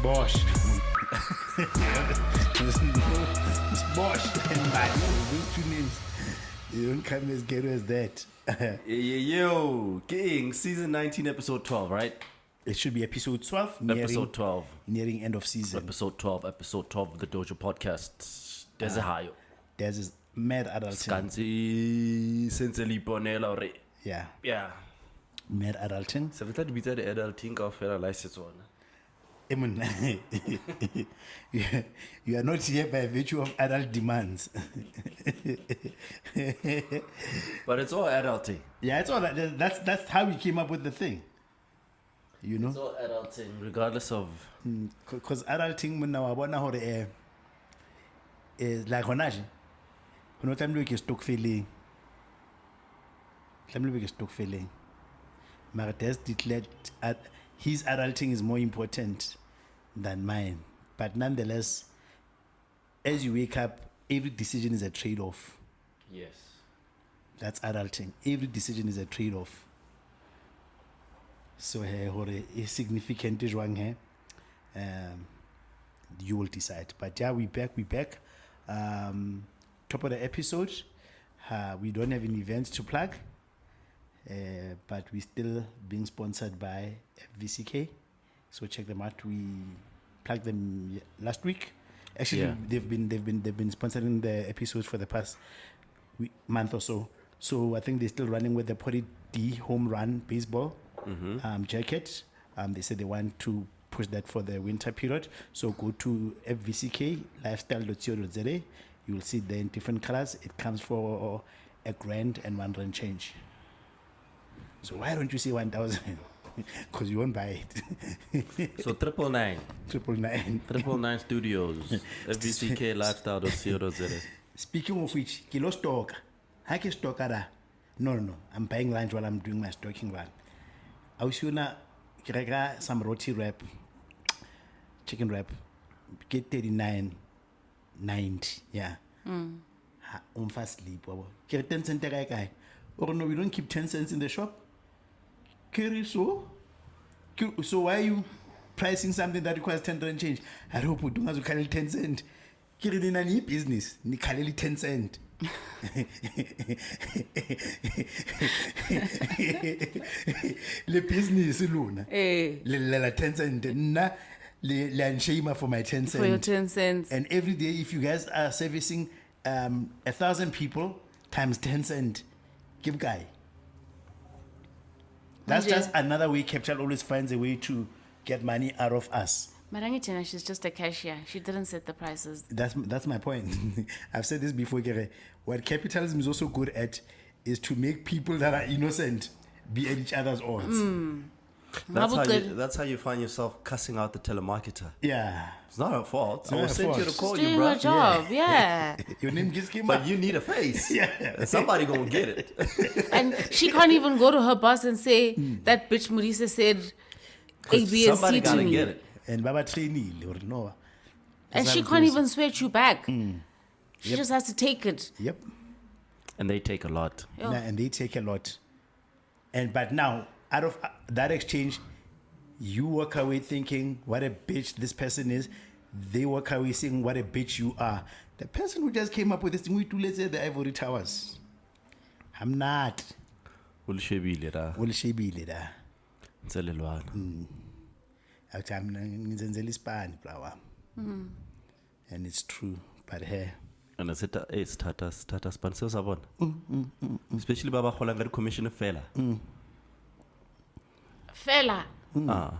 Bosch. It's Bosch and Bali. Those two names. You don't come as ghetto as that. Yo, King, season 19, episode 12, right? It should be episode 12. Episode 12. Nearing end of season. Episode 12 of the Dojo podcast. There's a high. There's this mad adulting. Scansi, Senseli Bonella, right? Yeah. Yeah. Mad adulting. So, we thought we did the adulting of a license one. You are not here by virtue of adult demands. But it's all adulting. Yeah, it's all that's how we came up with the thing. You know? It's all adulting, regardless of. Because adulting, when now I want to is like Honaji. When I'm looking at stock feeling. I'm looking at stock feeling. Martes declared his adulting is more important than mine. But nonetheless, as you wake up, every decision is a trade-off. Yes. That's adulting. Every decision is a trade-off. So, is significant is wrong here. You will decide. But yeah, we back. Top of the episode. We don't have any events to plug. But we're still being sponsored by VCK, so check them out. We plugged them last week. Actually, Yeah. they've been sponsoring the episodes for the past month or so. So I think they're still running with the Potty D home run baseball jacket. They said they want to push that for the winter period. So go to FVCK lifestyle.co.za. You will see it there in different colors. It comes for R1,000 and R1 change. So why don't you say 1,000? Because you won't buy it. So 999. 999 Studios. FBCK Lifestyle.co.za. Speaking of which, kilo stock. How can stock ada? No. I'm buying lunch while I'm doing my stocking run. I was gonna some roti wrap, chicken wrap, get 39.90. Yeah. Fast sleep. Get 10 cents guy. Oh no, we don't keep 10 cents in the shop. So why are you pricing something that requires 10 rand change? I hope we don't have to carry 10 cents. Kiri in any business, ni carry 10 cents. Le business alone. Le 10 cents. Na le anshima for my 10 cents. For your 10 cents. And every day, if you guys are servicing 1,000 people times 10 cents, give guy. That's just another way Capital always finds a way to get money out of us. Marangitena, she's just a cashier. She didn't set the prices. That's my point. I've said this before, Gere. What capitalism is also good at is to make people that are innocent be at each other's odds. That's how you find yourself cussing out the telemarketer. Yeah. It's not her fault. I not will her send you fault. to call She's you, doing bro. her job, yeah. Your name just came But up. you need a face. Yeah. And somebody gonna get it. And she can't even go to her boss and say, that bitch Marisa said A, B, and Somebody C to gotta me. get it. And Baba trainee or no. And she can't even sweat you back. She just has to take it. Yep. And they take a lot. Yo. And they take a lot. But now, out of that exchange, you walk away thinking what a bitch this person is. They walk away saying what a bitch you are. The person who just came up with this thing, we do let's say the ivory towers. I'm not. Ulshebile da. Will she be leader? Nselelwana. I'm and it's true. But hey. And it's Tata sponsors abon. Especially Baba Holanga commissioner fella. Fella. Ah.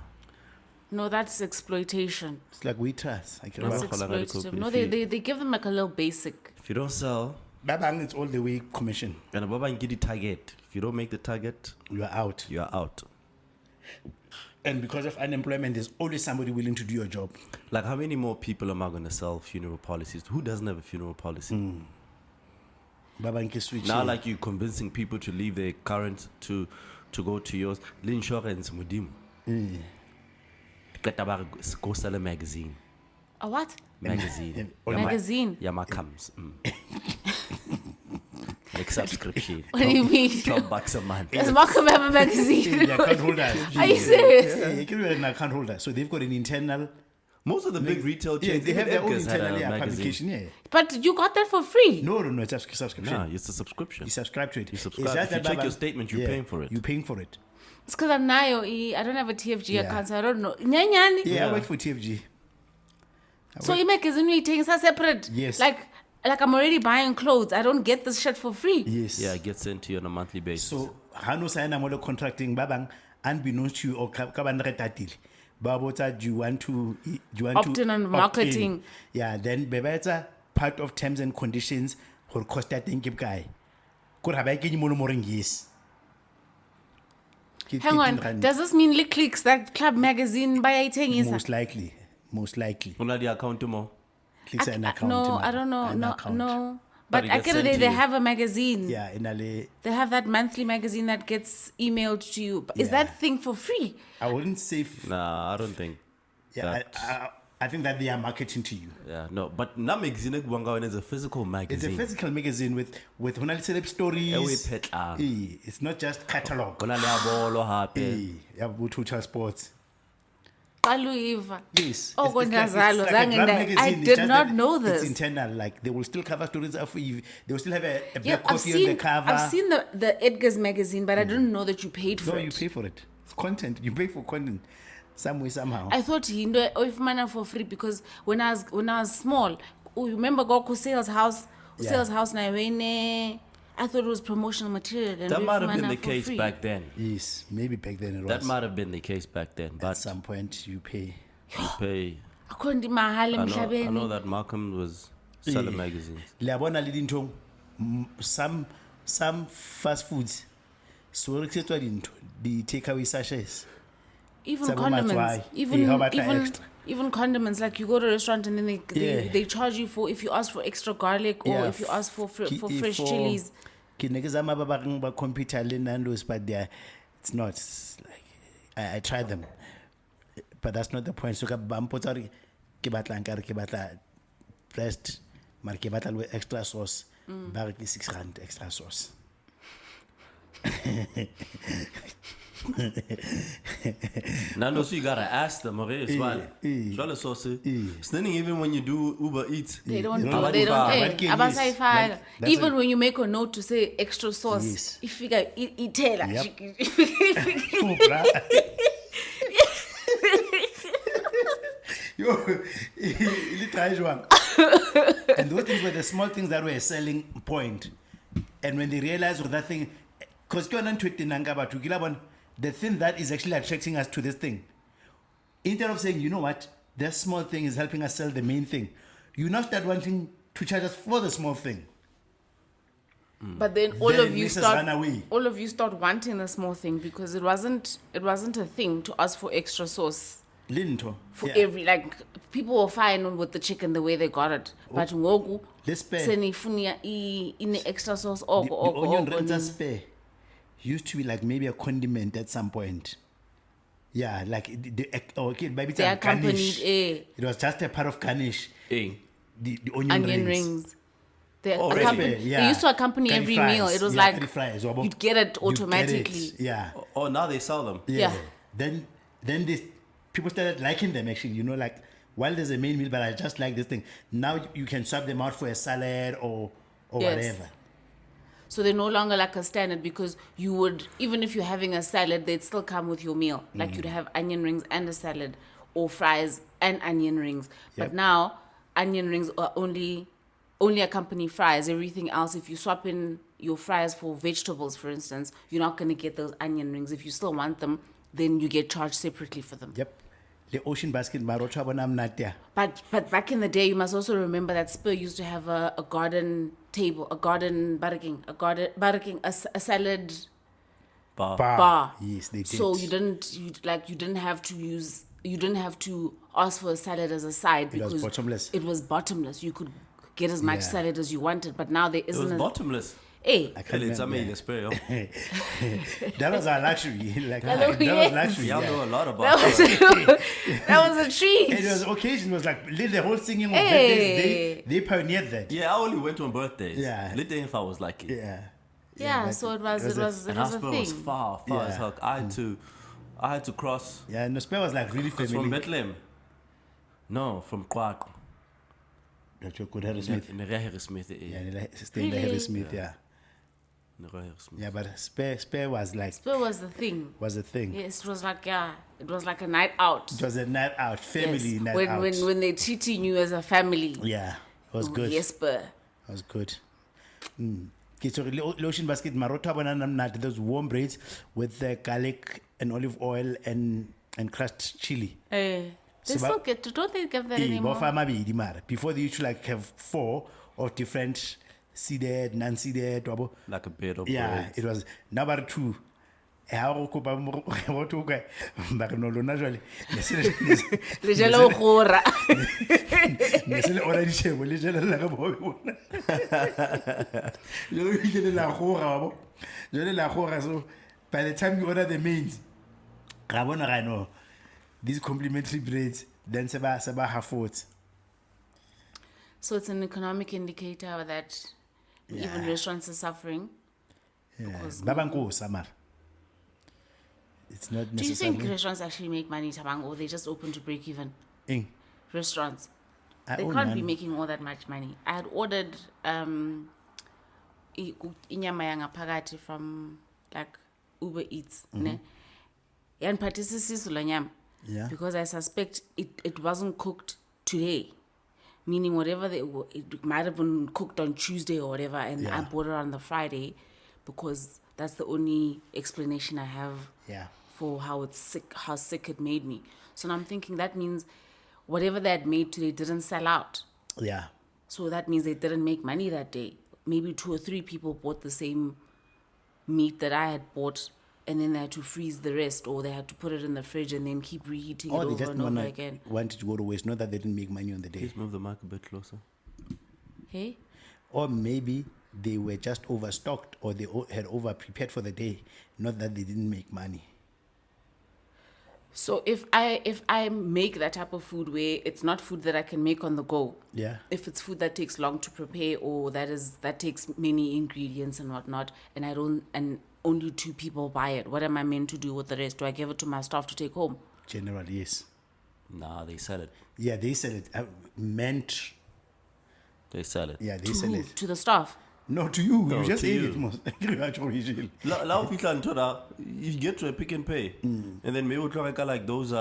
No, that's exploitation. It's like waiters. I can That's remember. exploitative. No, they give them like a little basic. If you don't sell, Babang, it's all the way commission. and Baba get the target. If you don't make the target, You are out. you are out. And because of unemployment, there's always somebody willing to do your job. Like, how many more people am I going to sell funeral policies? Who doesn't have a funeral policy? Babang can switch. Now, like, you convincing people to leave their current to go to yours. L'insurance, mudim. Go sell a magazine. A what? Magazine. Magazine. Yama comes. Like subscription. What do you mean? $12 a month. Does Malcolm have a magazine? The account holder. Are you serious? Yeah, you can be an account holder. So they've got an internal Most of the big retail Yeah, chains, they have even their own Edgar's had internal a magazine. publication. Yeah. But you got that for free. No, it's a subscription. Nah, it's a subscription. You subscribe to it. You subscribe. It's just If you that check Baba- your statement, you're paying for it. You're paying for it. It's because I don't have a TFG Yeah. account, so I don't know. Nyanyani. Yeah, I work for TFG. So magazine we taking separate. Yes. Like I'm already buying clothes. I don't get this shit for free. Yes. Yeah, it gets sent to you on a monthly basis. So, Hano sign a model contracting babang unbeknownst to you or kabanre tatil. Babota, do you want to Opt in on opt marketing. in? Yeah, then bebeta part of terms and conditions for cost that thing keep guy. Could have I get you more yes. Hang on. Does this mean Lick Clicks, that club magazine by 18 Most likely. Una the account more. Clicks an account. No, man. I don't know. An No, account. no. But But it I gets get sent it. to They you. have a magazine. Yeah, in Ale. They have that monthly magazine that gets emailed to you. Is Yeah. that thing for free? I wouldn't say. Nah, I don't think. Yeah, that- I think that they are marketing to you. Yeah, no. But na magazine is a physical It's magazine. a physical magazine with honali celeb stories. It's not just catalog. Ona le a bolo hape. Yeah, total sports. Qaluiva. Yes. Oh, It's like Gonzalo, a zange drum nda- magazine, I it's did just not that know this. It's internal. Like they will still cover stories of Eve. They will still have a black Yeah, I've coffee on the seen, cover. I've seen the Edgar's magazine, but I didn't know that you paid for No, it. you pay for it. It's content. You pay for content, some way somehow. I thought he know if mana for free because when I was small, remember Goku Sales House, Yeah. Sales House na wene. I thought it was promotional material. And That if might have been mana the for case free. back then. Yes, maybe back then it was. That might have been the case back then. At But some point, you pay. you pay. Akho ndi mahali I know emhlabeni. that Malcolm was selling Yeah. magazines. Leabona lidinto some fast foods. So reksetwa dinto the takeaway sachets. Even Sabo condiments, matswai. even How about the even extra? even condiments. Like you go to a restaurant and then Yeah. they charge you for if you ask for extra garlic or if you ask for fresh chilies. Ke ne ke zama ba bang ba computer le Nando's, but it's not. It's like, I tried them, but that's not the point. So ka ba mpotsa re ke batla nkare ke batla breast, maar ke batla le extra sauce. Ba re ke R6 extra sauce. Nando, so you gotta ask them, okay? It's fine. eh. Swallow sauce. It's then even when you do Uber Eats. They don't You do. know, They don't. Abadifaka. Hey, Abadike, abasayifaka. yes. That's Even a- when you make a note to say extra sauce, Yes. if you got itela. Yep. Oh, bruh. Yo, ili try jwang. And those things were the small things that were a selling point. And when they realized with that thing, because the thing that is actually attracting us to this thing, instead of saying, you know what, that small thing is helping us sell the main thing, you now start wanting to charge us for the small thing. But then all Then of you Mrs. start Runaway. all of you start wanting the small thing because it wasn't a thing to ask for extra sauce Linto. for every people were fine with the chicken the way they got it. But ngoku Let's spare. senifuna in extra sauce The oko onion oko rings are nini. spare used to be like maybe a condiment at some point. Yeah, like okay, maybe it's They a accompanied garnish. It was just a part of garnish. Eh. The onion, onion rings. They Oh, really? accompany, Yeah. They used to accompany Curry every fries. meal. It was Yeah, like curry fries, wabo. you'd get it You get it. automatically. Yeah. Oh, now they sell them. Yeah. Then this people started liking them actually. You know, like while there's a main meal, but I just like this thing. Now you can swap them out for a salad or Yes. whatever. So they're no longer like a standard because you would, even if you're having a salad, they'd still come with your meal. Like you'd have onion rings and a salad or fries and onion rings. But Yep. now onion rings are only accompany fries. Everything else, if you swap in your fries for vegetables, for instance, you're not going to get those onion rings. If you still want them, then you get charged separately for them. Yep. The ocean basket marotha bona mnati. But back in the day, you must also remember that Spur used to have a garden table, a garden barraking, a salad bar. Yes, they did. So you didn't have to ask for a salad as a side It was because bottomless. It was bottomless. You could get as much Yeah. salad as you wanted, but now there It isn't. was bottomless. Hey, I can't It's remember. amazing, spare. That was our luxury. Like Hello, that was yes. luxury. Y'all Yeah. know a lot that about was that. that was a treat. And it was occasion was like the whole singing of Hey. birthdays. They pioneered that. Yeah, I only went on birthdays. Yeah. Little if I was lucky. Yeah. Yeah, but so it was a- And a Asper was thing. far Yeah. as heck. I had to cross. Yeah, and the spell was like really Because from familiar. Bethlehem, No, from Kwako. Dr. Good Harry Smith. Nerea Harry Smith. Yeah, staying there, Harry Smith, yeah. Nerea Harry Smith. Yeah, but spare was like, Spur was the thing. was a thing. Yes, it was like a night out. It was a night out, family Yes. night when, out. when they're treating you as a family. Yeah, it was good. Yes, Spur. It was good. Okay, so lotion basket marota banana, those warm braids with the garlic and olive oil and crushed chili. They So still don't they get that anymore? Before they used to like have 4 of different seeded, non-seeded. Like a bed of Yeah, bread. it was number 2. How kopa mo go to go ba re no lona jwale Le jalo gora. ne se le ora di shebo le jela la ga bo bona le ile la gora bo jele la gora. So by the time you order the mains ga bona ga no these complimentary breads then seba half foot. So it's an economic indicator that even restaurants are suffering. Because ba bang ko samar. It's not do you think necessarily restaurants actually make money, Tabang, or they just open to break even? ing. Restaurants. I They own can't be one. making all that much money. I had ordered inyama ya ngaphakathi from like Uber Eats. Ne? Yan participants nyama. Yeah. Because I suspect it wasn't cooked today. Meaning whatever it might have been cooked on Tuesday or whatever, and Yeah. I bought it on the Friday because that's the only explanation I have Yeah. for how sick it made me. So now I'm thinking that means whatever they had made today didn't sell out. Yeah. So that means they didn't make money that day. Maybe 2 or 3 people bought the same meat that I had bought, and then they had to freeze the rest, or they had to put it in the fridge and then keep reheating Or it they over just and over again. wanted to go to waste, not that they didn't make money on the day. Please move the mic a bit closer. Hey? Or maybe they were just overstocked, or they had over prepared for the day, not that they didn't make money. So if I make that type of food where it's not food that I can make on the go, Yeah. if it's food that takes long to prepare or that takes many ingredients and whatnot, and only 2 people buy it, what am I meant to do with the rest? Do I give it to my staff to take home? Generally, yes. Nah, they sell it. Yeah, they sell it. Meant. They sell it. Yeah, they To sell who? it. To the staff. No, to you. No, you just to ate you. it most. La o fihla ntho na, you get to a Pick and Pay, and then maybe we'll try like those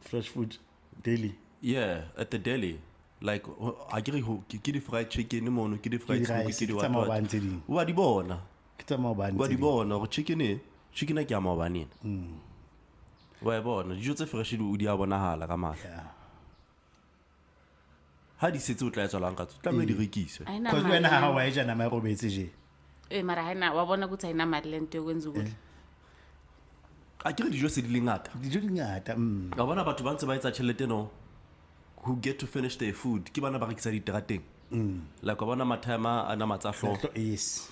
Fresh food daily. yeah, at the deli. Like I get the fried chicken mono, get the fried Ke di chicken, rice, get the ke tsa what. maobane tse ding. Wa di bona. Ke tsa maobane Wa tse di ding. bona go chicken a ke a maobaneng. Wa e bona dijo tse fresh di a bonahala ka mahla. Yeah. Ha di setse o tla etswa lang ka tso, tlameile di rekiswe. Ayina Because mali when I le- wa eja nama go betse je. mara haina wabona ukuthi ayina mali lento yokwenza ukudla. A ke re dijo se di le ngata. Dijo di ngata. Ga bona batho ba ntse ba etsa tšhelete no who get to finish their food ke bana ba rekisa diterateng. Like wa bona mathama a nama tsa hlooho. Yes.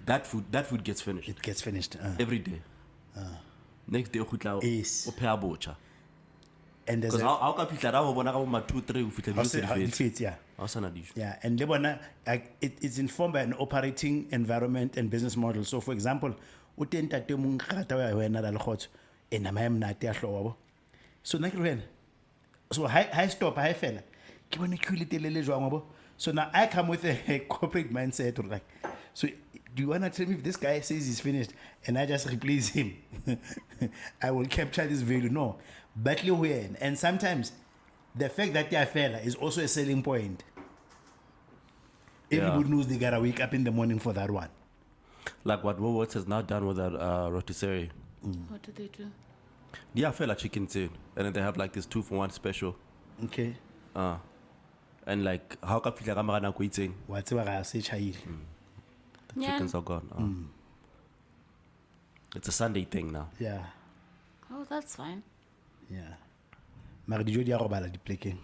That food gets finished It gets finished. every day. Next day o khutla Yes. o pheha botjha. And there's Because ha o ka fihla ra ho bona ka bo ma 2 3 o fihla dijo se di fetse. fits, yeah. Ha o sana dijo. Yeah, and Lebanon, it's informed by an operating environment and business model. So, for example, utenta temu ngata wa wena la lekgotso e nama ya mnate ya hlowa bo. So na ke re wena. So high stop, high fella. Ke bona ke ile telele jwang bo. So now I come with a corporate mindset or like, so do you want to tell me if this guy says he's finished and I just replace him? I will capture this value. No. But when, and sometimes the fact that they are fella is also a selling point. Everybody knows they gotta wake up in the morning for that one. Like what Woolworths has now done with that rotisserie. What do they do? Yeah, fella chicken too. And then they have like this 2-for-1 special. Okay. And like how ka fihla ka mara nako e itseng, What's what I say, child? Yeah. chickens are gone. It's a Sunday thing now. Yeah. Oh, that's fine. Yeah. Mara dijo di a robala di plekeng.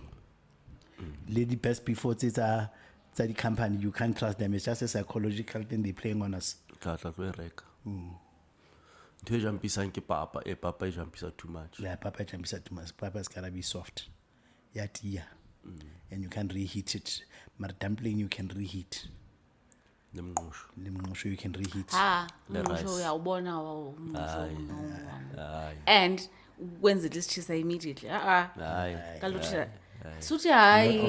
Lady best before it's a the company, you can't trust them. It's just a psychological thing they're playing on us. Tla tlo e reka. Ntho e jampisang ke papa, papa e jampisa too much. Yeah, Papa Jampisa too much. Papa's gotta be soft. Yeah, tia. And you can reheat it. But dumpling you can reheat. Le mngqusho. Lemngqusho you can reheat. Ah, Le rice. umngqusho uyawubona Aye. and wenze lisitshisa immediately Hayi. kaloku suthi Not hayi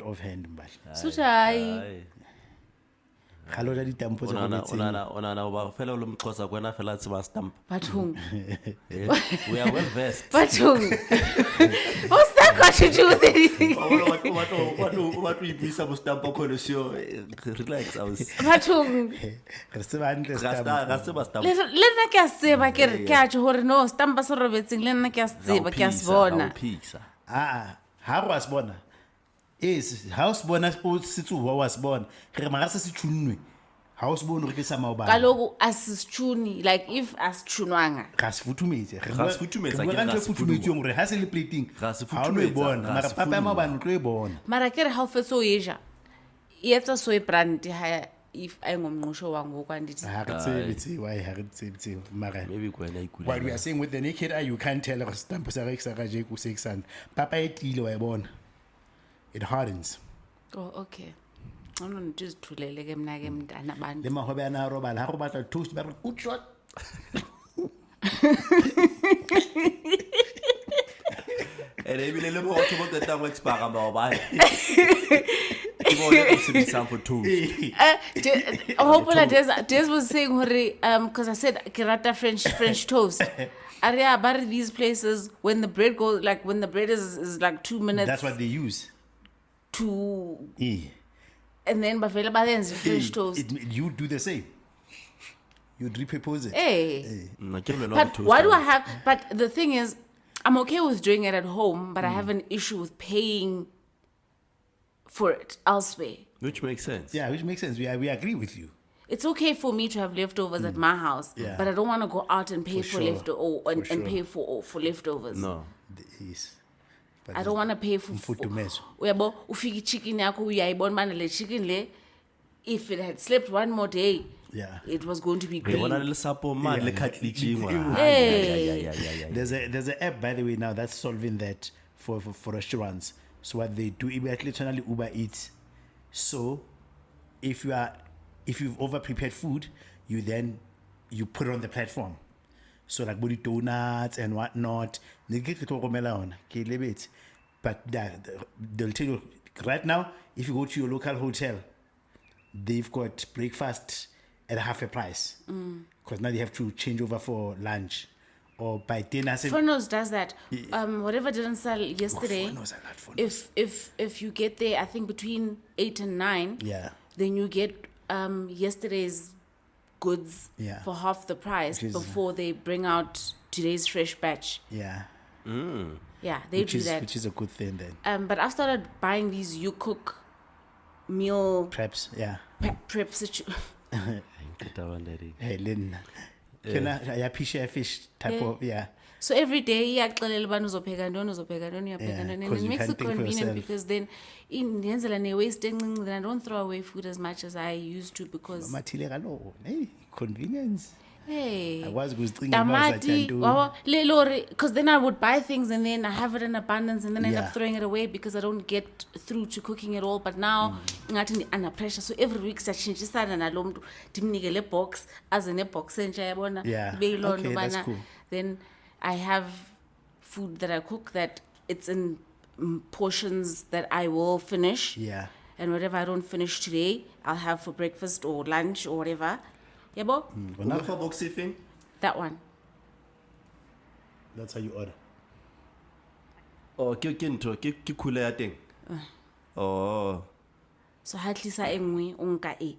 offhand, mbala. suthi hayi Hayi. Khalola ditampo tsa go metseng. Onana uba fela lo mxhosa kwena fela tseba stamp. bathong We are well versed. bathong what's that got to do with anything What do you miss about stamp khona sio? Relax, I was bathong Re tseba hantle stamp. ga se ba stamp. le nna ke a se tseba ke re ke a tjho gore no stampa se robetseng le nna ke a se tseba ke a se bona Pizza. Ha go a se bona. Ha o se bona o setsuwa wa se bona. Re mara se se tshunwe. Ha o se bona re ke sa maobana. kaloku asisitshuni like if asitshunwanga Ga se futhumetse. Ga se futhumetse, Re ke ga ga se futhumetse gore ha se le plating. Ga se Ha o no e futhumetse, bona. ga Mara se papa ya futhumetse. maobane o tlo e bona. mara ke re ha o fetse o e ja e etsa soy brand ha if ayingomnqusho wangoku andithi Ha re tsebe tsewa, ha re tsebe tsewa. Mara Maybe kwena ikule. what we are saying with the naked eye, you can't tell gore stamp sa ga ga je ku se eksana. Papa e tile wa e bona. It hardens. oh okay ono ndizithulele ke mna ke mntana Le abantu mahobe ana a robala ha go batla toast ba re good shot. And ebile le motho mo teta go expire ba ba. Ke bona se bisa for two. hopefully Des was saying hore because I said ke rata French toast Aria but these places when the bread goes like when the bread is like 2 minutes That's what they use. to Eh. and then bavela bayenza French toast You do the same. You repurpose it. hey Na ke le but why do I have but the thing is I'm okay with doing it at home but I have an issue with paying for it elsewhere. Which makes sense. Yeah, which makes sense. We agree with you. It's okay for me to have leftovers at my house, Yeah. but I don't want to go out and pay for sure. and sure. pay for leftovers. No. Yes. But I don't want to pay for Mfudumezo. uyabo ufiki chicken yakho uyayibona mana le chicken le if it had slept one more day Yeah. it was going to be Re bona green. le sapo man le khatli chingwa. Hey. Yeah. There's an app, by the way, now that's solving that for restaurants. So what they do, immediately actually Uber Eats. So if you've over prepared food, you put it on the platform. So like body donuts and whatnot. They get it all on. But they'll tell you right now, if you go to your local hotel, they've got breakfast at half a price. Because now they have to change over for lunch. Or by dinner. Furnos does that. Whatever didn't sell yesterday. Furnos are not Furnos. If you get there, I think between 8 and 9. Yeah. Then you get yesterday's goods Yeah. for half the price Which is- before they bring out today's fresh batch. Yeah. Yeah, they do that. Which is a good thing then. But I've started buying these you cook meal Preps, yeah. prep Hey, Lynn. Can I appreciate fish type of, yeah. So every day iyakuxelela ubani uzopheka ntoni uzopheka ntoni uyapheka Yeah, ntoni and 'cause it you makes can't it think for convenient yourself. because then indenzela ne-waste encinci then I don't throw away food as much as I used to because Mathile kalo. Hey, convenience. hey Akwazi ukuzicinga imali tamati zathi wawa le lori because then I would buy things and then I have it in abundance and then I end Yeah. up throwing it away because I don't get through to cooking it all but now ngathi ndi-under pressure so every week siyatshintshisana nalo mntu ndimnike le box aze nebox entsha yabona Yeah. ibe yiloo Okay, nto that's ubana cool. then I have food that I cook that it's in portions that I will finish Yeah. and whatever I don't finish today I'll have for breakfast or lunch or whatever yabo Una for box thing? that one. That's how you order. Oh, ke ntho ke khule ya teng. Oh, So ha tlisa e nngwe o nka e.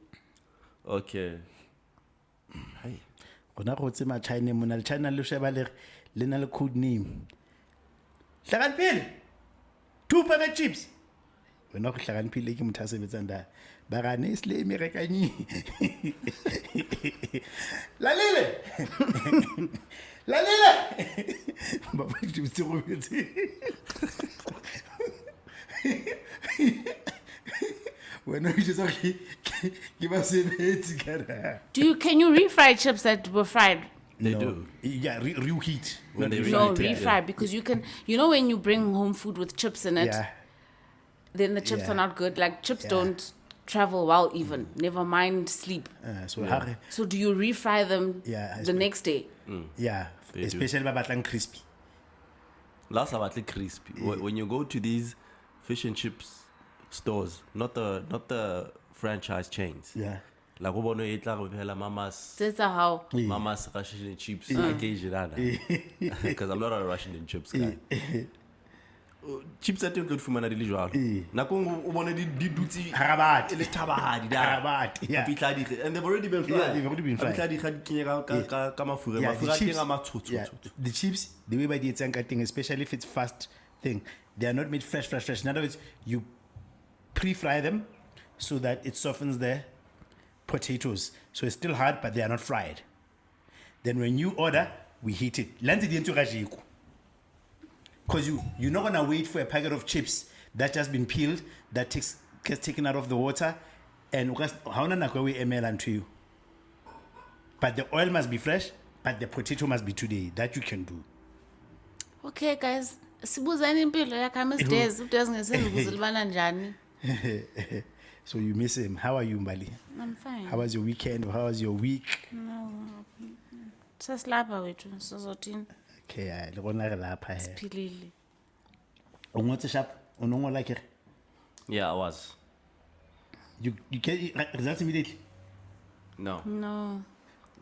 okay. Hai. Gona go tsema China mona le China le sheba le na le code name. Hlakanphile. 2 packet chips. Wena go hlakanphile ke motho a sebetsang da. Ba ga ne sle me rekanyi. Lalele. Lalele. Ba ba di tse go betse. Wena o itse ke ba sebetsi kana. Can you refry chips that were fried? They No. do. Yeah, reheat. When they No, refry, yeah. refry because you can. You know when you bring home food with chips in it, Yeah. then the chips Yeah. are not good. Like chips Yeah. don't travel well even. Never mind sleep. So yeah. So do you refry them Yeah, the next day? Yeah, They do. especially ba batlang crispy. Last about the crispy. When you go to these fish and chips stores, not the franchise chains. Yeah. Like we want to eat like Mama's That's how. Mama's Russian and chips occasion. Because I'm not a Russian and chips guy. Chips are too good for me. Really jwalo. Nakong o bone di dutsi Harabat. le tabahadi da. Harabat, yeah. And they've already been fried. Yeah, they've already been fried. Ka mafura. Yeah, Mafura teng a matshotsho. yeah, the chips, the way by the Tsanga thing, especially if it's fast thing, they are not made fresh. In other words, you pre-fry them so that it softens the potatoes. So it's still hard, but they are not fried. Then when you order, we heat it. Because you're not gonna wait for a packet of chips that just been peeled, that gets taken out of the water, and how we ml to you. But the oil must be fresh, but the potato must be today. That you can do. Okay, guys. Sibuzani impilo yakhe Miss Des. Udes ngesenza ukuzilibana njani? So you miss him. How are you, Mbali? I'm fine. How was your weekend? How was your week? No. Sesilapha wethu sizothini? Okay, I don't know lapha here. Philile. Ungotse sharp. Unongo like it. Yeah, I was. You get results immediately. No. No.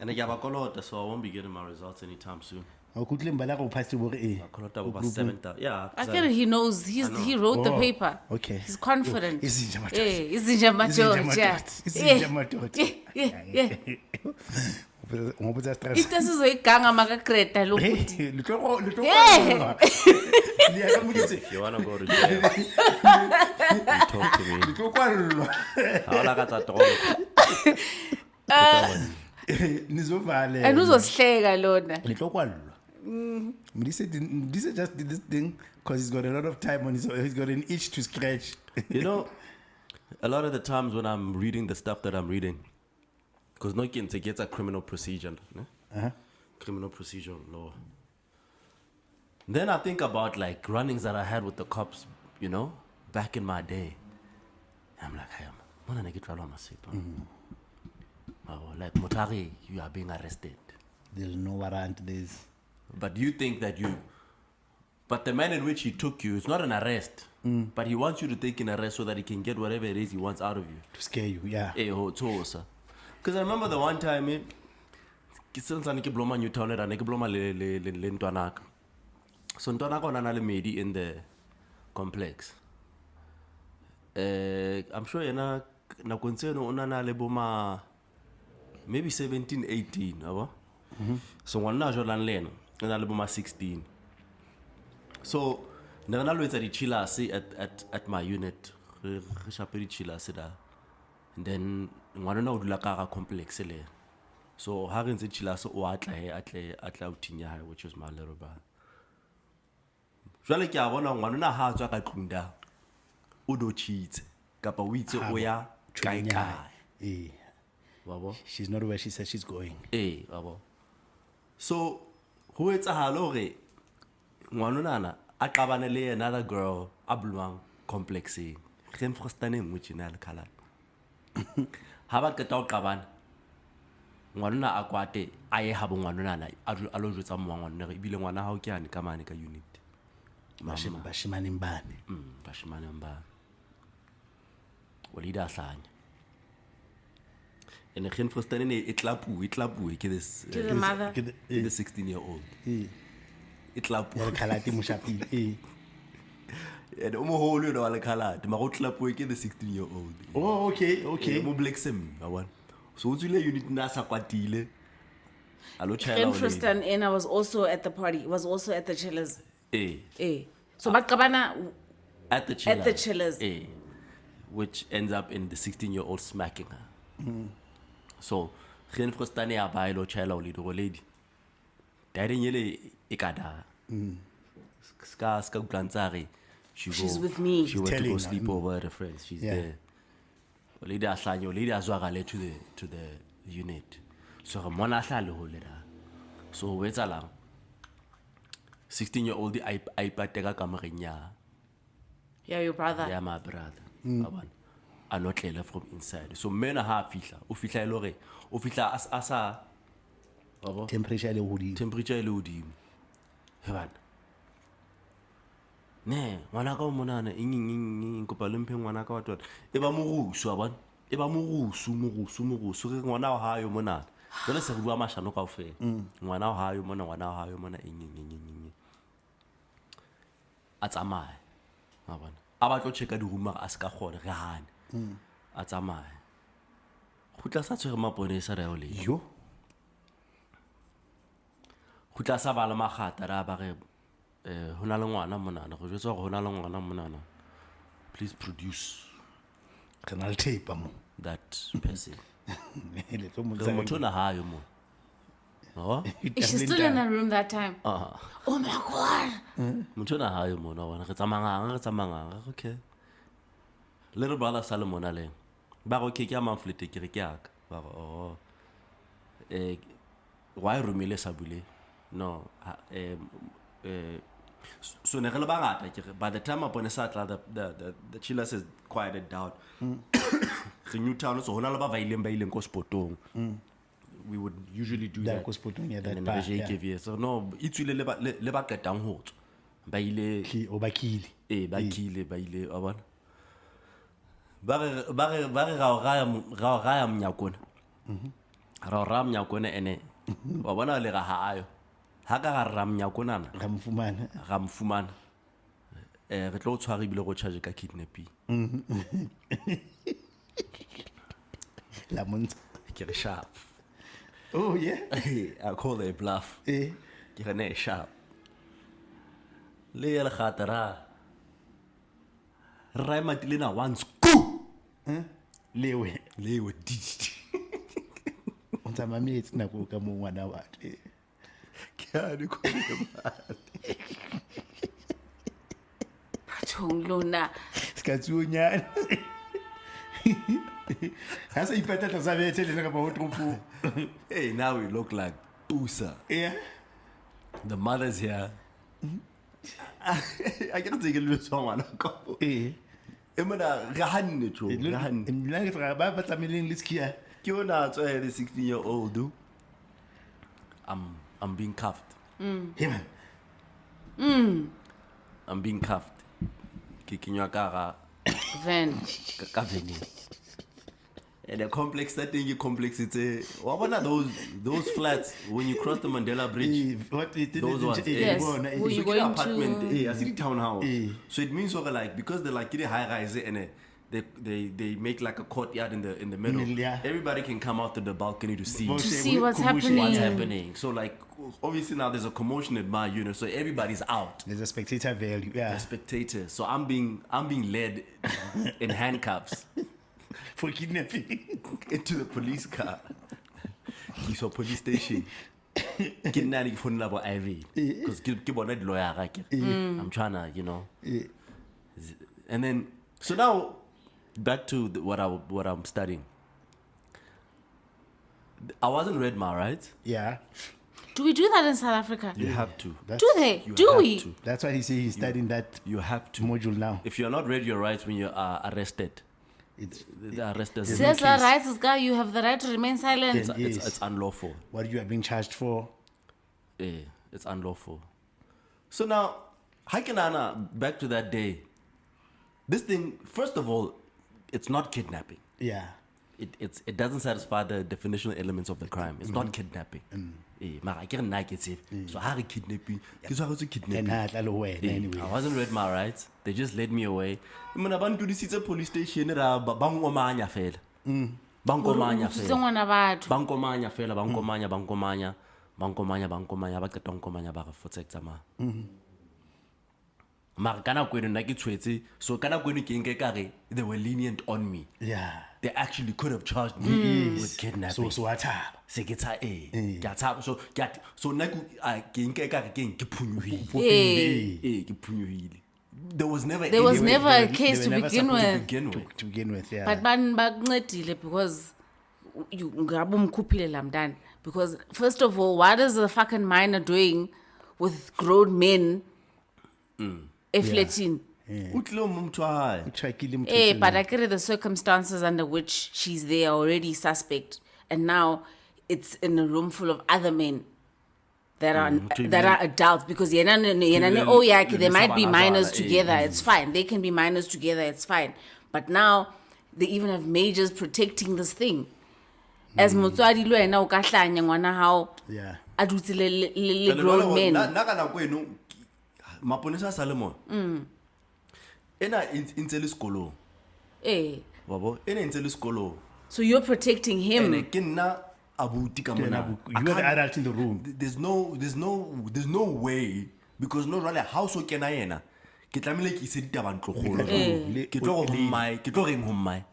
And I have a color, so I won't be getting my results anytime soon. Akutle Mbala go pass to work. Color about 7,000. Yeah. I get it. He knows. He wrote the paper. Okay. He's confident. Izinja madoda. Eh, izinja madoda. Izinja madoda. Yeah. Ngobuza stress. Into sizoyiganga makakreta lokuthi. Litlo You want to go to jail? You talk to me. How like I thought. Nizovale. And uzosihleka lona. Litlo kwalwa. This just did this thing because he's got a lot of time on he's got an itch to scratch. You know, a lot of the times when I'm reading the stuff that I'm reading, because no can take it's a criminal procedure, ne? Criminal procedure law. Then I think about like runnings that I had with the cops, you know, back in my day. I'm like, hey, when I get trial on my paper, like Motari, you are being arrested. There's no warrant. But you think that but the manner in which he took you, it's not an arrest. But he wants you to take an arrest so that he can get whatever it is he wants out of you. To scare you, yeah. Because I remember the one time, since I ke bloma New Town, I ke bloma le ntwanaka. So ntwanaka ona na le medi in the complex. I'm sure yena na kontseno ona na le boma maybe 17, 18, abo. So ngwana jo lan lena, ona le boma 16. So nna lo etsa di chillers at my unit. Re shape di chillers da. And then ngwana na o dula ka complex le. So ha re ntse chillers o atle outing ya hae, which was my little brother. Jwale ke a bona ngwana na ha tswa ka tlunda o do cheats kapa o itse o ya kai. Wabo. She's not where she says she's going. Wabo. So ho etsahalo hore ngwana nana a qabane le another girl a bulwang complexing. Gen frustaneng mo tjena le khala. Ha ba qeta o qabana ngwana a kwate a ye ha bo ngwana nana a lo jwetsa ngwana re ibile ngwana ha o ke ane ka mane ka unit. Bashimane mbane. Bashimane mbane. Olida hlanya. And gen frustaneng e tlapu ke this the mother. the 16-year-old. Ya khalati mushapi. And omoholo no ala khala ma go tlapu ke the 16-year-old. Oh, okay. Mo black sim I want. So utsile unit na sa kwatile. Alo chela. Infrastan Ena was also at the party. Was also at the chillers. Eh. So baqabana At the chillers. at the chillers. Which ends up in the 16-year-old smacking her. So gen frustane ya ba ilo chela o lido lady. Daddy nyele ikada. Ska utlantsa She's with me. She went to Telling go her, sleep over at a friend's. She's there. Lady ahlanya, lady azwagale to the unit. So mona ahlale ho le da. So o etsa lang. 16-year-old I pateka kamereng ya. Yeah, your brother. Yeah, my brother. Abana. A notlele from inside. So mena ha fihla. O fihla ile hore o fihla asa Temperature le hodimo. temperature ile hodimo. Hebana. ne ngwana ka o monana eng kopa le mphe ngwana ka batho e ba morusu a bona e ba morusu re ngwana wa hayo monana jole se re bua mashano kaofela ngwana wa hayo mona eng a tsamaye a bona a ba tlo checka di-rumor a se ka kgone re hane a tsamaye go tla sa tshwere maponesa re ya o le yo go tla sa ba le magata ra ba re ho na le ngwana monana go jwetsa gore ho na le ngwana monana please produce re na le tape mo that person le tlo mo re motho na hayo mo no Is she still in the room that time? ah Oh my God. motho na hayo mo no bona re tsamanga okay little brother Salomon ale ba go ke a maflete ke re ke aka ba go oh why rumile sabule no so ne re le bangata ke by the time upon a satla the chiller says quieted down re Newtown so hona le ba ileng ko spotong we would usually do that ko spotong ya that and bar, then yeah. So no itswile le ba qetang ho tswa ba ile o bakile ba kile ba ile a bona ba re ga ya mnyakona ra mnyakona ene wa bona le ga hayo ha ka ga ramnyakona ga mfumana re tlo tshwara ibile go charge ka kidnapping la montsha ke re sharp oh yeah I call it a bluff eh ke re ne sharp le ya le khatara ra matile na once go lewe didi o tsa mametsi na go ka mo ngwana wa ke a di ko Lona. ska tsuonyana ha se ipetata sa betse le ka ba tropo hey now we look like Tusa yeah the mother's here I can't take a little song on a couple emana ga hanne tro ga hanne nna ke tla ba tlameleng le skia ke ona tswa the 16-year-old I'm being cuffed hey man I'm being cuffed ke kinywa ka Van. ka veni and the complex that thing complex it's what about those flats when you cross the Mandela Bridge what it those ones Yes. so you you going apartment to- I see the townhouse Eh. so it means over like because they're like high rise and they make like a courtyard in the middle Yeah. everybody can come out to the balcony to see To see what's happening. what's happening so like obviously now there's a commotion at my unit so everybody's out there's a spectator value yeah the spectators so I'm being led in handcuffs for kidnapping into the police car he's a police station ke nna le phone la bo Ivy because ke bona di lawyer ga ke I'm trying to you know and then so now back to what I'm studying I wasn't Redma right yeah Do we do that in South Africa? you have to that's, Do they? you Do have we? to. that's why he say he's studying that You have to module now if you're not read your rights when you are arrested it's the arrest doesn't Says the case. rights guy, you have the right to remain silent. it's unlawful what you are being charged for it's unlawful so now Haikenana back to that day this thing first of all it's not kidnapping yeah it doesn't satisfy the definitional elements of the crime it's not kidnapping mara ke nna ke tsebe so ha re kidnapping ke so and kidnapping ha tla le wena anyway I wasn't read my rights they just led me away mina ba ntudisitse police station ra ba ngomanya fela ba ngomanya Utsitse fela ngwana batho. ba ngomanya fela ba ngomanya ba qeta ngomanya ba re fotse tsama mara kana kweno nna ke tshwetse so kana kweno ke nke kare they were lenient on me yeah they actually could have charged me with kidnapping so athaba se ke tsa ke a tshaba so nna ke nke kare ke phunyuhile ke phunyuhile there was never a case to they were never begin supposed with. to begin with yeah But bakuncedile because you ngabe umkhuphile lamdana because first of all what is the fucking minor doing with grown men eflating utlile motho wa hae trackile motho but I get the circumstances under which she's there already suspect and now it's in a room full of other men that are to that be- are adults, because be- oh yeah, le- they might be le- minors eh, together, it's fine. They can be minors together, it's fine. But now they even have majors protecting this thing. As motswadi le wena o ka hlanya ngwana hao Yeah. a dutse le Jwale grown jwale men. nna ka nako eno maponesa a sa le mona ena e ntse le sekolong Eh. wa bo ena e ntse le sekolong So you're protecting him. ene ke nna abuti ka mona You are the adult in the room. there's no way because no really how so kena yena ke tlamile ke ise ditaba ntlogolo ke tlo go hommae ke tlo reng hommae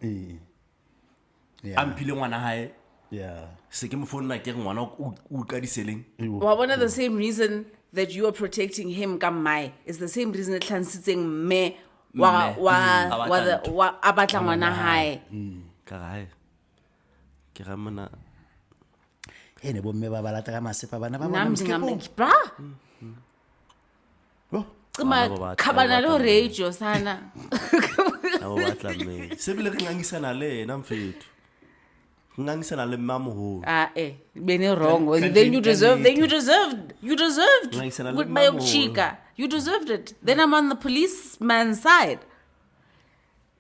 Yeah. a mphile ngwana hae Yeah. se ke mo founela ke re ngwana o ka diseleng Well, one of the same reason that you are protecting him kamai is the same reason transitseng me wa abatla ngwana hae. ka gae ke ga mona Ene bomme ba balata ka masepa bana ba bona Nam mskepong. ndingamle bra. Oh, Bana ba Cima batla- khabana ba lo batla- radio sana. abo batla mme se bile re ngangisana le ena mfethu ngangisana le mmamoholo Bene wrong. Can Then you you deserved. tell Then you deserved. You deserved. Like, sana With le my mamo. chica, you deserved it. Then I'm on the policeman's side.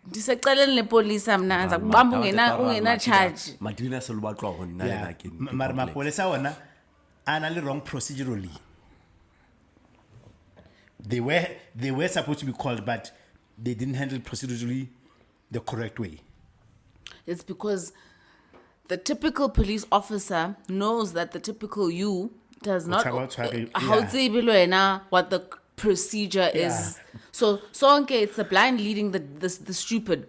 Ndiseceleni le police amna anza kubamba ungena charge. madina se lo batlwa go nna yeah. lena ke Mara mapolesa ona ana le wrong procedurally. They were supposed to be called, but they didn't handle procedurally the correct way. It's because the typical police officer knows that the typical you does not how tsebe le wena what the procedure is. So sonke it's the blind leading the stupid.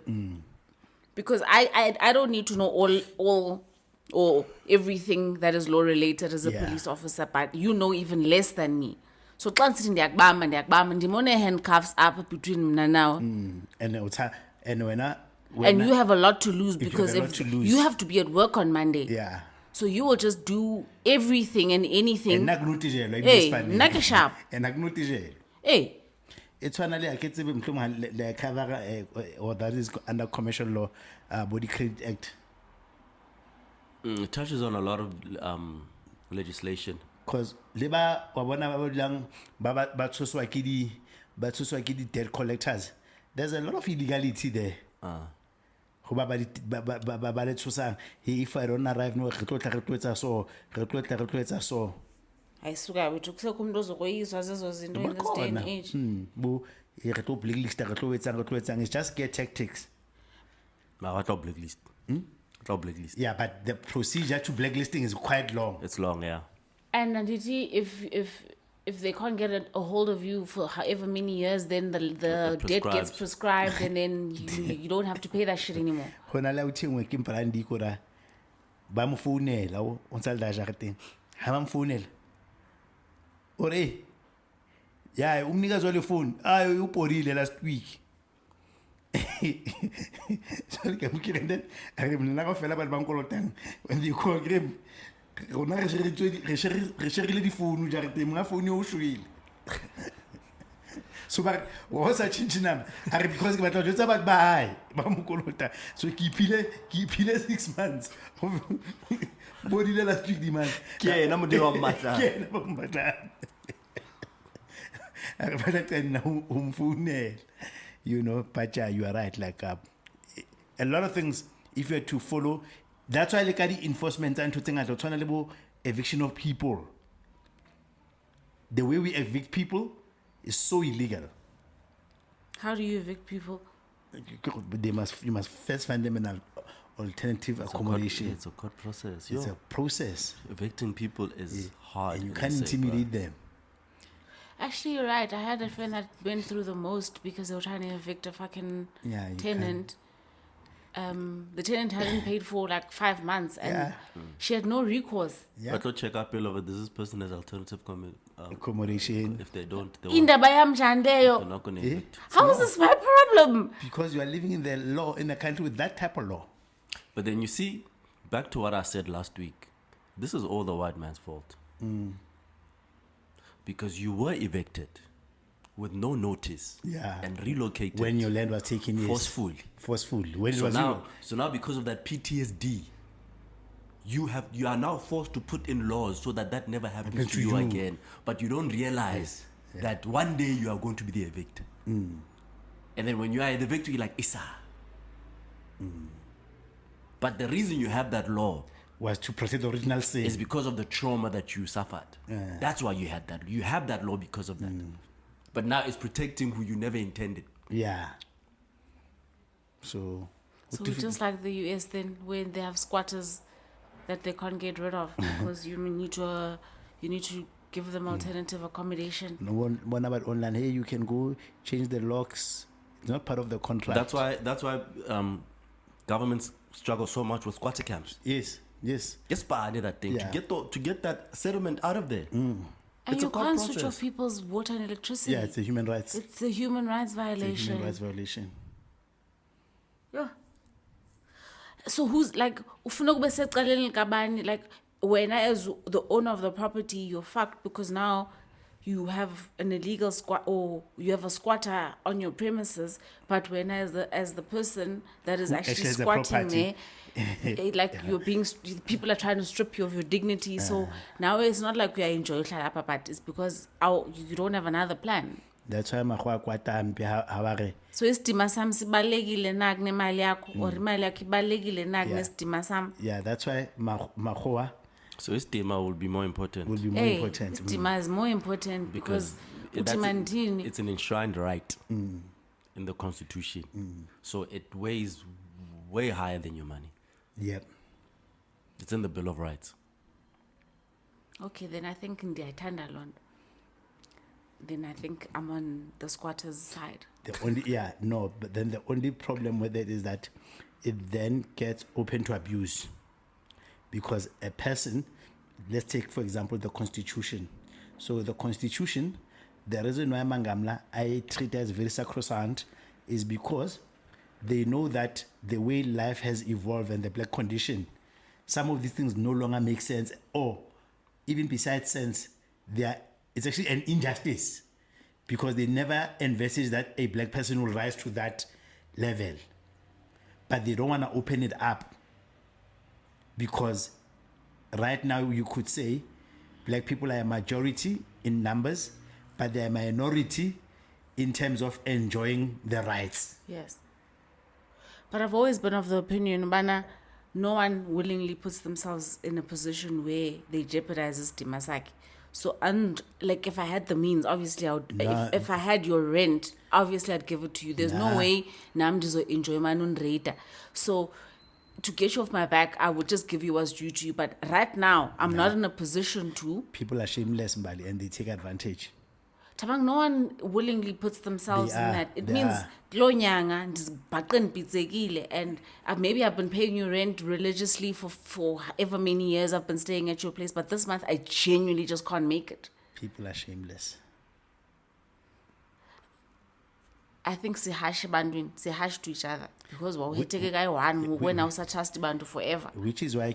Because I don't need to know all or everything that is law related as a police officer, but you know even less than me. So xa nsithi ndiyakubamba ndimone handcuffs up between mna now. And when And you have a lot to lose because have a lot if to lose. you have to be at work on Monday. yeah. So you will just do everything and anything. Hey, nna ke sharp. Hey, It's finally I get the cover or that is under commercial law, Body Credit Act. it touches on a lot of legislation Because leba wabona ba tshoswa ke di debt collectors. There's a lot of illegality there. Go ba le tshosang. Hey, if I don't arrive no re tlo etsa so, re tlo etsa so. ayisuka wethu kusekho umuntu ozokoyiswa zezo zinto in this day and age. Bo re tlo blacklist re tlo etsang. It's just get tactics. ma ba tla blacklist tla blacklist Yeah, but the procedure to blacklisting is quite long. it's long yeah And Nanditi, if they can't get a hold of you for however many years, then the debt gets prescribed and then you don't have to pay that shit anymore. Hona la uthengwe ke brandi kora ba mo founela o ntsa le dajareteng ha ba mo founela ore ya umnika zwa le phone ayo uporile last week so ke mo kile then re mna ka fela ba nkolotang when they call grem rona re share di phone jareteng mga phone o shwile so ba wa sa chinchinama are because ke batla go tsa batho ba hae ba mo kolota so ke ipile 6 months bodile last week di man ke ena mo dira mmatla ke ena ba mmatla are ba tla umfunela you know but you are right like a lot of things if you are to follow that's why like the enforcement and to think at tshwana le bo eviction of people the way we evict people is so illegal. How do you evict people? You must first find them an alternative accommodation. It's a court process. It's a process. Evicting people is hard. And you can't intimidate them. Actually, you're right. I had a friend that went through the most because they were trying to evict a fucking tenant. The tenant hadn't paid for like 5 months and she had no recourse. But to check up over this person has alternative accommodation. If they don't, they're not going to evict. How is this my problem? Because you are living in the law in a country with that type of law. But then you see, back to what I said last week, this is all the white man's fault. Because you were evicted with no notice and relocated when your land was taken forcefully. When So now because of that PTSD, you are now forced to put in laws so that never happens Happens to to you you. again. But you don't realize that one day you are going to be the victim. And then when you are the victim, you're like, Isa. But the reason you have that law Was to protect the original sin. is because of the trauma that you suffered. That's why you had that. You have that law because of that. But now it's protecting who you never intended. Yeah. So just like the US then, when they have squatters that they can't get rid of because you need to give them alternative accommodation. no one about online. Hey, you can go change the locks. It's not part of the contract. That's why governments struggle so much with squatter camps. Yes. Just buy that thing Yeah. to get that settlement out of there. And It's you a court can't switch process. off people's water and electricity. Yeah, it's a human rights. It's a human rights It's a violation. human rights violation. Yeah. So who's like ufuna kube secaleni likabani, like when as the owner of the property you're fucked because now you have an illegal squat or you have a squatter on your premises, but when as the person that is actually actually has the squatting there, property. like you're being people are trying to strip you of your dignity. So now it's not like we are enjoying Hlalapa, but it's because you don't have another plan. That's why mahwa kwatambi haware. So isidima sam sibalekile na kunemali yakho or imali yakho ibalekile na kunesidima sam. Yeah, that's why mahwa So Istima will be more important. will be more important. Isidima is more important because uthi it's an enshrined right in the Constitution. So it weighs way higher than your money. Yep. It's in the Bill of Rights. Okay, then I think ndiyayithanda loo nto. Then I think I'm on the squatters' side. But then the only problem with it is that it then gets open to abuse. Because a person, let's take for example the Constitution. So the Constitution, the reason why Mangamla I treat it as very sacrosanct is because they know that the way life has evolved and the black condition, some of these things no longer make sense, or even besides sense, it's actually an injustice because they never envisage that a black person will rise to that level. But they don't want to open it up because right now you could say black people are a majority in numbers, but they're a minority in terms of enjoying the rights. Yes. But I've always been of the opinion, Bana, no one willingly puts themselves in a position where they jeopardize isidima sakhe. So, and like if I had the means, obviously I would. If I had your rent, obviously I'd give it to you. There's no way I'm just enjoy my own rate. So, to get you off my back, I would just give you what's due to you. But right now, I'm not in a position to. People are shameless, Mbali, and they take advantage. Tabang, no one willingly puts themselves They in are, that. It they means are. glonyanga ndizibhaqeni pizzekile, and maybe I've been paying you rent religiously for however many years I've been staying at your place, but this month I genuinely just can't make it. People are shameless. I think sihash to each other because wawuhiteke kayi-one when awusatrust bantu forever. Which is why,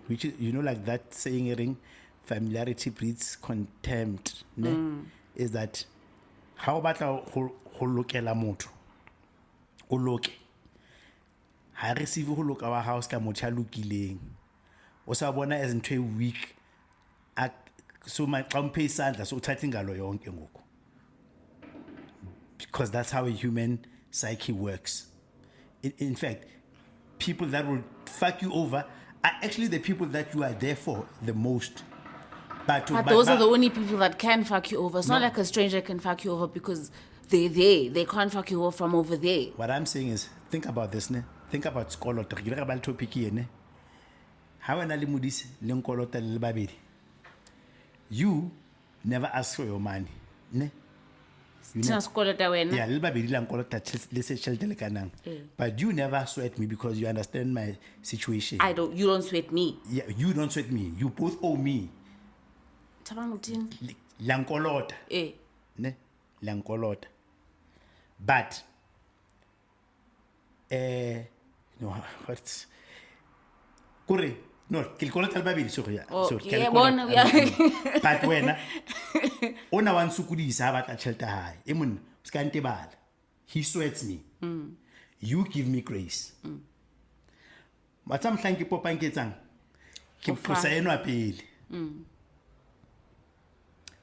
like that saying, ring, familiarity breeds contempt. Ne? Is that how about ho lokela motho o loke ha receive ho loka wa house ka motho a lokileng o sa bona as ntwe week so my pay isandla so uthatha ingalo yonke ngoku because that's how a human psyche works. In fact, people that will fuck you over are actually the people that you are there for the most. But those are the only people that can fuck you over. It's not like a stranger can fuck you over because they're there. They can't fuck you over from over there. What I'm saying is, think about this, ne? Think about skoloto. Ke re ba topic ne? Ha wena le modisi le nkolota le babedi. You never ask for your money, ne? Yeah, le babedi la nkolota le se tšhelete le kanang. But you never sweat me because you understand my situation. You don't sweat me. Yeah, you don't sweat me. You both owe me. Lankolota. Ne? Lankolota. But no, what's Kure? No, kilkolota albabili sorry. But when ona wan sukudisa ha batla tšhelete hae. E monna ska ntebala. He sweats me. You give me grace. Matsa mhlanke popang ke tsang. Ke For tlosa fun. enwa pele.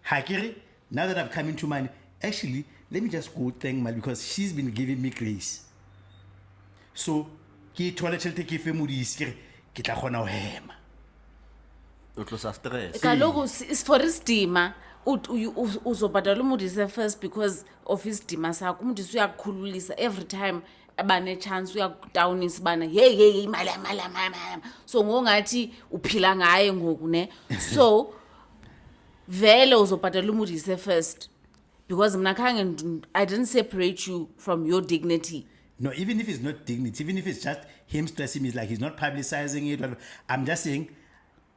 Ha ke re, now that I've come into money, actually, let me just go thank Mali because she's been giving me grace. So, ke thole tšhelete ke fe modisi ke re, ke tla kgona ho hema. O tlosa stress. Kaloku for isidima uzobhadala umudisi first because of isidima sakho. Umudisi uyakukhululisa every time abanechance uyakudownisa bana hey imali yami. So ngongathi uphila ngaye ngoku ne. So vele uzobhadala umudisi first because mina khange I didn't separate you from your dignity. No, even if it's not dignity, even if it's just him stressing me, it's like he's not publicizing it. Whatever. I'm just saying,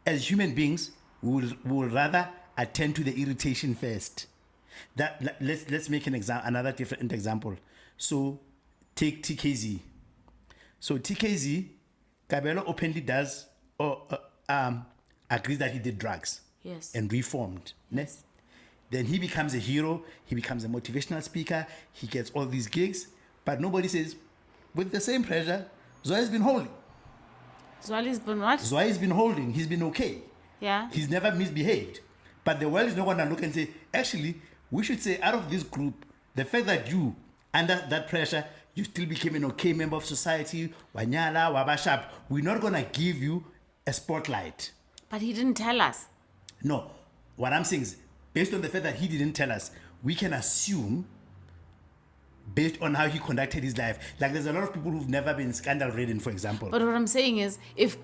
as human beings, we will rather attend to the irritation first. Let's make another different example. So take TKZ. So TKZ, Kabelo openly does or agrees that he did drugs. Yes. And reformed. Yes. Then he becomes a hero. He becomes a motivational speaker. He gets all these gigs. But nobody says, with the same pressure, Zoya's been holding. Zwali's been what? Zoya's been holding. He's been okay. Yeah. He's never misbehaved. But the world is not going to look and say, actually, we should say out of this group, the fact that you, under that pressure, you still became an okay member of society, Wanyala, Wabashap, we're not going to give you a spotlight. But he didn't tell us. No. What I'm saying is, based on the fact that he didn't tell us, we can assume, based on how he conducted his life. Like there's a lot of people who've never been scandal-ridden, for example. But what I'm saying is, if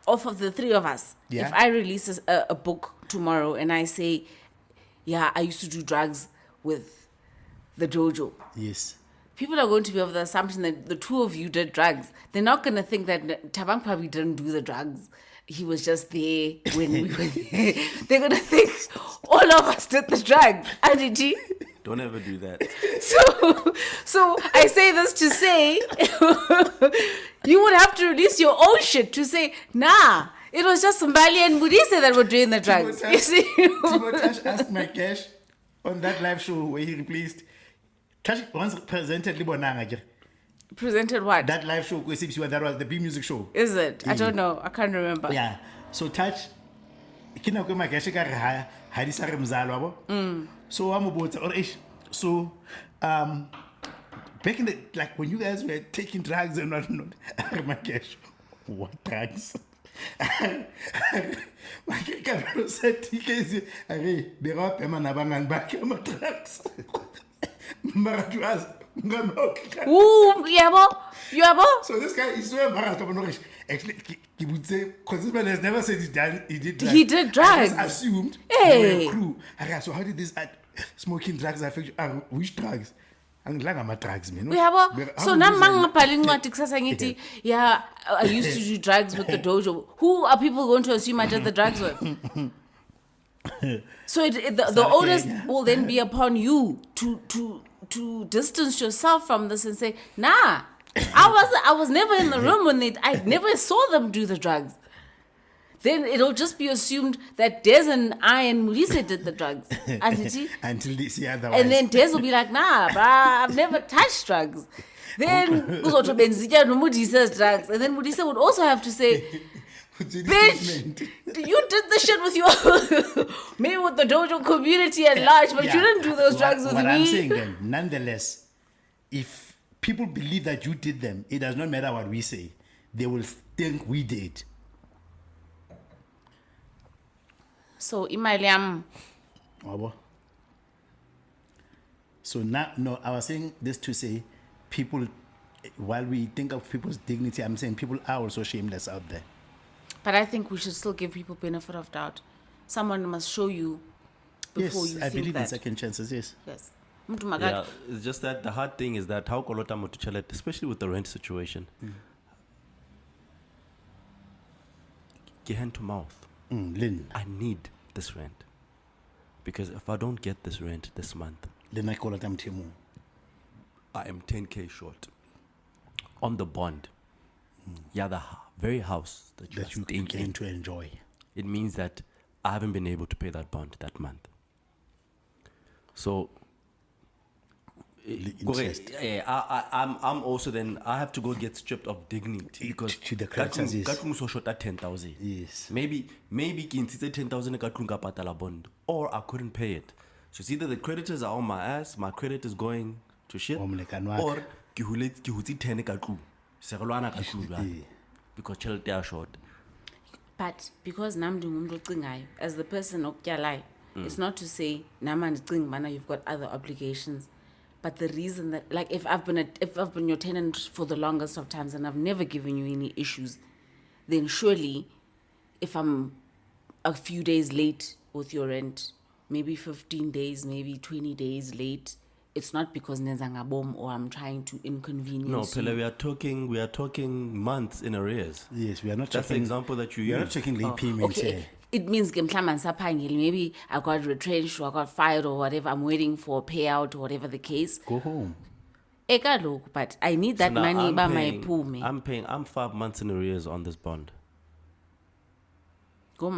off of the three of us, Yeah. if I release a book tomorrow and I say, yeah, I used to do drugs with the dojo, Yes. people are going to be of the assumption that the two of you did drugs. They're not going to think that Tabang probably didn't do the drugs. He was just there when we were there. They're going to think all of us did the drugs. Did he? Don't ever do that. So I say this to say, you would have to release your own shit to say, nah, it was just Mbali and Budise that were doing the drugs. You see? Timotash asked my cash on that live show where he replaced. Tash once presented Libonanga. Presented what? That live show, that was the B Music show. Is it? I don't know. I can't remember. Yeah. So Touch, kina kwe mageshe ka re hadisa re mzalo wabo. So amubotsa or ish. So back in the like when you guys were taking drugs and whatnot, mageshe, what drugs? My Kabelo said TKZ, "Are be ra pema na bangani ba ke ma drugs." Mara to us, Ooh, yabo. so this guy is so embarrassed about Norish. Actually, he would say, because this man has never said he did drugs. He did drugs. I just assumed Hey. they were a crew. Okay, so how did this smoking drugs affect you? Which drugs? Angilanga ma drugs, man. Uyabo. So now mangabhali incwadi kusasa ngithi, yeah, I used to do drugs with the dojo. Who are people going to assume I did the drugs with? So the onus will then be upon you to distance yourself from this and say, nah, I was never in the room when I never saw them do the drugs. Then it'll just be assumed that Des and I and Mulise did the drugs. Until they see otherwise. And then Des will be like, nah, bruh, I've never touched drugs. Then Uzoto Benzija no Mudi says drugs. And then Mudisa would also have to say, bitch, you did the shit with your maybe with the dojo community at large, but you didn't do those drugs with what me. I'm saying then, nonetheless, if people believe that you did them, it does not matter what we say. They will think we did. So Imaliam. So now, no, I was saying this to say, people, while we think of people's dignity, I'm saying people are also shameless out there. But I think we should still give people benefit of doubt. Someone must show you before Yes, you I think believe that. in second chances, yes. Yes. Yeah, it's just that the hard thing is that how Kolota Motuchalet, especially with the rent situation, hand to mouth. Lynn. I need this rent. Because if I don't get this rent this month, Lynn, I call it Timu. I am 10K short on the bond. Yeah, the very house that you are staying begin in. to enjoy. It means that I haven't been able to pay that bond that month. So interest. Yeah, I'm also then I have to go get stripped of dignity because To the creditors, yes. ka tlung so short at 10,000. Yes. Maybe ke ntshitse 10,000 ka tlung ka patala bond, or I couldn't pay it. So it's either the creditors are on my ass, my credit is going to shit, Oh, molekane wa ka. or ke hutse 10 ka tlung. Serelwana ka tlung jwale. Because tjhelete ya short. But because nam ndingumuntu ocingayo, as the person okutyalayo, it's not to say nama ndicinga ubana you've got other obligations, but the reason that, like, if I've been your tenant for the longest of times and I've never given you any issues, then surely if I'm a few days late with your rent, maybe 15 days, maybe 20 days late, it's not because nenzangabom or I'm trying to inconvenience No, you. Pele, we are talking months in arrears. Yes, we are not That's the checking. example that you We are not use. checking late payments Okay, here. it means maybe I got retrenched or I got fired or whatever. I'm waiting for a payout or whatever the case. Go home. But I need that Now, money by my paying- pool, me. I'm 5 months in arrears on this bond. Go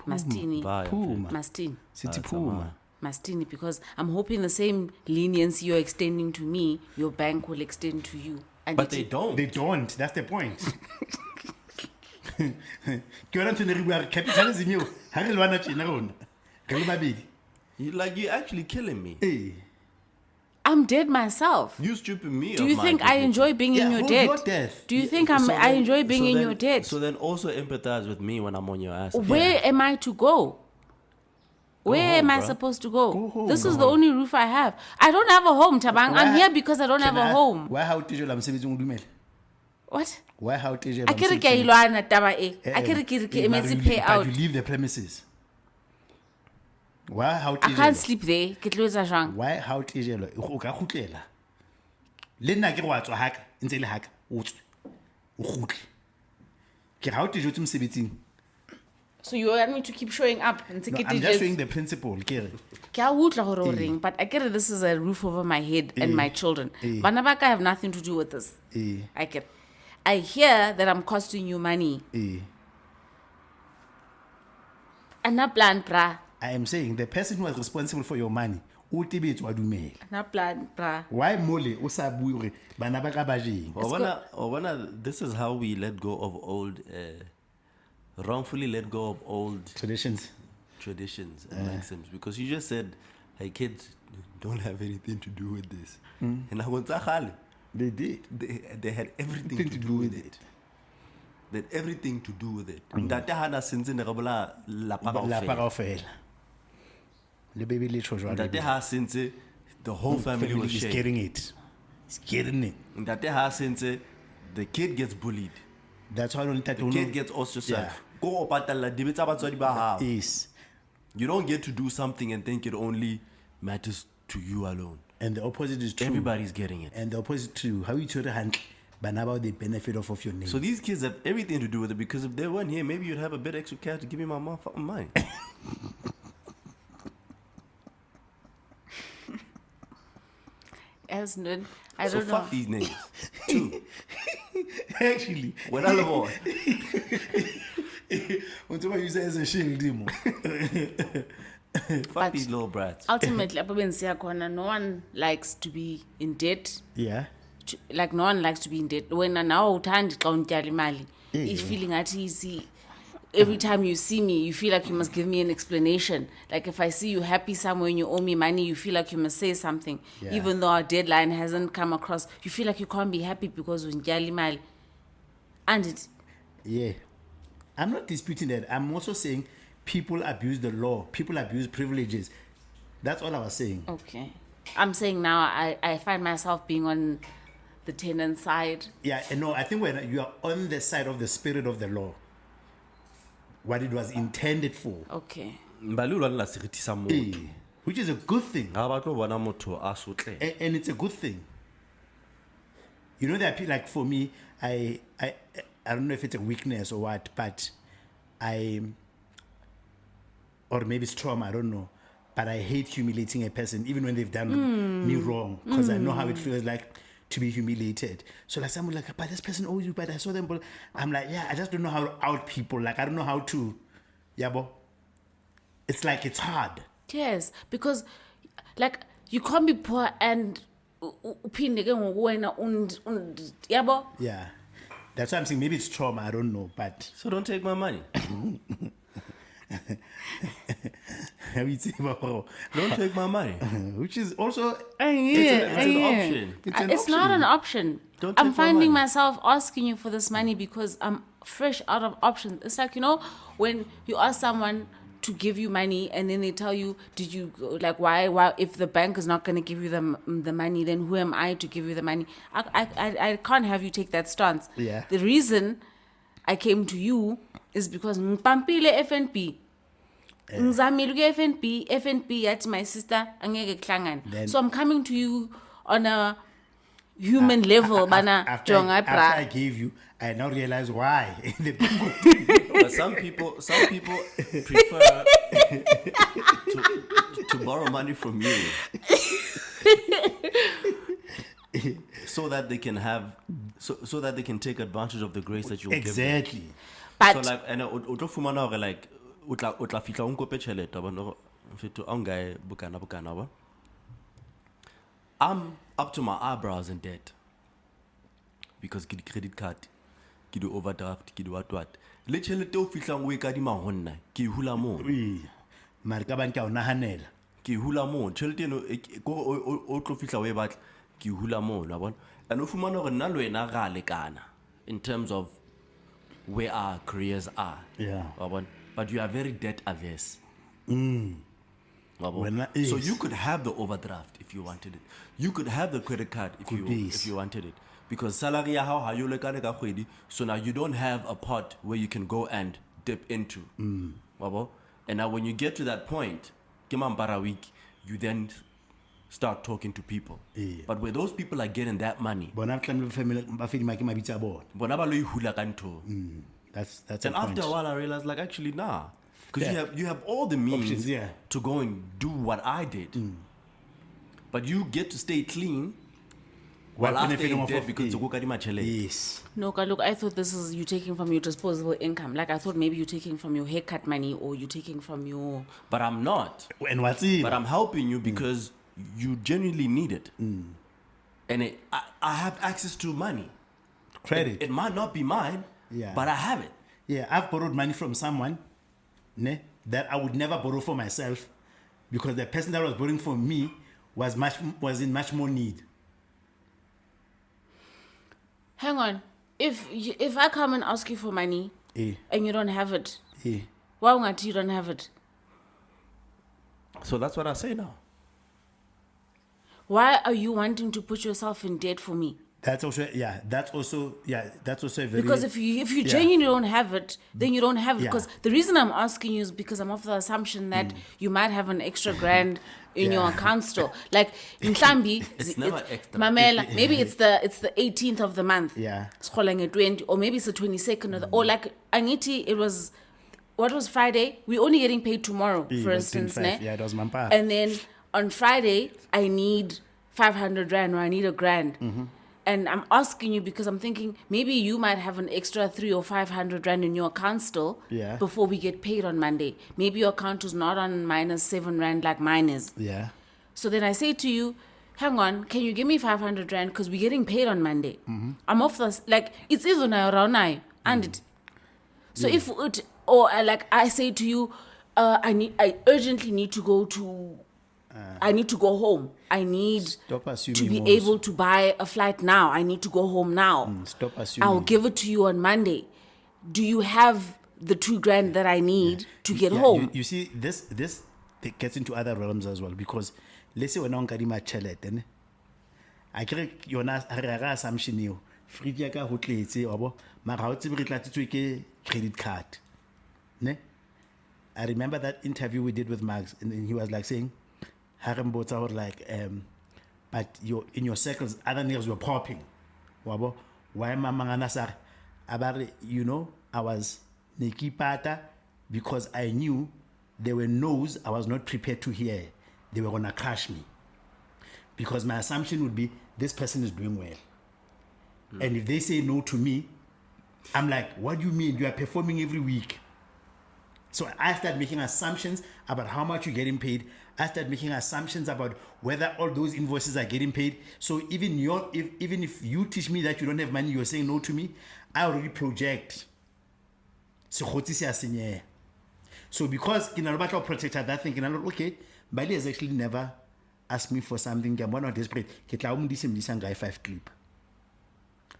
Mastini, Bye. Puma. Mastini, City Puma. Mastini, because I'm hoping the same leniency you're extending to me, your bank will extend to you. And But they don't. They don't. That's the point. Ke yona ntho e ne re bua re capitalism eo ha re lwana tjena rona re le babedi. You're actually killing me. Eh. I'm dead myself. You stripping me. Do of you my think I dignity. enjoy being in your hold debt? your death. Do you think I then- enjoy being so in then- your debt? So then also empathize with me when I'm on your ass. Where am I to go? Where am home, I bruh. supposed to go? Go home, This go is the only roof I have. I don't have a home, Tabang. I'm Why- here because I don't have a home. Why how tejela mosebetsing o dumela? What? Why how tejela I can't get ilwana taba e. I can't get emergency But payout. you leave the premises. Why how I can't tejela? sleep there. Ke tlo etsa jwang? Why how tejela? O ka khutlela. Le nna ke wa tswa haka, ntse le haka, o tswe. O khutle. Ke ha o tejotse mosebetsing. So you want me to keep showing up and No, I'm just showing the principle, ke re. Ke a utlwa hore o reng, but I get it, this is a roof over my head and my children. Bana ba ka have nothing to do with this. Eh. I get. I hear that I'm costing you money. Eh. Ana plan bra. I am saying the person who was responsible for your money, o tebetse wa dumela. Ana plan bra. Why mole o sa bue hore bana ba ka ba jeng? This is how we let go of old, wrongfully let go of old Traditions. traditions and maxims. Because you just said, hey, kids don't have anything to do with this. And I went, They did. they had everything to do with it. They had everything to do with it. Ntate hana since ne re bola lapa La kaofela. paraofela. Le baby le tjho jwalo. Ntate ha since the whole family was is sharing. getting it. It's getting it. Ntate ha since the kid gets bullied. That's why only that The kid gets ostracized. Yeah. Go o patalla dibe tsa batswadi ba hao. is. You don't get to do something and think it only matters to you alone. And the opposite is true. Everybody's getting it. And the opposite to how you tell hand bana about the benefit of your name. So these kids have everything to do with it, because if they weren't here, maybe you'd have a bit extra cash to give me my motherfucking money. As no, I So don't know. fuck these niggas. Too. Actually, When I love all. until I use it as a shield demo. Fuck But- these little brats. Ultimately, apho benisiya khona, no one likes to be in debt. Yeah. Like no one likes to be in debt. Wena nawe uthandi xa unityala imali. Yeah. It's feeling easy. Every time you see me, you feel like you must give me an explanation. Like if I see you happy somewhere and you owe me money, you feel like you must say something. Yeah. Even though our deadline hasn't come across, you feel like you can't be happy because unityala imali. And it, Yeah. I'm not disputing that. I'm also saying people abuse the law. People abuse privileges. That's all I was saying. okay. I'm saying now I find myself being on the tenant side. Yeah, and no, I think when you are on the side of the spirit of the law, what it was intended for, Okay. Mbalulwa la seriti sa motho. eh, which is a good thing. Ha ba tlo bona motho a sotle. And it's a good thing. You know that, like for me, I don't know if it's a weakness or what, but or maybe it's trauma, I don't know. But I hate humiliating a person, even when they've done me wrong, because I know how it feels like to be humiliated. So like someone like, but this person owes you, but I saw them. But I'm like, yeah, I just don't know how to out people. Like I don't know how to, yeah, but it's like it's hard. Yes, because like You can't be poor and uphinde ke ngokuwena yabo. Yeah. That's what I'm saying. Maybe it's trauma. I don't know. But So don't take my money. Don't take my money. which is also It's an option. It's not an option. Don't I'm take my finding money. myself asking you for this money because I'm fresh out of options. It's like, when you ask someone to give you money and then they tell you, did you go, like, why, if the bank is not going to give you the money, then who am I to give you the money? I can't have you take that stance. Yeah. The reason I came to you is because Mpampile FNP. Ngizamile FNP yathi my sister angeke kuhlangane. So I'm coming to you on a human level, bana after I jonga gave you, I now realize why. But some people prefer to borrow money from you so that they can have so that they can take advantage of the grace that you give them. Exactly. But So like, and utlo fumana hore like utla fitla o nkope tjhelete ba no fetho a ngae bukana ba. I'm up to my eyebrows in debt because ke di credit card, ke di overdraft, ke di what. Le tjhelete o fitlang o e kadima ho nna ke e hula mo. Mare ka banka o nahanela. Ke e hula mo tjhelete eno o tlo fitla o e batla ke e hula mo la bona. And o fumana hore nna le wena ra lekana in terms of where our careers are. Yeah. But you are very debt averse. When that is- So you could have the overdraft if you wanted it. You could have the credit card if you wanted it. Because salary ya hao ha yo lekane ka kgwedi, so now you don't have a pot where you can go and dip into. Wabo? And now when you get to that point, ke mampara week, you then start talking to people. Yeah. But where those people are getting that money, Bona tlamehile family ba fedima ke mabitso a bona. bona ba lo e hula ka ntho. That's And a after point. a while, I realized, like, actually, nah. Because Yeah. you have all the means Options, yeah. to go and do what I did. But you get to stay clean while While I stay benefiting in off debt of- because yeah. of Gukadima Chele. Yes. no, look, I thought this is you taking from your disposable income. Like I thought maybe you're taking from your haircut money or you're taking from your. But I'm not. And what's it? But I'm helping you because you genuinely need it. And I have access to money. Credit. It might not be mine, Yeah. but I have it. Yeah, I've borrowed money from someone that I would never borrow for myself because the person that was borrowing from me was in much more need. Hang on, if I come and ask you for money and you don't have it, why won't you don't have it? So that's what I say now. Why are you wanting to put yourself in debt for me? That's also a very Because if you genuinely don't have it, then you don't have it. Yeah. Because the reason I'm asking you is because I'm of the assumption that you might have an extra grand in your account store. Like in Mhlambi, It's never extra. Mamela, maybe it's the 18th of the month. Yeah. Scrolling at 20, or maybe it's the 22nd or like Aniti, it was what was Friday? We're only getting paid tomorrow, Yeah, for it was instance. 25. Ne? Yeah, it was Mampara. And then on Friday, I need 500 rand or I need a grand. And I'm asking you because I'm thinking maybe you might have an extra 300 or 500 rand in your account still Yeah. before we get paid on Monday. Maybe your account is not on -7 rand like mine is. Yeah. So then I say to you, hang on, can you give me 500 rand because we're getting paid on Monday? I'm off the, like, it's either now or now, and it. So if it, or like I say to you, I urgently need to go to, I need to go home. I need Stop to assuming be most. able to buy a flight now. I need to go home now. Stop assuming. I'll give it to you on Monday. Do you have the 2 grand that I need to get Yeah, home? You see, this gets into other realms as well because let's say when on kadima tjhelete ne I kere yona re ga assumption eo free ya ka ho tletse wa bo mara ha o tsebe re tlatsitswe ke credit card ne. I remember that interview we did with Max and then he was like saying Harembotsa or like but in your circles other niggas were popping wa bo why mamangana sar abare I was nekipata because I knew there were no's I was not prepared to hear. They were gonna crush me. Because my assumption would be this person is doing well. And if they say no to me, I'm like, what do you mean? You are performing every week. So I start making assumptions about how much you're getting paid. I start making assumptions about whether all those invoices are getting paid. So even if you teach me that you don't have money, you're saying no to me, I already project. So because in a battle protector, that thing, okay, Bali has actually never asked me for something. I'm not desperate. Get guy 5 clip.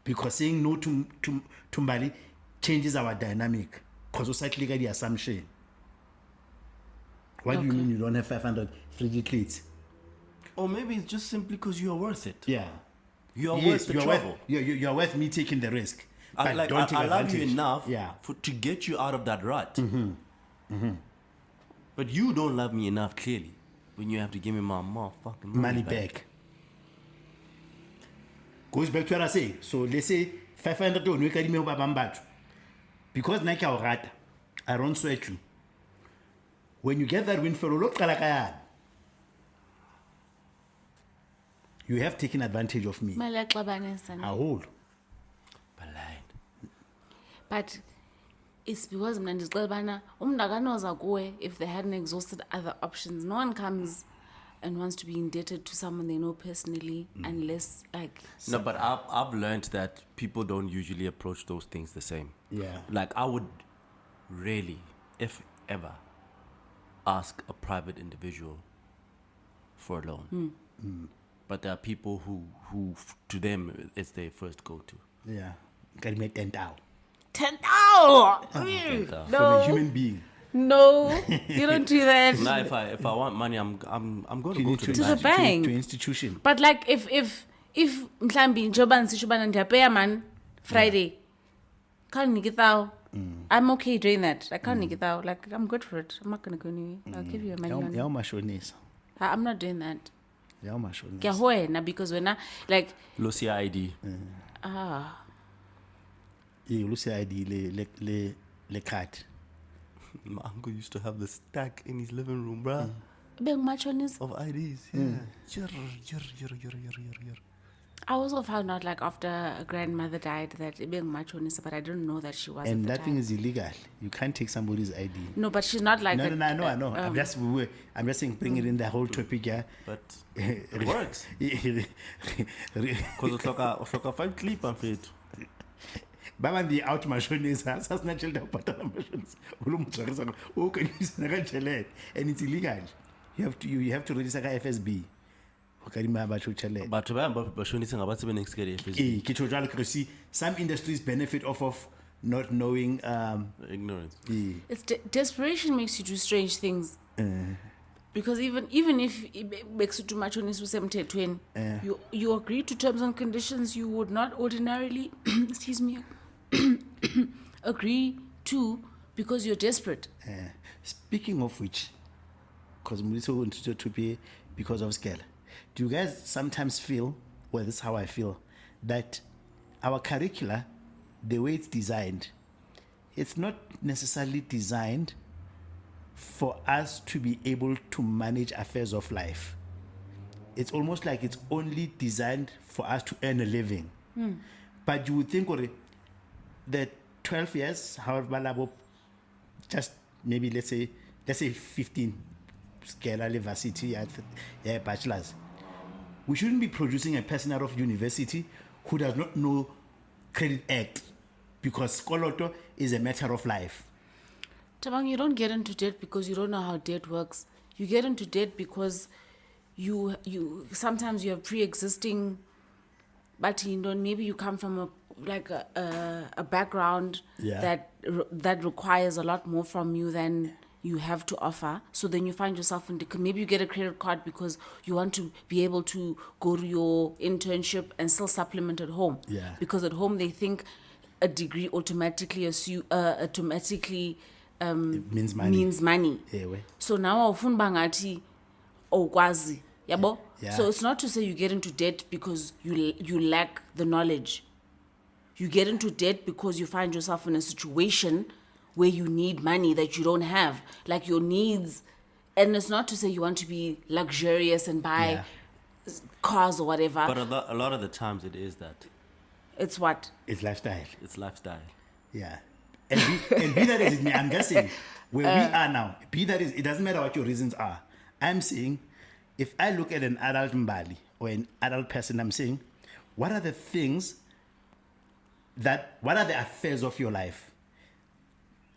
Because saying no to Mbali changes our dynamic. Because it's actually the assumption. What do you mean you don't have 500 3D cleats? Or maybe it's just simply because you are worth it. Yeah. You are worth the trouble. You're worth me taking the risk. I But don't take love you advantage. enough Yeah. to get you out of that rut. But you don't love me enough, clearly, when you have to give me my motherfucking Money back. Goes back to what I say. So let's say 500 we can me over because Nike or rat, I don't sweat you. When you get that win for you have taken advantage of me. I hold. But it's because mna ndicela bana umntu akanoza kuwe if they hadn't exhausted other options. No one comes and wants to be indebted to someone they know personally unless like No, but I've learned that people don't usually approach those things the same. Yeah. Like I would rarely, if ever, ask a private individual for a loan. But there are people who to them it's their first go-to. Yeah. Can make 10,000. 10,000. From a No, human being. no, you don't do that. Now, if I want money, I'm going to go to To the the bank. bank. To institution. But like if mhlambi njoba ngisho bana ndiyapeya man Friday, can't niki thou. I'm okay doing that. I can't niki thou. Like I'm good for it. I'm not gonna go anywhere. I'll give you a money on. Yeah, mashonisa. I'm not doing that. Yeah, mashonisa. Kiahoena because when I like Lucia ID. Yeah, you lose ID le card. My uncle used to have the stack in his living room, bruh, being machonis. of IDs. Yeah. I also found out like after a grandmother died that being machonis, but I didn't know that she was. And at the that time. thing is illegal. You can't take somebody's ID. No, but she's not like No, that. I know. I'm just saying, bring it in the whole topic, yeah. But it works. Because it's like a 5 clip, I'm afraid. Baba the out machines has natural patala machines. Oh, can use and it's illegal. You have to register FSB. But to buy bashonisa ngabathi next year. See, some industries benefit off of not knowing Ignorance. It's desperation makes you do strange things. Because even if it makes you too much on this twin, you agree to terms and conditions you would not ordinarily excuse me agree to because you're desperate. Speaking of which, because Muliso wanted to be because of scale. Do you guys sometimes feel, well, this is how I feel, that our curricula, the way it's designed, it's not necessarily designed for us to be able to manage affairs of life. It's almost like it's only designed for us to earn a living. But you would think that 12 years, however, just maybe let's say 15 scale university at bachelor's. We shouldn't be producing a person out of university who does not know Credit Act, because Skoloto is a matter of life. Tabang, you don't get into debt because you don't know how debt works. You get into debt because you sometimes you have pre-existing, but you know, maybe you come from a background that requires a lot more from you than you have to offer. So then you find yourself maybe you get a credit card because you want to be able to go to your internship and still supplement at home. Yeah. Because at home they think a degree automatically means money. Ewe. So now awufuni bangati okwazi, yabo? Yeah. So it's not to say you get into debt because you lack the knowledge. You get into debt because you find yourself in a situation where you need money that you don't have, like your needs. And it's not to say you want to be luxurious and buy cars or whatever. But a lot of the times it is that. It's what? It's lifestyle. It's lifestyle. Yeah. And be that as it may, I'm just saying, Where we are now, be that is, it doesn't matter what your reasons are. I'm saying, if I look at an adult Mbali or an adult person, I'm saying, what are the things what are the affairs of your life?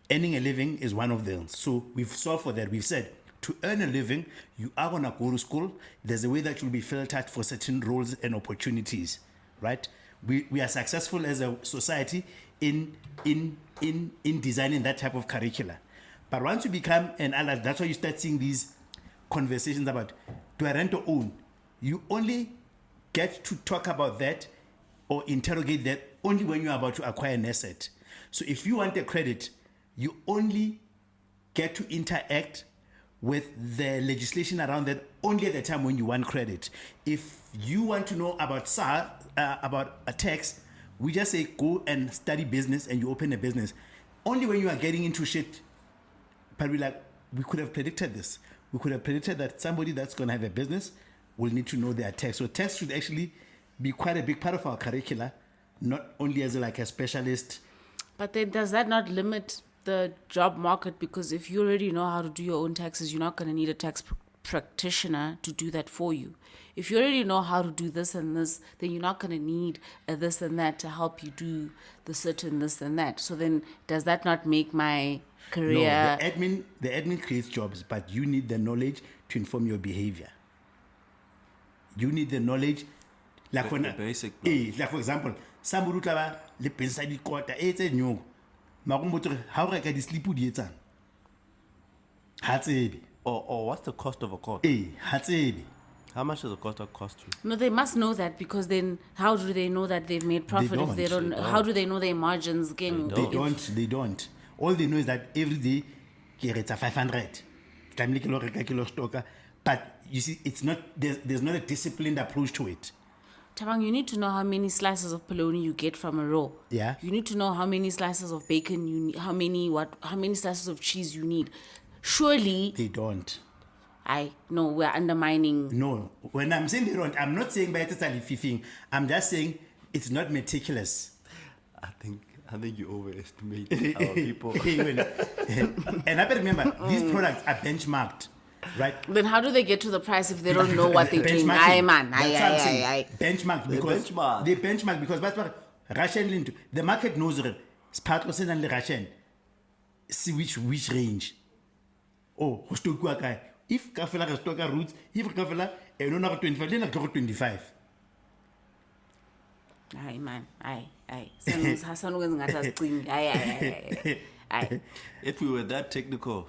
Earning a living is one of them. So we've solved for that. We've said, to earn a living, you are going to go to school. There's a way that you'll be filtered for certain roles and opportunities, right? We are successful as a society in designing that type of curricula. But once you become an adult, that's why you start seeing these conversations about, do I rent or own? You only get to talk about that or interrogate that only when you're about to acquire an asset. So if you want a credit, you only get to interact with the legislation around that only at the time when you want credit. If you want to know about about a tax, we just say go and study business and you open a business. Only when you are getting into shit, but we could have predicted this. We could have predicted that somebody that's going to have a business will need to know their tax. So tax should actually be quite a big part of our curricula, not only as a specialist. But then does that not limit the job market? Because if you already know how to do your own taxes, you're not going to need a tax practitioner to do that for you. If you already know how to do this and this, then you're not going to need a this and that to help you do the certain this and that. So then does that not make my career... No, the admin creates jobs, but you need the knowledge to inform your behavior. You need the knowledge, like the basic like for example, somebody who tla le pensa di kota it's a new makumbotse how reka di sleep di etsang ha tsebe or what's the cost of a course? ha tsebe. How much does a course cost you? No, they must know that, because then how do they know that they've made profit if they don't? How do they know their margins? They don't. All they know is that every day ke retsa 500. Tlamehile ke lo reka ke lo stocka. But you see, it's not there's not a disciplined approach to it. Tabang, you need to know how many slices of polony you get from a roll. Yeah. You need to know how many slices of bacon you need, how many slices of cheese you need. Surely They don't. We're undermining. No, when I'm saying they don't, I'm not saying by it's I'm just saying it's not meticulous. I think you overestimate our people. And I better remember, these products are benchmarked, right? Then how do they get to the price if they don't know what they're doing? Benchmarked because they benchmark because that's what Russian the market knows it. Sparkle and Russian. See which range. Oh, if kafela ka stock roots, if kafela e no na 25, then go 25. Aye man, aye. If we were that technical,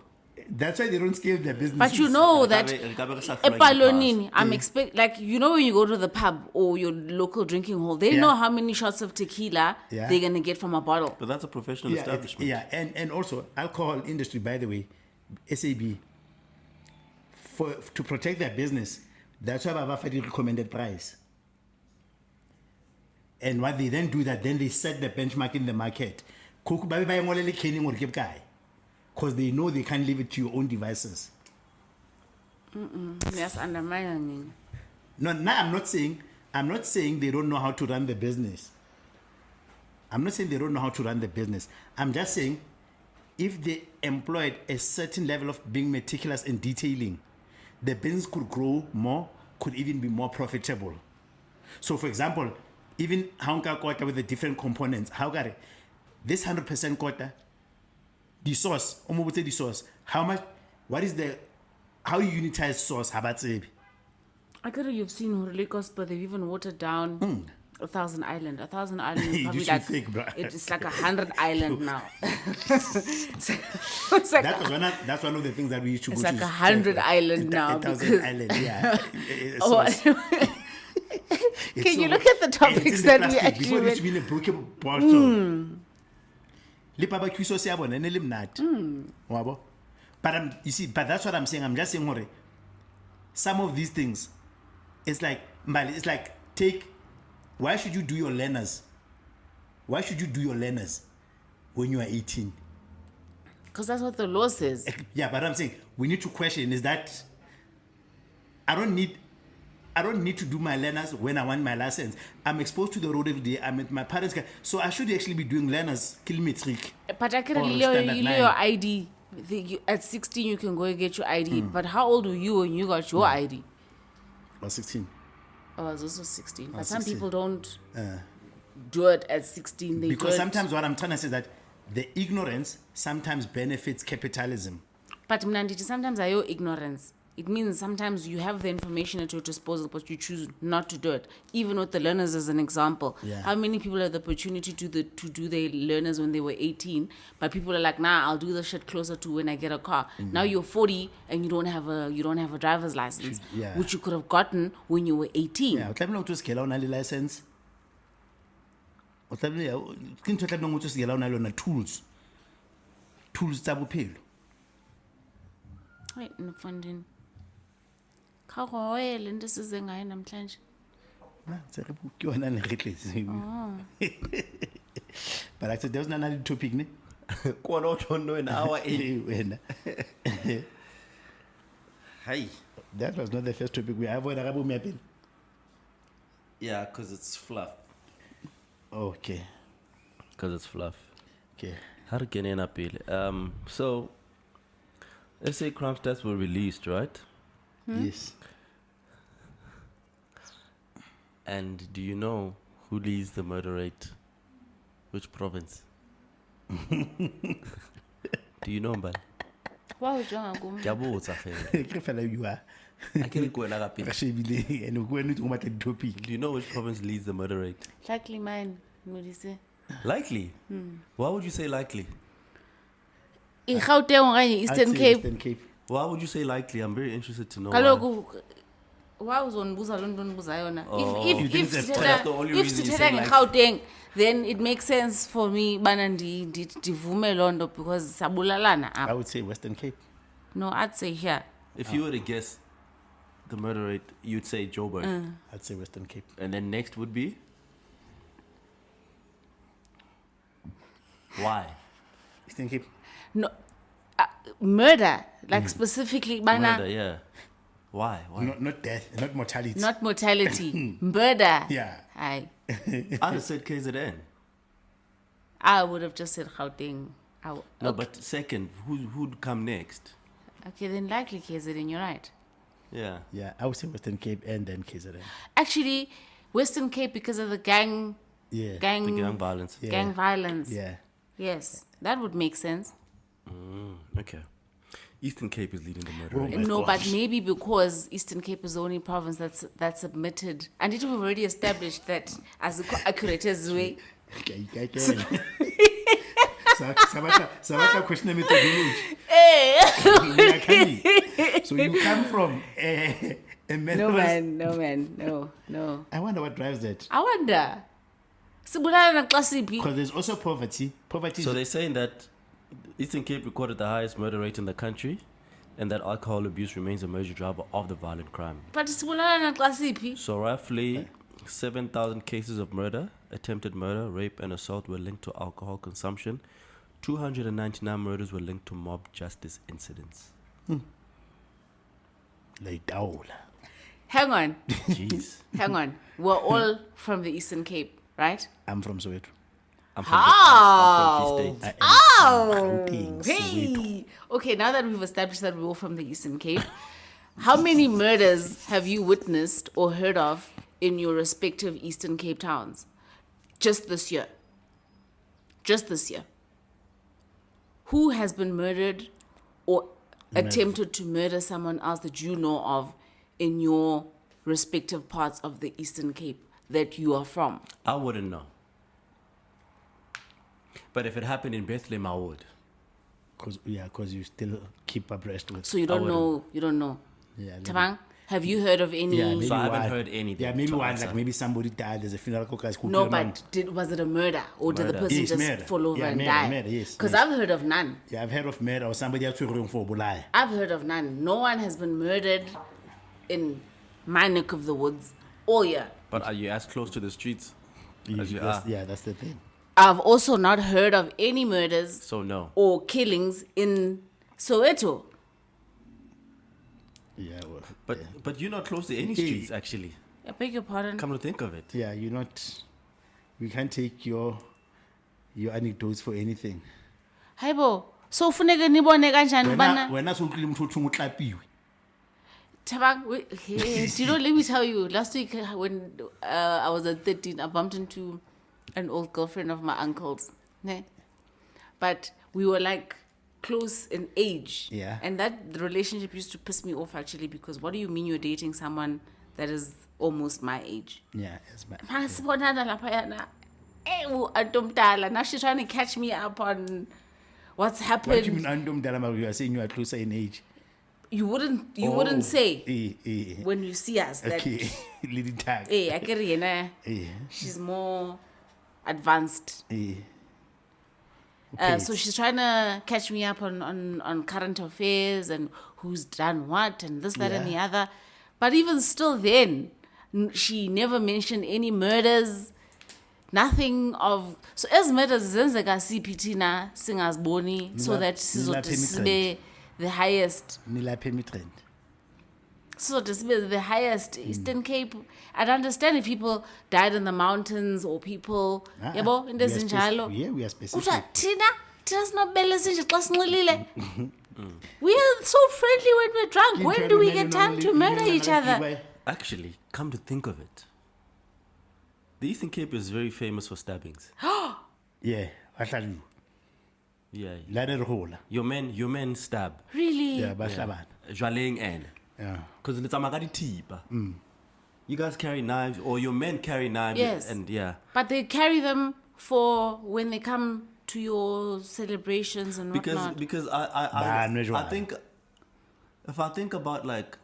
that's why they don't scale their business. But you know that Epalonini, I'm expect when you go to the pub or your local drinking hall, they know how many shots of tequila they're gonna get from a bottle. But that's a professional establishment. Yeah, and also alcohol industry, by the way, SAB, to protect their business, that's why Baba Fadi recommended price. And what they then do that, then they set the benchmark in the market. Because they know they can't leave it to your own devices. That's undermining. No, I'm not saying they don't know how to run the business. I'm not saying they don't know how to run the business. I'm just saying if they employed a certain level of being meticulous and detailing, the business could grow more, could even be more profitable. So, for example, even Hanka quota with the different components, how got it? This 100% quota, the sauce, the sauce, how much, how you unitize sauce, how about it? I could have you've seen Horley cost, but they've even watered down 1,000 Island. 1,000 Island is probably it's like 100 Island now. It's like that's one of the things that we used to go to. It's like 100 Island now. 1,000 Island, yeah. Can you look at the topics that we actually... Before it's been a broken bottle. Le barbecue sauce ya bona ne le mnati. Wabo? But that's what I'm saying. I'm just saying some of these things, it's like why should you do your learners? Why should you do your learners when you are 18? Because that's what the law says. Yeah, but I'm saying we need to question is that I don't need to do my learners when I want my license. I'm exposed to the road every day. I'm at my parents' car. So I should actually be doing learners, kilometric. Particularly your ID. At 16, you can go and get your ID. But how old were you when you got your ID? I was 16. I was also 16. But some 16. people don't do it at 16. They do Because it- sometimes what I'm trying to say is that the ignorance sometimes benefits capitalism. But Mnanditi, sometimes are your ignorance. It means sometimes you have the information at your disposal, but you choose not to do it. Even with the learners as an example. Yeah. How many people had the opportunity to do their learners when they were 18, but people are like, nah, I'll do the shit closer to when I get a car. Now you're 40 and you don't have a driver's license, Yeah. which you could have gotten when you were 18. Yeah, o tlamehile o ntse o se kela o na le license. O tlamehile ke ntho e tlamehile o ntse o se kela o na le yona tools. Tools tsa bophelo. Wait, Mfondini. Khagoe le nto size ngayo namhlanje. Na, tse re bu- ke yona ne re tletse. But actually there was another topic ne. Kona o don't know an hour in. Eh, wena. Hey. That was not the first topic we have. Wena ga bo meapeng. Yeah, because it's fluff. Okay. Because it's fluff. Okay. How to get in up here? So, SA crime stats were released, right? Yes. And do you know who leads the murder rate? Which province? Do you know, man? Wa o jonga kum. Kiabotsa fela. Ke fela you are. I can't go another Re page. shebile and go ene go matla topic. Do you know which province leads the murder rate? Likely mine, Modise. Likely. Why would you say likely? I-Gauteng okanye Eastern Cape. Eastern Cape. Why would you say likely? I'm very interested to know. Why. Kaloku why uzonibuza lo nto ndibuza yona? You think If that's sithetha the only if reason you sithetha say like- nge-Gauteng, then it makes sense for me bana ndivume loo nto because sabulalana I apha. would say Western Cape. No, I'd say here. If you were to guess the murder rate, you'd say Joburg. I'd say Western Cape. And then next would be? Why? Eastern Cape. No, murder, like specifically bana, Murder, yeah. Why? Why? Not death, not mortality. not mortality, murder. Yeah. Aye. I'd have said KZN. I would have just said Gauteng. No, Okay. but second, who'd come next? Okay, then likely KZN, you're right. Yeah. Yeah, I would say Western Cape and then KZN. Actually, Western Cape because of the gang Yeah. The gang violence. Yeah. gang violence. Yeah. Yes, that would make sense. Okay. Eastern Cape is leading the murder Oh rate. my No, gosh. but maybe because Eastern Cape is the only province that's submitted, and it we've already established that as accurate as we. Okay, Sabata question methodology. We are coming. So you come from a No mental. man, no. I wonder what drives that. I wonder. Sibulala na xa siphi? Because there's also poverty. Poverty. So they're saying that Eastern Cape recorded the highest murder rate in the country and that alcohol abuse remains a major driver of the violent crime. But sibulala na xa siphi? So roughly 7,000 cases of murder, attempted murder, rape and assault were linked to alcohol consumption. 299 murders were linked to mob justice incidents. Lay down. Hang on, Jeez. hang on. We're all from the Eastern Cape, right? I'm from Soweto. I'm from How? the Free State. Oh, Gauteng, Soweto. hey. Okay, now that we've established that we're all from the Eastern Cape, how many murders have you witnessed or heard of in your respective Eastern Cape towns? Just this year. Just this year. Who has been murdered or attempted to murder someone else that you know of in your respective parts of the Eastern Cape that you are from? I wouldn't know. But if it happened in Bethlehem, I would. Because you still keep abreast with. So you don't know. You don't know. Yeah, maybe. Tabang, have you heard of any? Yeah, maybe So I haven't one. heard anything Yeah, maybe to one. answer. Like maybe somebody died. There's a funeral cooker. No, but was it a murder or did the Murder. person Yes, just murder. fall over Yeah, and murder, die? murder, yes, Because yes. I've heard of none. Yeah, I've heard of murder or somebody else room for bulai. I've heard of none. No one has been murdered in my neck of the woods all year. But are you as close to the streets as you are? Yeah, that's the thing. I've also not heard of any murders So no. or killings in Soweto. Yeah, well, But you're not close to any streets, actually. I beg your pardon. Come to think of it. yeah, you're not. We can't take your anecdotes for anything. Haibo, So funeka nibone kanjani bana wena so utlile motho o thong o tlapiwe. Tabang, do you know, let me tell you, last week when I was at 13, I bumped into an old girlfriend of my uncle's. Ne? But we were like close in age. Yeah. And that the relationship used to piss me off actually, because what do you mean you're dating someone that is almost my age? Yeah, it's my. Masibonana laphayana. Ew, antomdala. Now she's trying to catch me up on what's What do you happened. mean, Andom Dalama? You are saying you are closer in age. You wouldn't say when you see us that Okay, little tag. hey, akere yena, she's more advanced. So she's trying to catch me up on current affairs and who's done what and this, that, and the other. But even still then, she never mentioned any murders, nothing of... So as murders, zenzeka CPT na singaziboni, so that sizothi the highest... Nilaphe mitrend. So to be the highest Eastern Cape, I'd understand if people died in the mountains or people, yabo, in the Zinjalo. Yeah, we are specific. Tina's not we are so friendly when we're drunk. When do we get time to murder each other? Actually, come to think of it, the Eastern Cape is very famous for stabbings. Yeah, bahlaju. Yeah. La re hola. Your men stab. Really? Yeah, bahlabana. Jwaleng and. Yeah. Because it's a magadi tipa. You guys carry knives, or your men carry knives. Yes. And yeah. But they carry them for when they come to your celebrations and whatnot. Because I think, if I think about like,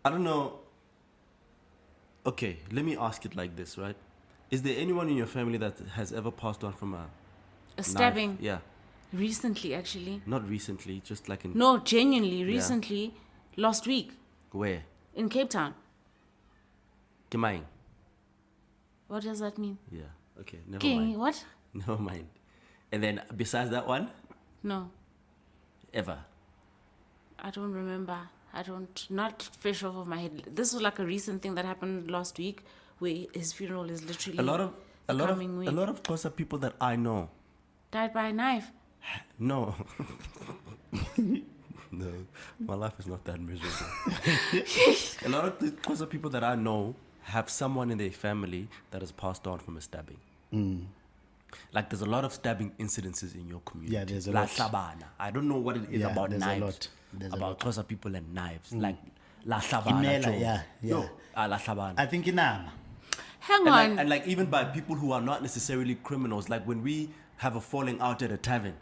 I don't know. Okay, let me ask it like this, right? Is there anyone in your family that has ever passed on from a stabbing? Knife? Yeah. Recently, actually. Not recently, just like in... No, genuinely, recently, last week. Where? In Cape Town. Kemaing. What does that mean? Yeah, okay, never mind. What? Never mind. And then besides that one? No. Ever? I don't remember. Not fresh off of my head. This was like a recent thing that happened last week where his funeral is literally a lot of Xhosa people that I know died by a knife. No. No, my life is not that miserable. A lot of the Xhosa people that I know have someone in their family that has passed on from a stabbing. Like there's a lot of stabbing incidences in your community. Yeah, there's a lot. Sabana. I don't know what it is about there's knives. A lot. There's about Xhosa people and knives. Like La Imela, Sabana. yeah. No, La Sabana. I think Inama. Hang on. And like even by people who are not necessarily criminals, like when we have a falling out at a tavern,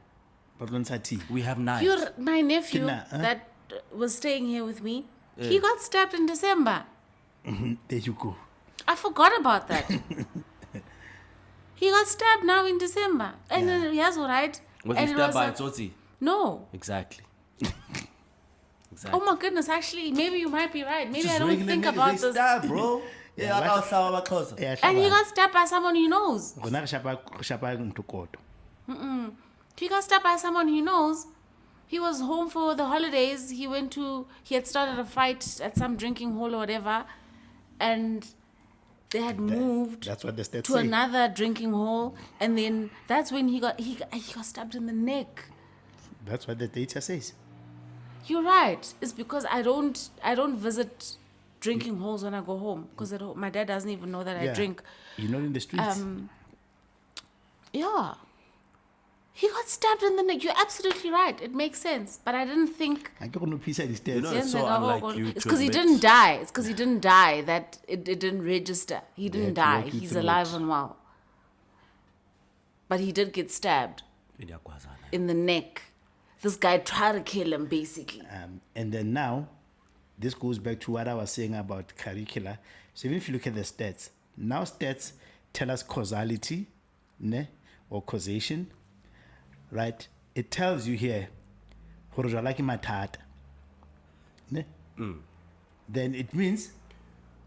we have knives. My nephew that was staying here with me, he got stabbed in December. There you go. I forgot about that. He got stabbed now in December. And then, yes, all right. Was he stabbed by a Tsotsi? No. Exactly. Oh my goodness, actually, maybe you might be right. Maybe I don't think about this. Stab, bro. And he got stabbed by someone he knows. He got stabbed by someone he knows. He was home for the holidays. He had started a fight at some drinking hall or whatever. And they had moved to another drinking hall. And then that's when he got stabbed in the neck. That's what the data says. You're right. It's because I don't visit drinking halls when I go home. Because my dad doesn't even know that I drink. You're not in the streets. Yeah. He got stabbed in the neck. You're absolutely right. It makes sense. But I didn't think... I don't know piece of the stairs. It's so unlike you. It's because he didn't die. It's because he didn't die that it didn't register. He didn't die. He's alive and well. But he did get stabbed in the neck. This guy tried to kill him, basically. And then now, this goes back to what I was saying about curricula. So even if you look at the stats, now stats tell us causality, ne, or causation, right? It tells you here, ne? Then it means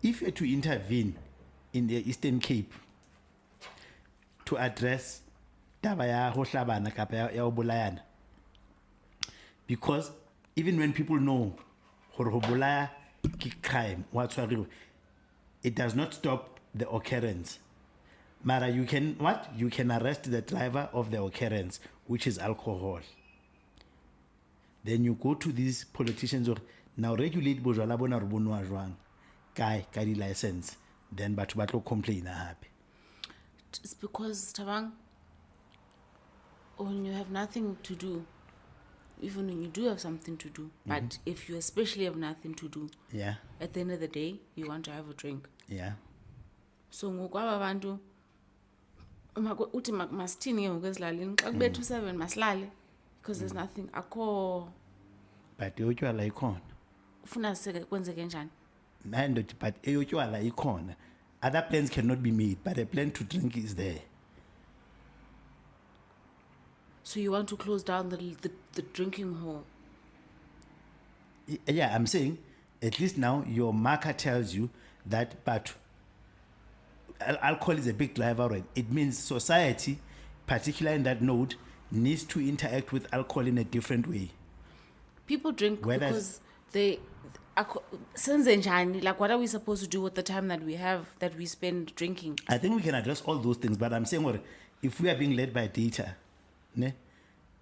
if you're to intervene in the Eastern Cape to address taba ya ho hlabana kapa ya ho bolayana, because even when people know hore ho bolaya ke crime, it does not stop the occurrence. Mara, you can what? You can arrest the driver of the occurrence, which is alcohol. Then you go to these politicians or now regulate bojwala bona re bonwa jwang. Kai di license. Then batho ba tlo complain happy. It's because Tabang, when you have nothing to do, even when you do have something to do, but if you especially have nothing to do, Yeah. at the end of the day, you want to have a drink. Yeah. So ngokwaba abantu uthi masithini ke ngokwezilalini xa kubethu 7 masilale because there's nothing akho But eyotywala ikhona. ufuna kwenzeke njani. But eyotywala ikhona. Other plans cannot be made, but a plan to drink is there. So you want to close down the drinking hall. Yeah, I'm saying at least now your marker tells you that, but alcohol is a big driver, right? It means society, particularly in that node, needs to interact with alcohol in a different way. People drink Whereas- because they senze njani, like what are we supposed to do with the time that we have that we spend drinking? I think we can address all those things, but I'm saying, well, if we are being led by data, ne,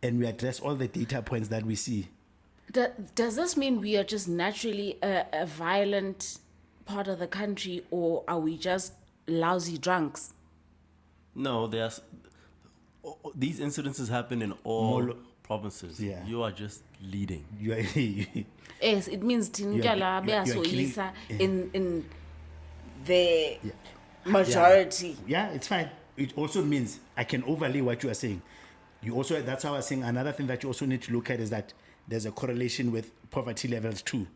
and we address all the data points that we see, Does this mean we are just naturally a violent part of the country, or are we just lousy drunks? No, these incidences happen in all provinces. Yeah. You are just leading. you are Yes, it means you are tinjala in the Yeah. majority. Yeah, it's fine. It also means I can overlay what you are saying. You also, that's how I was saying, another thing that you also need to look at is that there's a correlation with poverty levels too.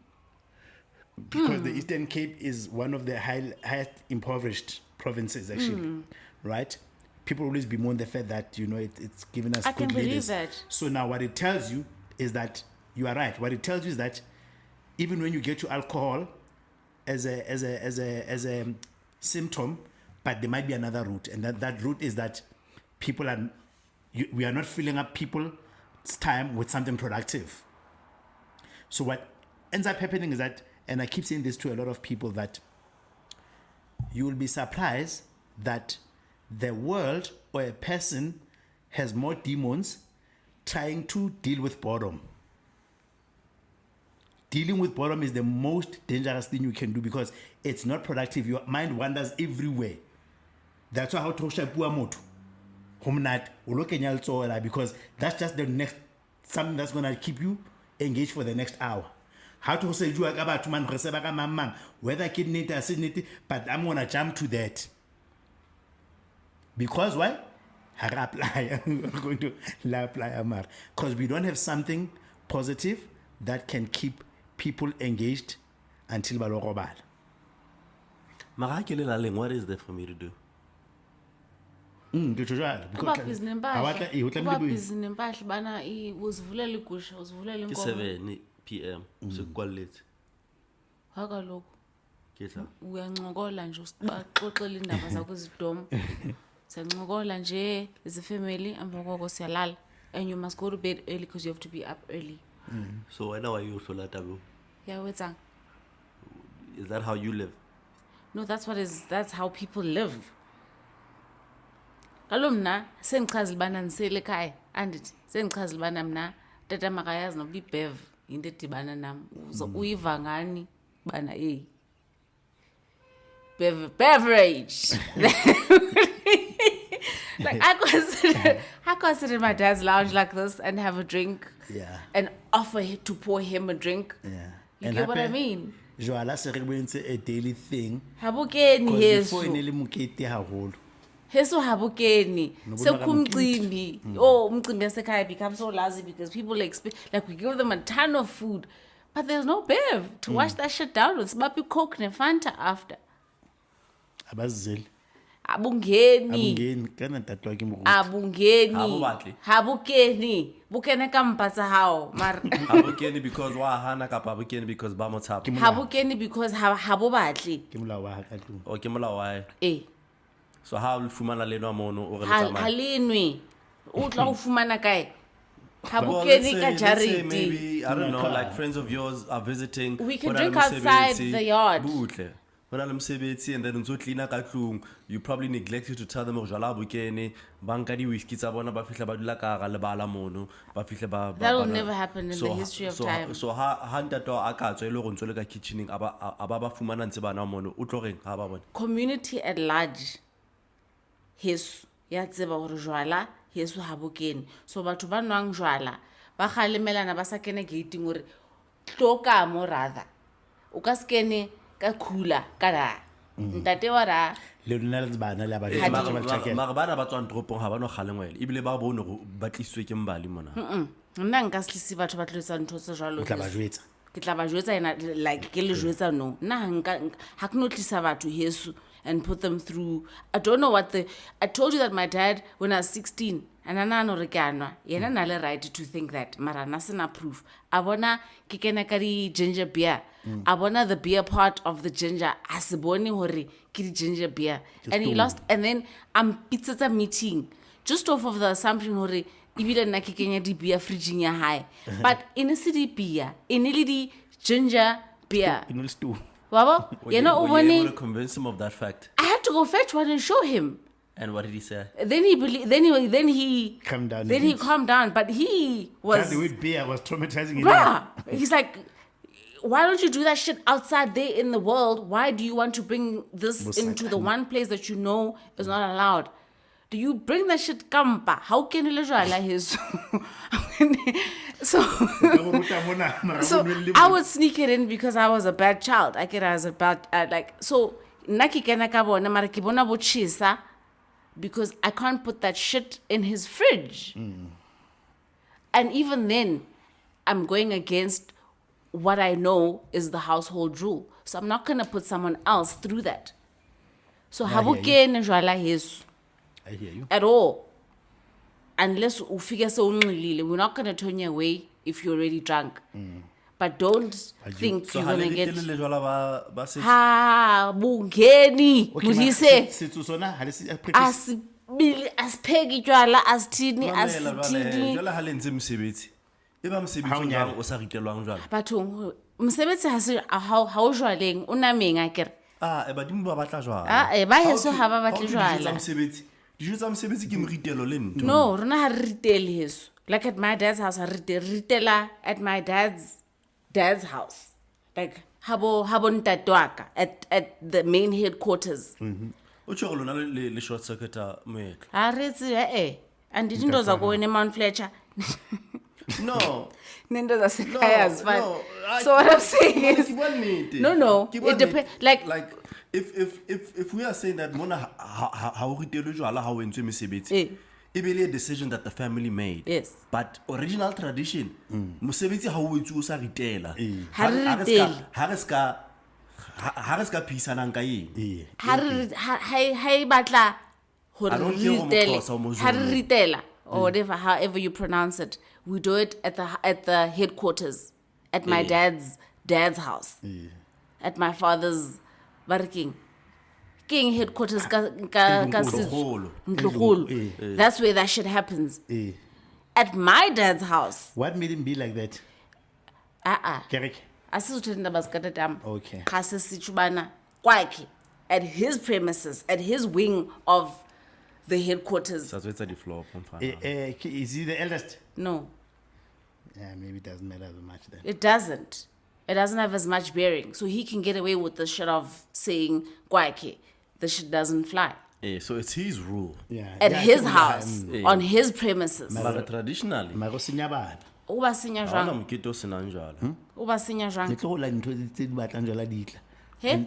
Because the Eastern Cape is one of the highest impoverished provinces, actually, right? People always bemoan the fact that, it's given us I good can believe leaders. that. So now what it tells you is that you are right. What it tells you is that even when you get to alcohol as a symptom, but there might be another route, and that route is that we are not filling up people's time with something productive. So what ends up happening is that, and I keep saying this to a lot of people, that you will be surprised that the world or a person has more demons trying to deal with boredom. Dealing with boredom is the most dangerous thing you can do because it's not productive. Your mind wanders everywhere. That's why how to shapua moto. Humnat, because that's just the next something that's gonna keep you engaged for the next hour. How to say you about man whether kidney acidity, but I'm gonna jump to that. Because why? We're going to apply Amar. Because we don't have something positive that can keep people engaged until Balorobal. What is there for me to do? Kuba busy nempahla bana uzivulela igusha uzivulela inkomo 7 p.m. Sekukwalate. hakaloku Ketla. uyancokola nje usibaxoxela indaba zakho ezidomo siyancokola nje as a family emva koko siyalala and you must go to bed early because you have to be up early. So why now are you hlola tabo? Yeah, wetsang. Is that how you live? No, that's how people live. Kalo mna sengichazile bana nisele ekhaya andithi sengichazile bana mna tata makayazi noba ibev into edibana nam uyiva ngani bana beverage. Like I consider my dad's lounge like this and have a drink. Yeah. And offer to pour him a drink. Yeah. You get what I mean? Joala se re a daily thing. Habukeni Before hesu. inele mokete haholo. Hesu habukeni. Sekumcimbi. Oh, umcimbi yasekhaya becomes so lousy because people expect, like we give them a ton of food, but there's no bev to wash that shit down with. Sibapi Coke ne Fanta after. Abazizeli. Abungeni. Kana tatwa ke mo. Abungeni. Habubatli. Habukeni. Bukene ka mpatsa hao. Mar. Habukeni because wa hana kapa habukeni because ba mo tshapa. Habukeni because habo batli. Ke molao wa ka tlung. Okay, molao wa hae. Eh. So how will fumana leno mono o re tsamaya? Halinwe. O tla o fumana kae? Well, Habukeni ka let's say jariti. maybe, I don't know, like friends of yours are visiting. We can Bona drink le outside mosebetsi, the yard. butle. When I'm sebetsi and then so clean ka tlung, you probably neglected to tell them jwala bo kene, banka di whiskey tsa bona ba fihla ba dula ka ga lebala mono, ba fihla ba That will ba- never happen in the history of time. So ha ntate a ka tswa ile go ntse le ka kitchening a ba fumana ntse bana mono, o tlo reng ha ba bona. Community at large, heso ya tseba gore jwala heso ha bo kene. So batho ba nwang jwala ba khalemelana ba sa kene gating gore tlo ka mo rather o ka skene ka khula ka ra ntate wa ra le lona le bana le ba Mara bana ba tswang toropong ha ba no kgalengwele ebile ba bone go ba tlisitswe ke mbali mona. nna nka se tlise batho ba tlotsa ntho tse jwalo tla ba heso. jwetsa Ke tla ba jwetsa ena like ke le jwetsa no nna ha ke no tlisa batho heso and put them through. I don't know what I told you that my dad when I was 16 and anano re kanwa yena na le right to think that mara na sena proof a bona ke kena ka di ginger beer a bona the beer part of the ginger a se bone hore ke di ginger beer and he lost and then I'm pizza meeting just off of the assumption hore ibile nna ke kenya di beer fridging ya hae but in a city beer in the ginger beer in will stew wabo yena o Were you able bone to convince him of that fact? I had to go fetch one and show him. And what did he say? Then he Calm down. Then he calmed down, but he was the word beer was traumatizing him. bruh. He's like, why don't you do that shit outside there in the world? Why do you want to bring this into the one place that you know is not allowed? Do you bring that shit kampa? How can you let his so I would sneak it in because I was a bad child. I was a bad like so naki kena ka bona mara ke bona bo chisa because I can't put that shit in his fridge. And even then I'm going against what I know is the household rule. So I'm not going to put someone else through that. So habo kene jwala heso I hear you. at all. Unless ufike so unxilile, we're not going to turn you away if you're already drunk. But don't think So you're ha going le to get le jwala ba se ha bungeni mudise setso sona ha le se asibili asipheki tjwala asithini asithini jwala ha le ntse mosebetsi. E ba mosebetsi jwang o sa ritelwang jwala? bathong mosebetsi ha o jwaleng o nameng a kere E badimo ba batla jwala. ba heso ha ba batle jwala Dijo tsa mosebetsi ke moritelo le ntho. no rona ha re ritele heso like at my dad's house ha re ritela at my dad's house like habo ntate wa ka at the main headquarters O tjho go lona le short circuit moetlo. ha re tse and into zakho wena Mount Fletcher No. nento zasekhaya azifani so what I'm saying is no it depends like if we are saying that mona ha o ritelo jwala ha o entswe mesebetsi e be le a decision that the family made. Yes. But original tradition mosebetsi ha o etswe o sa ritela. Ha re ritele. Ha re ska phisanang ka eng. ha e batla hore I don't care o moXhosa o moZulu. ha re ritela or whatever however you pronounce it we do it at the headquarters at my dad's house at my father's working king headquarters ka Ndlugolo. Ndlugolo. That's where that shit happens at my dad's house What made him be like that? Kerek. asizothetha indaba zikatatam Okay. xa sesitsho ubana kwakhe at his premises at his wing of the headquarters Sa tswetsa di floor mfana. Is he the eldest? no Yeah, maybe it doesn't matter as much then. it doesn't have as much bearing so he can get away with the shit of saying kwakhe the shit doesn't fly So it's his rule. Yeah. at Yeah, his I think house on his premises But traditionally, Maro senya bana. o ba senya ha ona jwang mokete o senang jwala. o ba senya Le jwang tlo gola dintho tse di batlang jwala ditla. He? And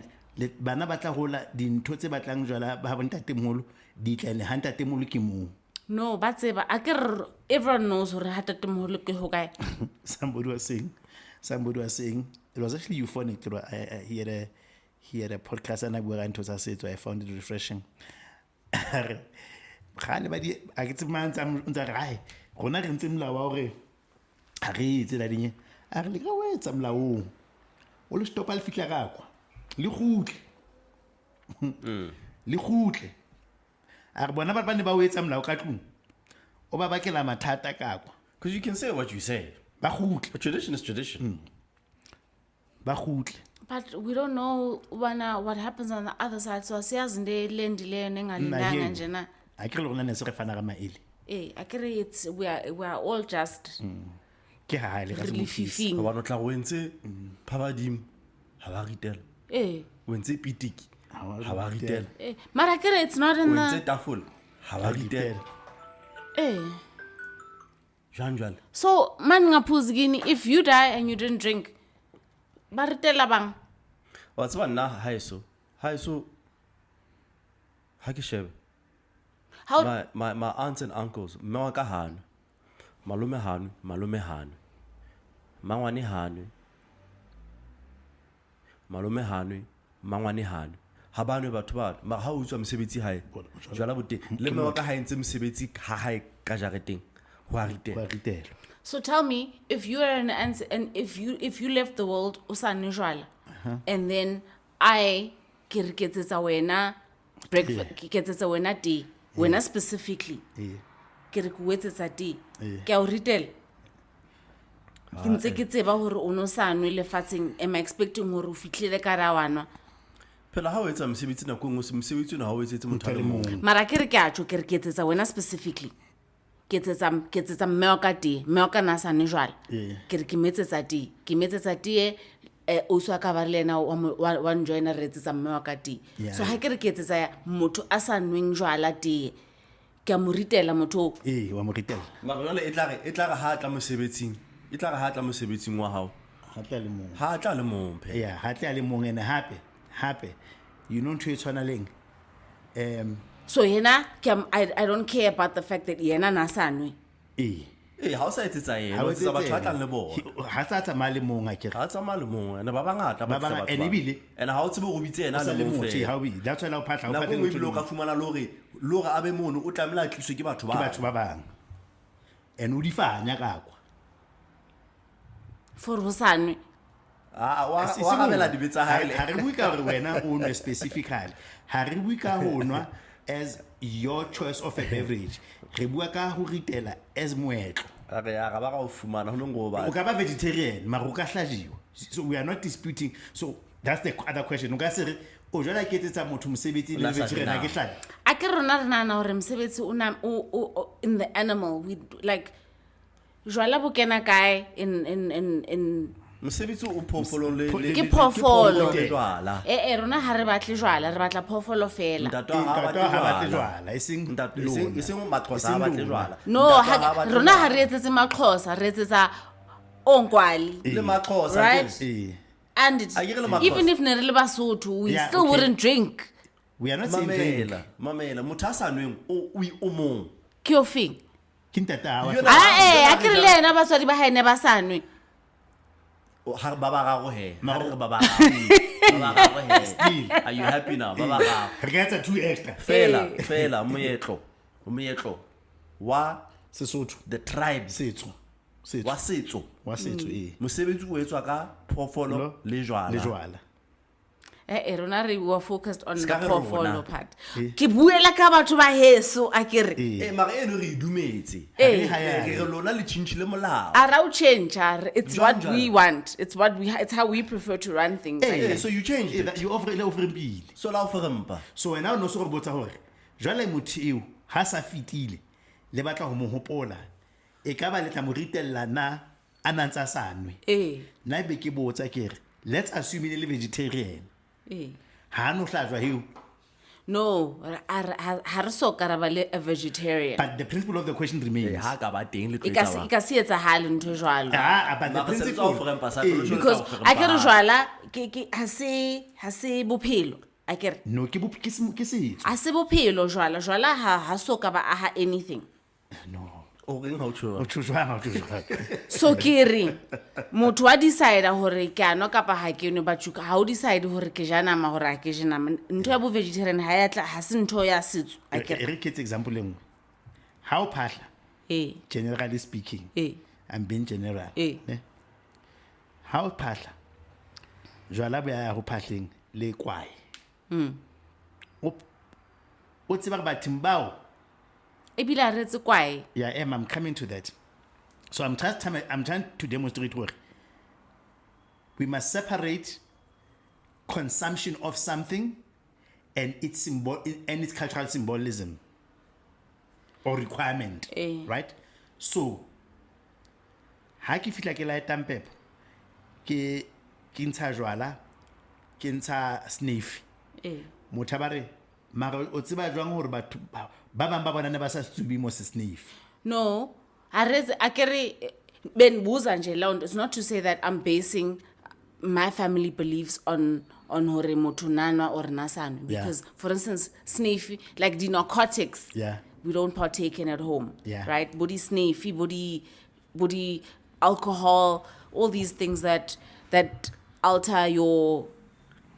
bana ba tla gola dintho tse batlang jwala ba bontatemolo ditla le hantatemolo ke mo. no ba tseba a ke re everyone knows hore ha tatemoholo ke ho kae Somebody was saying it was actually euphonic. He had a podcast and I bua into setso. I found it refreshing. Khane ba di a ke tsemantsha ntse re hai rona re ntse mla wa hore a re itse la dinye a re le ka wetsa mlaong o le stop al fitla ga kwa le khutle a re bona ba bane ba wetsa mlao ka tlung o ba bakela mathata ka kwa Because you can say what you say. ba khutle But tradition is tradition. ba khutle But we don't know what happens on the other side. So siyazi nde lendi leyo nengalindanga njena. I can't learn to refana ga maele. I agree. We are all just Ke ha le ka se really mo fisa. fifing. Ba no tla go entse phabadimo ha ba ritela o entse pitiki ha ba ritela But I agree, it's not o in entse the. tafole ha ba ritela jwale So man ngaphuzi kini, if you die and you didn't drink, baritela bang. wa tseba nna haeso ha ke shebe How my aunts and uncles mme wa ka hano malume hano mangwane hano malume hano mangwane hano ha banwe batho ba mara ha o tswa mosebetsi hae jwala bote le mme wa ka ha entse mosebetsi ha hae ka jareteng ho a ritela. So tell me, if you are an answer, and if you left the world usane jwala, and then I ke re ke tsetsa wena breakfast, ke tsetsa wena tea, wena specifically, ke re ke wetsetsa tea, ke a o ritela. Ke ntse ke tseba hore o no sa nwe lefatsheng, am I expecting hore o fitlhile ka ra wana? Phela ha o etsa mosebetsi nako engwe mosebetsi ona ha o etsetse motho a le mong Mara ke re ke a tjho ke re ke tsetsa wena specifically. Ke tsetsa mme wa ka tea, mme wa ka na sa nwe jwala. Ke re ke metsetsa tea, o swa ka ba le ena wa joiner re tsetsa mme wa ka tea. So ha ke re ke tsetsa motho a sa nweng jwala tea, ke a mo ritela motho. Wa mo ritela. mara jwale e tla re ha tla mosebetsing wa hao Ha tla le mong. ha tla le mong phe Yeah, ha tla le mong ene hape. You know ntho e tshwanaleng. So yena I don't care about the fact that yena na sa nwe. ha o sa etsetsa yena o etsetsa batho ba tlang le bona Ha sa tsamaya le mong a ke. ha tsamaya le mong ene ba bangata ba bangata, batho ene ebile, ene ha o tsebe go bitse ena Sa le le mong motho fela ha o bi. That's why la o phahla nako engwe ebile o ka fumana le hore a be mono o tlamela a tliswe ke batho ke batho ba bang. And o di fanya ka kwa. For ho sa nwe. wa gabela dibe tsa hae Ha re bue ka hore wena o nwe specifically. Ha re bue ka ho nwa as your choice of a beverage. Re bua ka ho ritela as moetlo. ga ba ga o fumana ho ngo ba O ka ba vegetarian, mara o ka hlajiwa. So we are not disputing. So that's the other question. O ka se re o jwale ke etsetsa motho mosebetsi le Nna sa vegetarian ha ke dinao. hlaji. A ke rona re nana hore mosebetsi o in the animal, we like jwala bo kena kae in mosebetsi o phofolo le ke phofolo. le jwala Rona ha re batle jwala, re batla phofolo fela. ntate Ntate ha ha ba batle tle jwala, e seng ntate lona. e seng maqhosa ha Eseng batle lona. jwala No, Ntate ha batle rona ha jwala. re etsetse maxhosa, re etsetsa onkwali. le maqhosa Right? ke- And Akere le Maxhosa. even if ne re le Basotho, we Yeah, still okay. wouldn't drink. We are not saying drink. mamela motho a sa nweng o mong Ke o feng? Ke ntate ha Yona- wa. A ke re le ena batswadi ba hae ne ba sa nwe. ha ba bararo he ha re re ba bararo he are you happy now ba bararo Re ka etsa 2 extra. fela moetlo wa Sesotho. the tribes Setso. wa setso Wa setso mosebetsi o etswa ka phofolo le le jwala jwala. Rona re were focused on the Ska re phofolo rona. part. Ke buela ka batho ba heso a ke re. mara eno re idumetse Eh. re lona le tšhintšhile molao Ara o change, it's Jwang, what jwang. we want. It's how we prefer to run things. I guess. so you changed it You offer pile. so la o ferempa So wena o no se go botsa hore jwale motho eo ha sa fitile le batla ho mo hopola e ka ba le tla mo ritella na anantsa sanwe na be ke botsa ke re let's assume le vegetarian ha no hlajwa hiu No, ha re so ka ra ba le a vegetarian. but the principle of the question remains ha ka ba teng le E ka se etsahale ntho e jwalo. but the Mara se principle tsa ho ferempa sa Eh, tlo- Because Jwalo ka a ke re ho jwala ha se bophelo. A ke re no ke setso ha se bophelo jwala ha so ka ba aha anything. no o reng ha o tjho o tshwara So ke re motho wa decide hore ke ano kapa ha ke no batjuka ha o decide hore ke ja nama hore ha ke je nama ntho ya bo vegetarian ha ya tla ha se ntho ya setso a ke re re ke example engwe ha o phahla generally speaking I'm being general ne ha o phahla jwala ba ya ho phahleng le kwae o tseba bathing bao ebile a re tse kwae yeah I'm coming to that so I'm trying to demonstrate where we must separate consumption of something and its cultural symbolism or requirement, right? So, ha ke fitla ke light-ang pep, ke ntsha jwala, ke ntsha sniff. Motho a ba re, mara o tseba jwang hore batho ba bang ba bona ne ba sa se tsubi mo se sniff. No, it's not to say that I'm basing my family beliefs on hore motho nanwa or nasano, because for instance sniff, like the narcotics, we don't partake in at home, right? Body sniff, body alcohol, all these things that alter your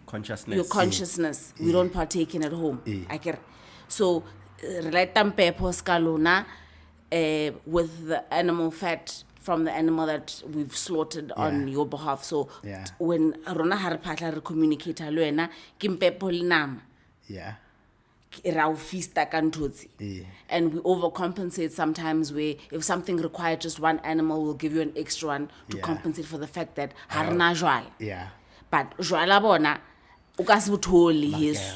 consciousness, we don't partake in at home. So relatam pepos kalona with the animal fat from the animal that we've slaughtered on your behalf. So when rona ha re phatla re communicate le wena ke mpepo le nama, ra o feasta ka ntotsi. And we overcompensate sometimes, where if something required just one animal, we'll give you an extra one to compensate for the fact that ha re na jwala. But jwala bona o ka se bothole. Yes,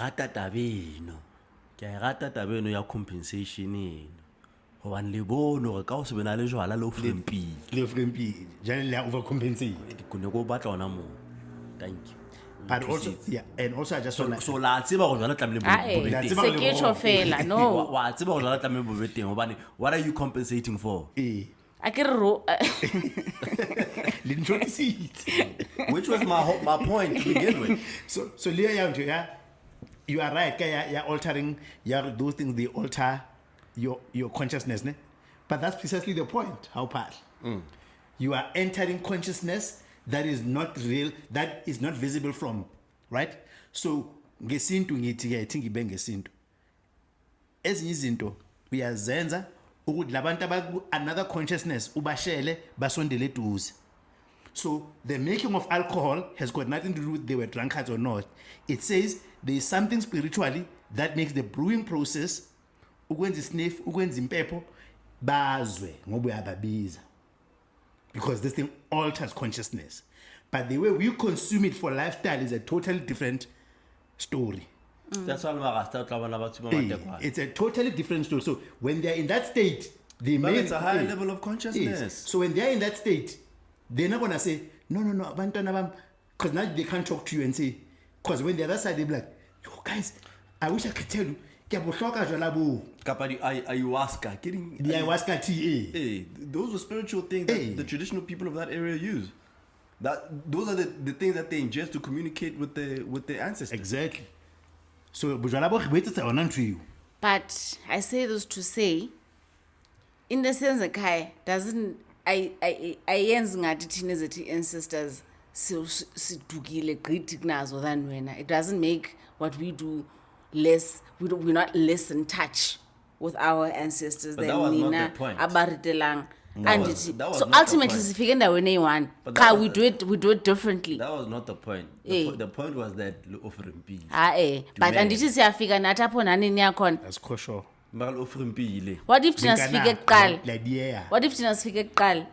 ke a rata tabeno ya compensation eno hobane le bono gore ka o se bena le jwala le o frempile jane le overcompensate ko ne go batla ona mo. Thank you. But also and also I just want so la tseba go jwala tlamele se ke tshofela no wa tseba go jwala tlamele bo beteng hobane what are you compensating for? I can ro which was my point to begin with. So Leah, you are right, you're altering, those things, they alter your consciousness, ne? But that's precisely the point, how part. You are entering consciousness that is not real, that is not visible from, right? So, ngesintu ngithi I think ibe ngesintu. Ezinye izinto uyazenza ukuthi labantu another consciousness ubashele basondele eduze. So the making of alcohol has got nothing to do with they were drunkards or not. It says there is something spiritually that makes the brewing process ukwenza sniff, ukwenza impepo bazwe ngoba uyababiza. Because this thing alters consciousness. But the way we consume it for lifestyle is a totally different story. That's why it's a totally different story. So when they're in that state, it's a higher level of consciousness. Yes. So when they're in that state, they're not gonna say, no, because now they can't talk to you and say, because when the other side they'll be like, yo guys, I wish I could tell you, ayahuasca, the ayahuasca tea. Those are spiritual things that the traditional people of that area use. Those are the things that they ingest to communicate with their ancestors. Exactly. So but I say this to say, in the sense that Kai doesn't I yenza ngathi thina ezethu ancestors sidukile great nazo than wena. It doesn't make what we do less. We're not less in touch with our ancestors than nina abaritelang. And so ultimately sifike endaweni eyi-one. We do it differently. That was not the point. The point was that offer impilo. But andithi siyafika nathi apho nani niyakhona. That's kosho. What if thina sifike kuqala? What if thina sifike kuqala?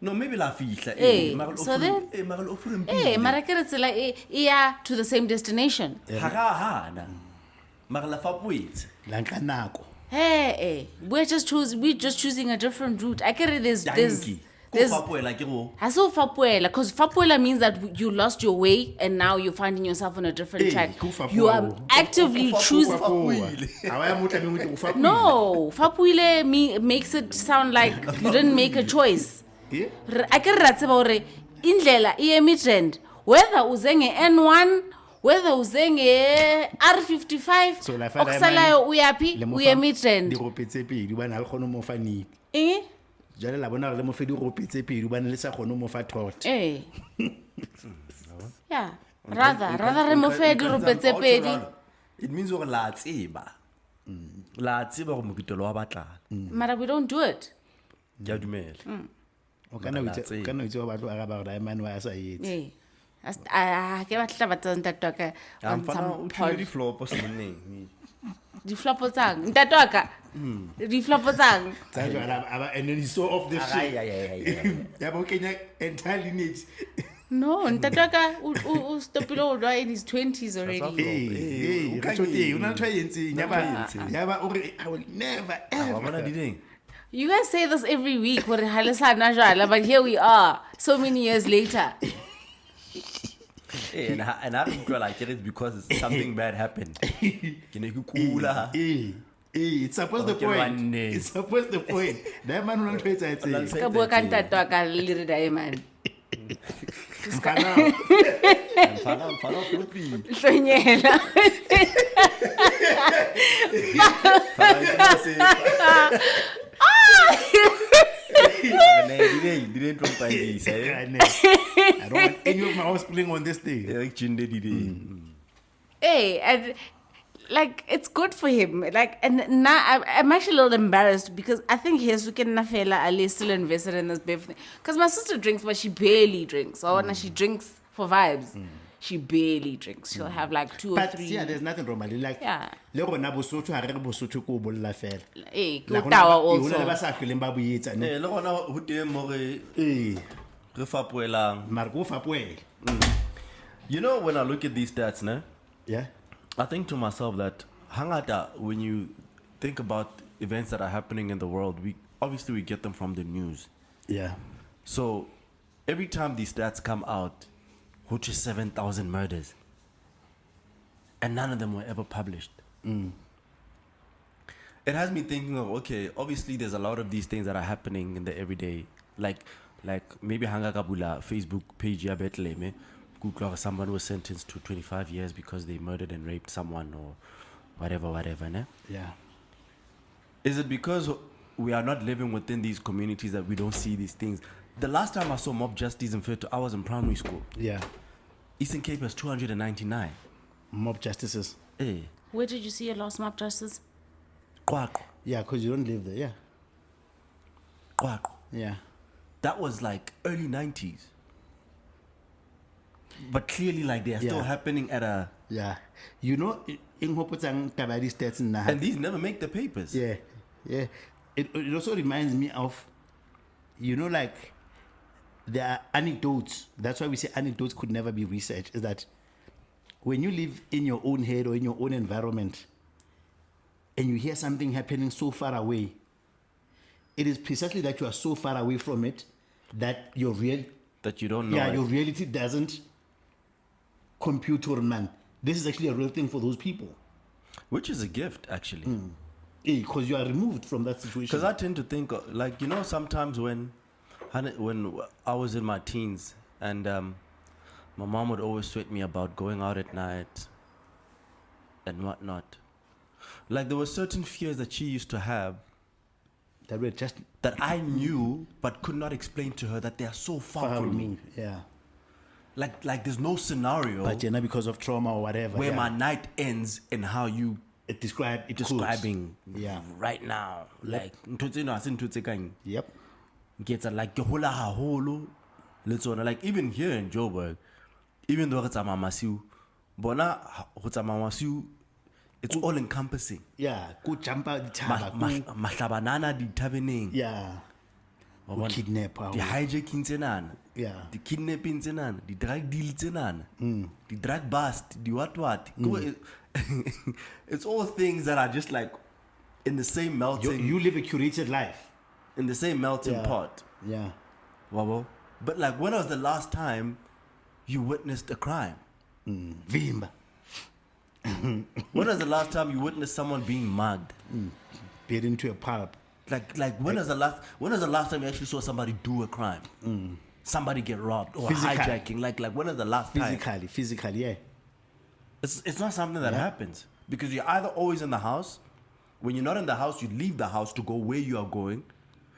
No, maybe la fihla. So then, mara ke re tsela iya to the same destination. Mara la fapuetse. La nkanako. We're just choosing a different route. I can read this. Because fapuela means that you lost your way and now you're finding yourself on a different track. You are actively choosing. No, fapuile makes it sound like you didn't make a choice. I can read about indlela iye trend. Whether uzenge N1, whether uzenge R55, okusalayo uyapi uye mid-trend. Diropetse pedi ba na le khono mo fani. Jale la bona re le mo fe diropetse pedi ba ne le sa khono mo fa thot. Yeah, rather re mo fe diropetse pedi. It means o la tseba. La tseba go mokitelo wa batlana. Mara we don't do it. Ya dumela. O kana itse ba batho a ga ba re man wa sa yetse. Ke batla batla ntatwa on some di-flopo semoneng. Di-flopo tsang ntatwa di-flopo tsang and then he saw off the shit. Ya bo kenya entire lineage. No, Ntataka stopile odwa in his 20s already. Hey, Re tshotse, o na le ntho e entseng, yaba o re, I will never Wa bona ever. dileng? You guys say this every week, but but here we are, so many years later. Hey, and I don't feel like it is because something bad happened. Ke ne ke kula. It's supposed the Okay, point. one day. It's supposed the point. That man o na le ntho e etsahetseng. Ka bua ka ntate wa ka le re diamond. Mfanao. Mfana futhi. Hlonyela. Didn't companies, eh? I don't want any of my offspring on this thing. Like Jinde did. Hey, and like it's good for him. Like, and now I'm actually a little embarrassed because I think Hesuke Nafela Ali still invested in this beef thing. Because my sister drinks, but she barely drinks. Or when she drinks for vibes, she barely drinks. She'll have like 2 or But 3. yeah, there's nothing wrong with it. Like, Yeah. le rona Bosotho ha re re Bosotho ko bolla fela. Hey, Like, go tower ho na le ba also. sa hloleng ba boetsa, ne? Eh, le gona ho teng mo re Eh, fapoelang. mara ko fapoela. You know, when I look at these stats, ne, Yeah. I think to myself that hangata, when you think about events that are happening in the world, we get them from the news. Yeah. So every time these stats come out, which is 7,000 murders, and none of them were ever published. It has me thinking of, okay, obviously there's a lot of these things that are happening in the everyday, like maybe Hanga Kabula Facebook page ya Bethlehem, someone was sentenced to 25 years because they murdered and raped someone or whatever, ne? Yeah. Is it because we are not living within these communities that we don't see these things? The last time I saw mob justice in Feto, I was in primary school. Yeah. Eastern Cape has 299. Mob justices. Hey, Where did you see your last mob justice? Kwako, Yeah, because you don't live there. Yeah. Kwako. Yeah. That was like early 90s. But clearly, like, they are still Yeah. happening at a... Yeah. You know, in Hopotsang Tabadi stats in And these never make the papers. Yeah. Yeah. It also reminds me of, you know, like, there are anecdotes. That's why we say anecdotes could never be researched. Is that when you live in your own head or in your own environment and you hear something happening so far away, it is precisely that you are so far away from it that your That you don't know. your it. reality doesn't compute or man. This is actually a real thing for those people. Which is a gift, actually. Because you are removed from that situation. Because I tend to think, like, you know, sometimes when I was in my teens and my mom would always sweat me about going out at night and whatnot. Like, there were certain fears that she used to have that we're just that I knew but could not explain to her that they are so far far from me. me. Yeah. Like there's no scenario But yeah, because of trauma or whatever. where yeah. my night ends and how you describing Yeah. right now. Like, ntho tseno ha se ntho tse kang Yep. gets like ke hola haholo le tsona, like even here in Joburg, even though re tsamaya masiu, bona ho tsamaya masiu, it's all encompassing. Yeah. Go jump out the tower. Mahlabanana di taverneng, Yeah. Go kidnap. di hijacking tsenana, Yeah. di kidnapping tsenana, di drug deal tsenana, di drug bust, di what. It's all things that are just like in the same melting You live a curated life. in the same melting Yeah. pot. Yeah. Wabo. But like, when was the last time you witnessed a crime? Vimba. When was the last time you witnessed someone being mugged? Bit into a pub. Like when was the last time you actually saw somebody do a crime? Somebody get robbed or Physical. hijacking? Like when was the last time? Physically, yeah. It's not something that happens because you're either always in the house. When you're not in the house, you leave the house to go where you are going.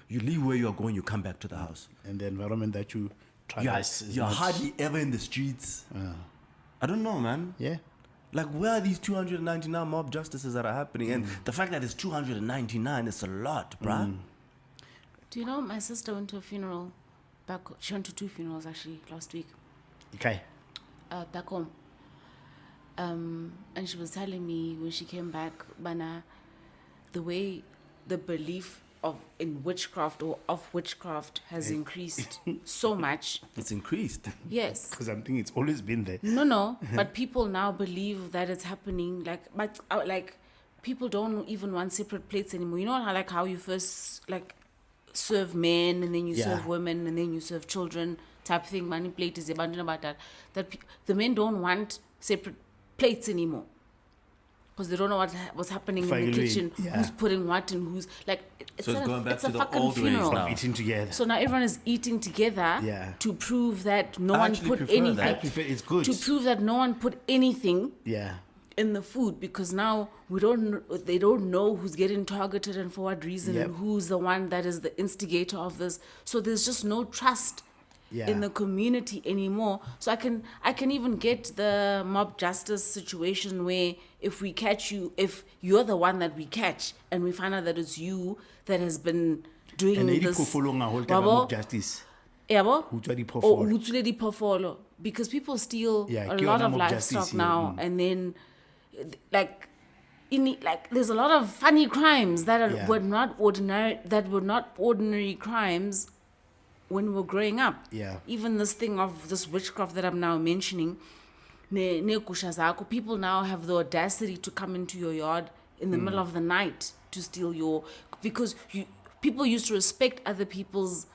You leave where you are going, you come back to the house. And the environment that you traverse is You're not- hardly ever in the streets. I don't know, man. Yeah. Like, where are these 299 mob justices that are happening? And the fact that it's 299 is a lot, bruh. Do you know my sister went to a funeral she went to 2 funerals actually last week. Okay. Back home. And she was telling me when she came back, Bana, the way the belief in witchcraft or of witchcraft has increased so much. It's increased. Yes. Because I'm thinking it's always been there. No, but people now believe that it's happening. Like people don't even want separate plates anymore. You know how you first serve men and then you serve women and then you serve children type thing. Money plate is abandoned about that. The men don't want separate plates anymore because they don't know what's happening in the kitchen. Yeah. Who's putting what and who's it's going back it's to a the fucking old ways funeral. now. Eating together. So now everyone is eating together to prove that no I one actually put prefer anything. that. I prefer it's good. To prove that no one put anything Yeah. in the food, because now they don't know who's getting targeted and for what reason and who's the one that is the instigator of this. So there's just no trust in the community anymore. So I can even get the mob justice situation where if we catch you, if you're the one that we catch and we find out that it's you that has been doing And this, mob justice. Yabo? Ho tswa diphoofolo. Or ho tswile diphoofolo. Because people steal Yeah, a ke lot yona of mob livestock justice, now, and then there's a lot of funny crimes that were not ordinary crimes when we were growing up. Yeah. Even this thing of this witchcraft that I'm now mentioning, people now have the audacity to come into your yard in the middle of the night to steal because people used to respect other people's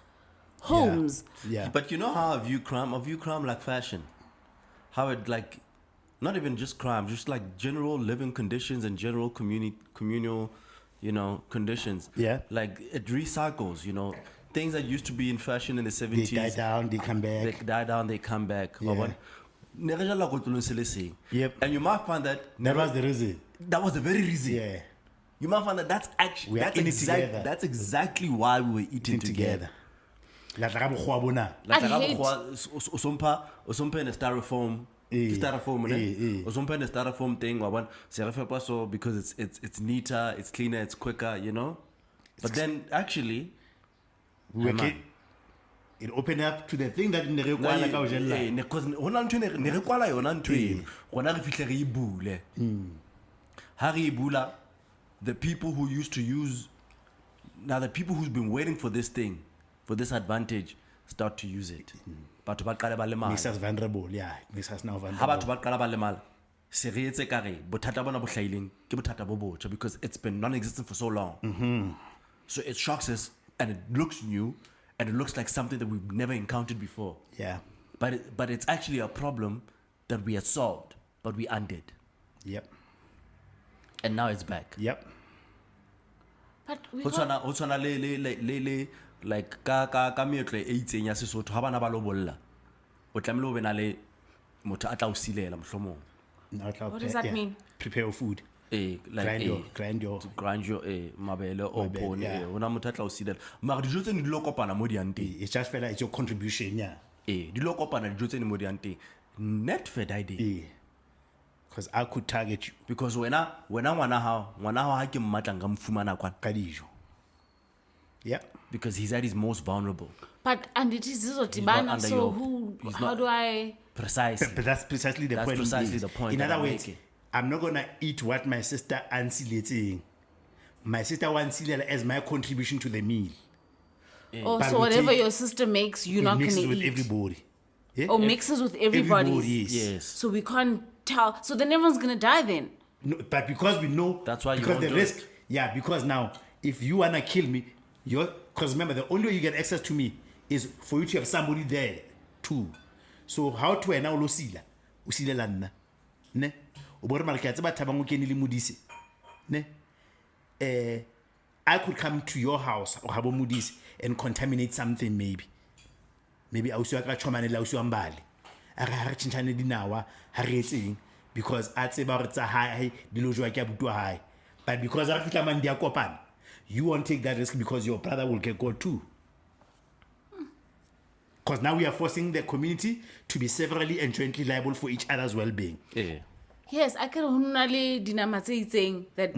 homes. Yeah. But you know how I view crime? I view crime like fashion. How it not even just crime, just like general living conditions and general communal, conditions. Yeah. Like it recycles, things that used to be in fashion in the 70s. They die down, they come back. They die down, they come back. Yeah. Yep. And you might find that That was the reason. that was the very reason. Yeah. You might find that We are in it together. that's exactly why we were eating together. Like bokgwa bona. Like I hate- usompa in a styrofoam. Styrofoam, ne? Usompa in a styrofoam thing. So because it's neater, it's cleaner, it's quicker, But then actually, We were it opened up to the thing that ne re kwala ka ho jella. because hona ntho ne re kwala yona ntho eno. Rona re fihle re e bule. Ha re e bula, the people who used to use, now the people who's been waiting for this thing, for this advantage, start to use it. Batho ba qala ba lemala. Makes us vulnerable. Yeah, it makes us now Ha vulnerable. batho ba qala ba lemala, se re etse kare bothata bona bo hlaileng ke bothata bo botjha because it's been non-existent for so long. So it shocks us and it looks new and it looks like something that we've never encountered before. Yeah. But it's actually a problem that we had solved, but we undid. Yep. And now it's back. Yep. But we Ho got, tshwana le like ka meetlo e itseng ya Sesotho ha bana ba lo bolla. O tlamehile o be na le motho a tla o silela mohlomong. Now it What does that mean? Prepare your food. Like Grind your. grind your mabele o Mabele, pone yeah. ona motho a tla o silela. Mara dijo tse di lo kopana mo di yang teng. It's just feel like it's your contribution, yeah. Di lo kopana dijo tse di mo di yang teng. Net fed idea. Because I could target you. Because wena ngwana hao ha ke mmatla nka mfumana kwana. Ka dijo. Yep. Because he's at his most vulnerable. But and it is not Tibana, under so your- he's how not- do I? Precisely. But that's precisely the That's point. precisely the point In that other I'm words, making. I'm not gonna eat what my sister Ansi. My sister wants as my contribution to the meal. Oh, But so we whatever take- your sister makes, you're not Mixes gonna with eat. everybody. Yeah? Or mixes with everybody. Everybody, Yes. So we can't tell. So then everyone's gonna die then. No, but because we know, That's why you because won't the do risk, it. yeah. Because now, if you wanna kill me, because remember, the only way you get access to me is for you to have somebody there too. So how to now usila nna, ne? O bore mara ke a tseba thabang o kenile modise, ne? I could come to your house or habo modise and contaminate something maybe. Maybe ausi wa ka chomane la ausi wa mbale. A re tshintshane dinawa ha re etseng because a tseba re tsa hae di lo jwa ke abutu hae. But because a fitla man dia kopana, you won't take that risk because your brother will get caught too. Because now we are forcing the community to be severally and jointly liable for each other's well-being. Yeah. Yes, I can honale dinama tse itseng that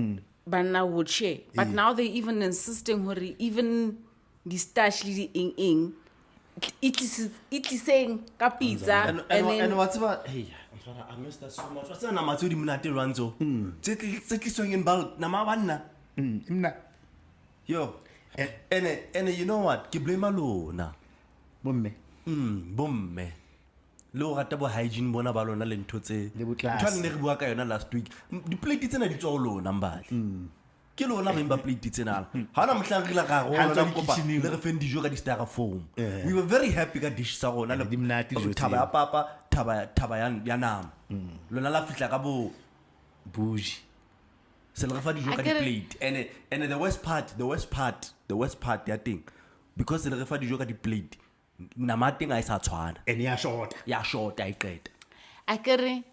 banna would share. But now they even insisting hore even the stash li ing it saying ka pizza and And then what's about hey, I'm sorry, I missed that so much. What's that nama tse di monate ranzo? Tse tliswang in bulk nama banna. Mna. Yo. And you know what? Ke blame lona. Bomme. Bomme. Le o rata bo hygiene bona ba lona le ntho tse. Le botlase. Ntho ne re bua ka yona last week. Di plate tsena di tswa ho lona mbali. Ke lona ba imba plate tsena. Ha na mohlang re la ga Ha rona tswa la kopa kitchen-eng. le re feng dijo ka di styrofoam. We were very happy ka dish sa rona le Di monate dijo thaba ya papa, thaba ya nama. Lona la fihla ka bo Bougie. se le re fa dijo I ka get it. di-plate and the worst part ya teng because se le re fa dijo ka di-plate nama ya teng a e sa tshwana And ya shorter. ya short a e qeta I can,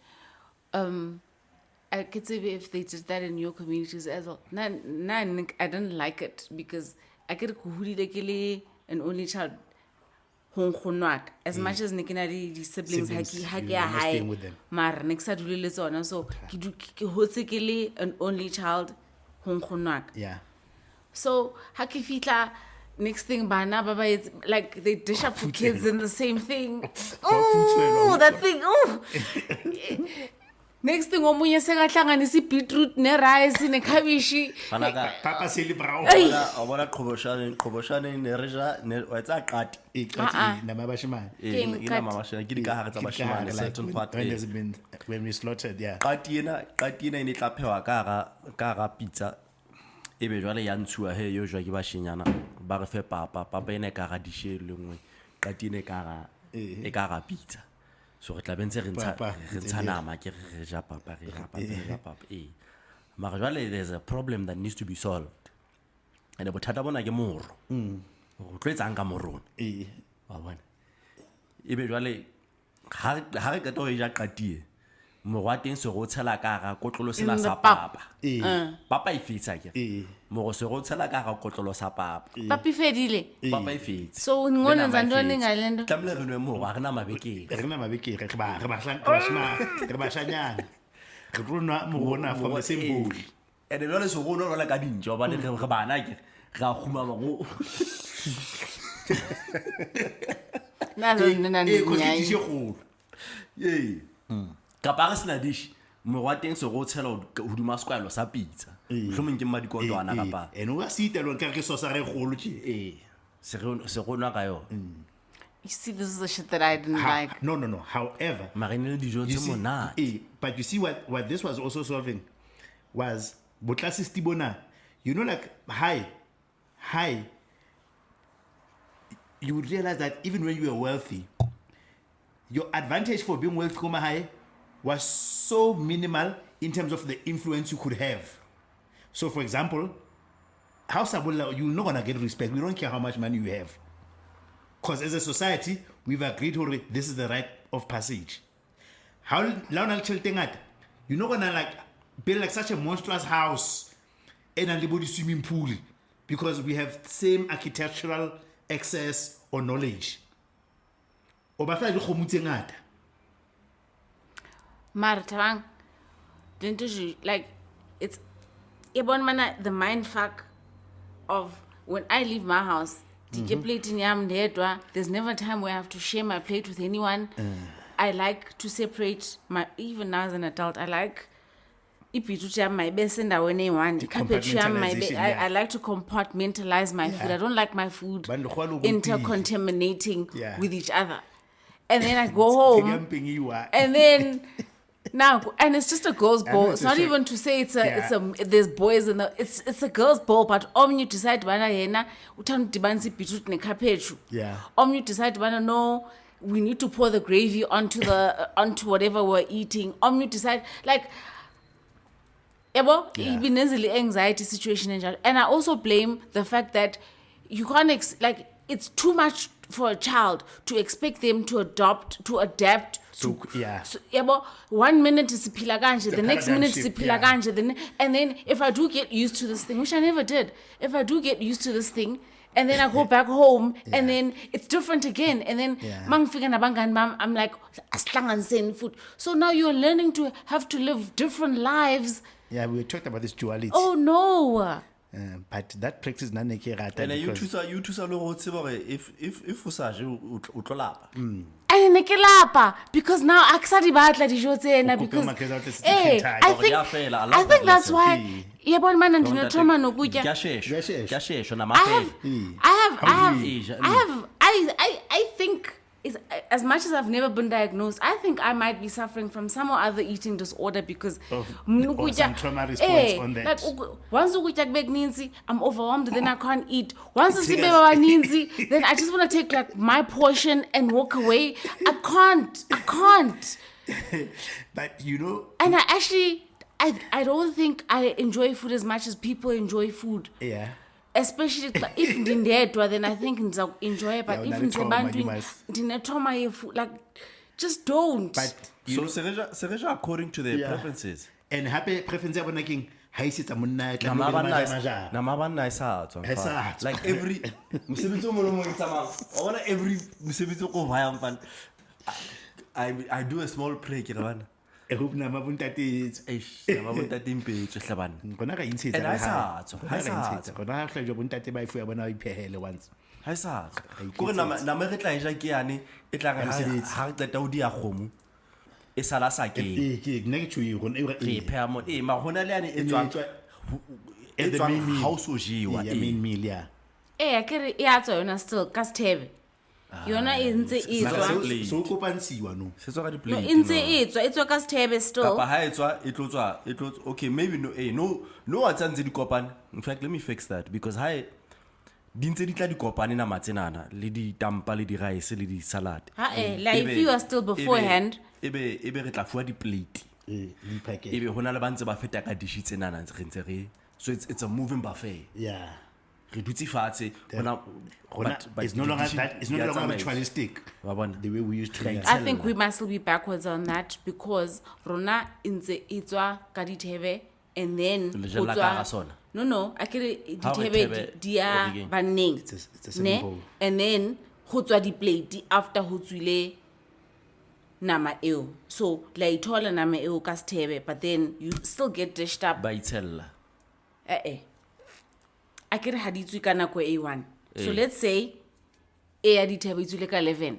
I could say if they did that in your communities as well. I don't like it because I get an only child. As much as Nikinari siblings Siblings, haki you're not high, staying with them. mar next to Lilizona, so ki an only child Yeah. So haki fitla next thing bana baba it's like they dish up for kids in the same thing. Oh, that thing. Oh. Next thing omunye sekahlanganisa beetroot ne rice ne cabbage. Papa Seli Brown. a bona qhoboshane ne re ja ne wa etsa qati Nama bashimane. King cut. ke di ka hare tsa bashimane certain part When has it been when we slaughtered, yeah. qati ena e ne tla phewa ka ga pizza ebe jwale ya ntshuwa he yo jwa ke bashenyana ba re fe papa ene ka ga dishe le nngwe qati ene e ka ga pizza so re tla bentse re Papa, ntsha nama ke re ja papa mara jwale there's a problem that needs to be solved and bothata bona ke moro o tlo etsang ka morona wa bona ebe jwale ha re ka to ja qatie moro wa teng se go tshela ka ga kotlolo sena In the sa pap. papa papa e fetsa ke moro se go tshela ka ga kotlolo sa papa Papi fedile. papa e fetsa So ngone zandone ngalendo. tlamele re nwe moro a rena mabekeng Re na mabeke re bashanyana. Re rona morona from the same bowl. and jwale se go no ka dinjo ba ne re bana ke ga khumama go Nazo nina Because it nyai. is your ye ka pa sena dish moro wa teng se go tshela hodima skwalo sa pizza hlomeng ke madikotwana ka pa And we see that one ke sosa re golo tje. se go nwa ka yo You see, this is the shit that I didn't like. No. However, marine le dijo you tse see, monate but you see what this was also solving was botlasi stibona. You know, like high, you would realize that even when you were wealthy, your advantage for being wealthy Kuma high was so minimal in terms of the influence you could have. So, for example, House Abulla, you're not gonna get respect. We don't care how much money you have. Because as a society, we've agreed already this is the rite of passage. How you're not gonna like build like such a monstrous house and a little swimming pool because we have same architectural access or knowledge. Obafla di kgomo tse ngata. Mar tabang. Didn't you like it's Ebon mana the mind fuck of when I leave my house. There's never a time where I have to share my plate with anyone. I like to separate my even now as an adult. I like my best and Compartmentalization, yeah. I like to compartmentalize my food. I don't like my food intercontaminating Yeah. with each other. And then I go home and then now and it's just a girl's ball. It's not even to say it's there's boys in the it's a girl's ball, but you decide bana yena uthanda udibanisa beetroot nekhaphetshu. Yeah. You decide bana no, we need to pour the gravy onto the onto whatever we're eating. You decide like even anxiety situation and I also blame the fact that you can't like it's too much for a child to expect them to adapt to yeah. So, 1 minute is siphila kanje, the next paradigm minute shift, siphila kanje, and then if I do get used to this thing, which I never did, if I do get used to this thing, and then I go back home, and then it's different again, and then I'm like, asihlanganiseni food. So now you're learning to have to live different lives. Yeah, we talked about this duality. Oh no! But that practice nane ke rata And you because choose a little if usage utlolapa. And ne ke lapa because now a ke sa di batla dijo tsena O kope because makeza o tle se eh tikhethayo. I Hore think di a fela, I I love think that that's lesson. why yabona mana ndinothoma nokutya Kuyasheshwa I namafela. I think as much as I've never been diagnosed, I think I might be suffering from some or other eating disorder because Or ukutya- some trauma response on that. Like once ukutya kube kuninzi, I'm overwhelmed, then I can't eat. Once It sibe triggers- baninzi, then I just want to take like my portion and walk away. I can't. But you know, And I don't think I enjoy food as much as people enjoy food. yeah. Especially if ndindedwa, then I think enjoy it. But Yeah, if unatrauma, you ndisebantwini must- ndinetrauma yefood, like just don't. But you So sereja according to their preferences. and happy preference ya bona keng ha isetsa monna tla Nama mo ba le nice. majana. Nama ba nice ha tswa. Ha sa tswa. Like every mosebetsi o mong le o mong e tsamayang. I wanna every mosebetsi o ko vaya mfana. I do a small pray ke re bana. E hope nama bontate Nama bontate impetswe hlabana. gona ga intshetsa And le ha e ha. sa tswa, Gona ha e ga sa intshetsa. Gona ha hlajwa bontate ba ifu ya bona ba iphehele once. Ha e sa. Kore nama re tla e ja ke yane e tla re ha re qeta ho dia kgomo. E sala sa ke. Ke nna ke tshweu gona Re e pheha mo ma hona le yane e tswang as the main meal. ha o so jewa. Yeah, main meal, yeah. Akere e a tswa yona still ka sithebe. Yona e ntse e Mara tswa. Plate. so kopantshiwa no. Se tswa ka di No, plate. e ntse e tswa ka sithebe still. Kapa ha e tswa e tlo tswa okay maybe no wa tsantse di kopane. In fact let me fix that because ha e di ntse di tla di kopane nama tsenana le di tampa le di rice le di salad. Like if you are still beforehand. Ebe re tla fuwa di plate. Di packet. Ebe hona le ba ntse ba feta ka dish tsenana re ntse re so it's a moving buffet. Yeah. Re dutse fatshe hona It's no longer that. It's no longer ritualistic. Wa bona? The way we used to. I think we must still be backwards on that because rona ntse e tswa ka dithebe and then Le ho jella ka tswa- hara sona? No, akere Ha re dithebe thebe di ya everything. banneng. It's a Ne? simple. And then ho tswa di-plate after ho tswile nama eo. So la ithola nama eo ka sithebe, but then you still get dished up. Ba itshella. Akere ha di tswe ka nako e one. So let's say e ya dithebe e tswile ka 11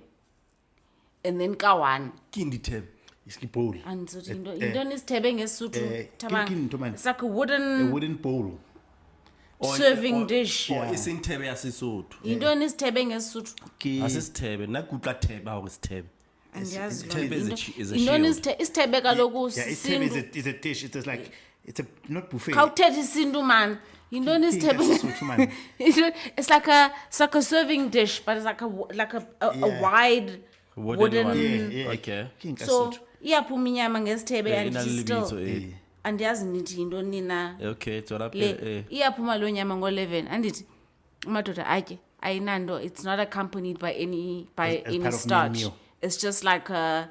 and then ka 1. Ke ndi tab. It's a bowl. And so into isithebe ngesotho Thabang. ke ntho man. It's like a A wooden bowl. serving dish. Or e seng thebe ya Sesotho. Into isithebe ngesotho. Ha se sithebe nna ke utlwa thebe ha hore sithebe. Andiyazi Isithebe lona. is a Into shield. isithebe kaloku Yeah, it's sisindu. is a dish. It's like it's a not buffet. Khawuthethe isindu man. Into isithebe. Sesotho, man. It's like a serving dish, but it's like a wide wooden. Okay. So iyaphuma inyama ngesithebe Eh, and ina le she's lebitso, still eh. andiyazi nithi into nina Okay, tswela le pele. iyaphuma lo nyama ngo-11 andithi umadoda atye ayinanto. It's not accompanied by any As any part of starch. meal. It's just like I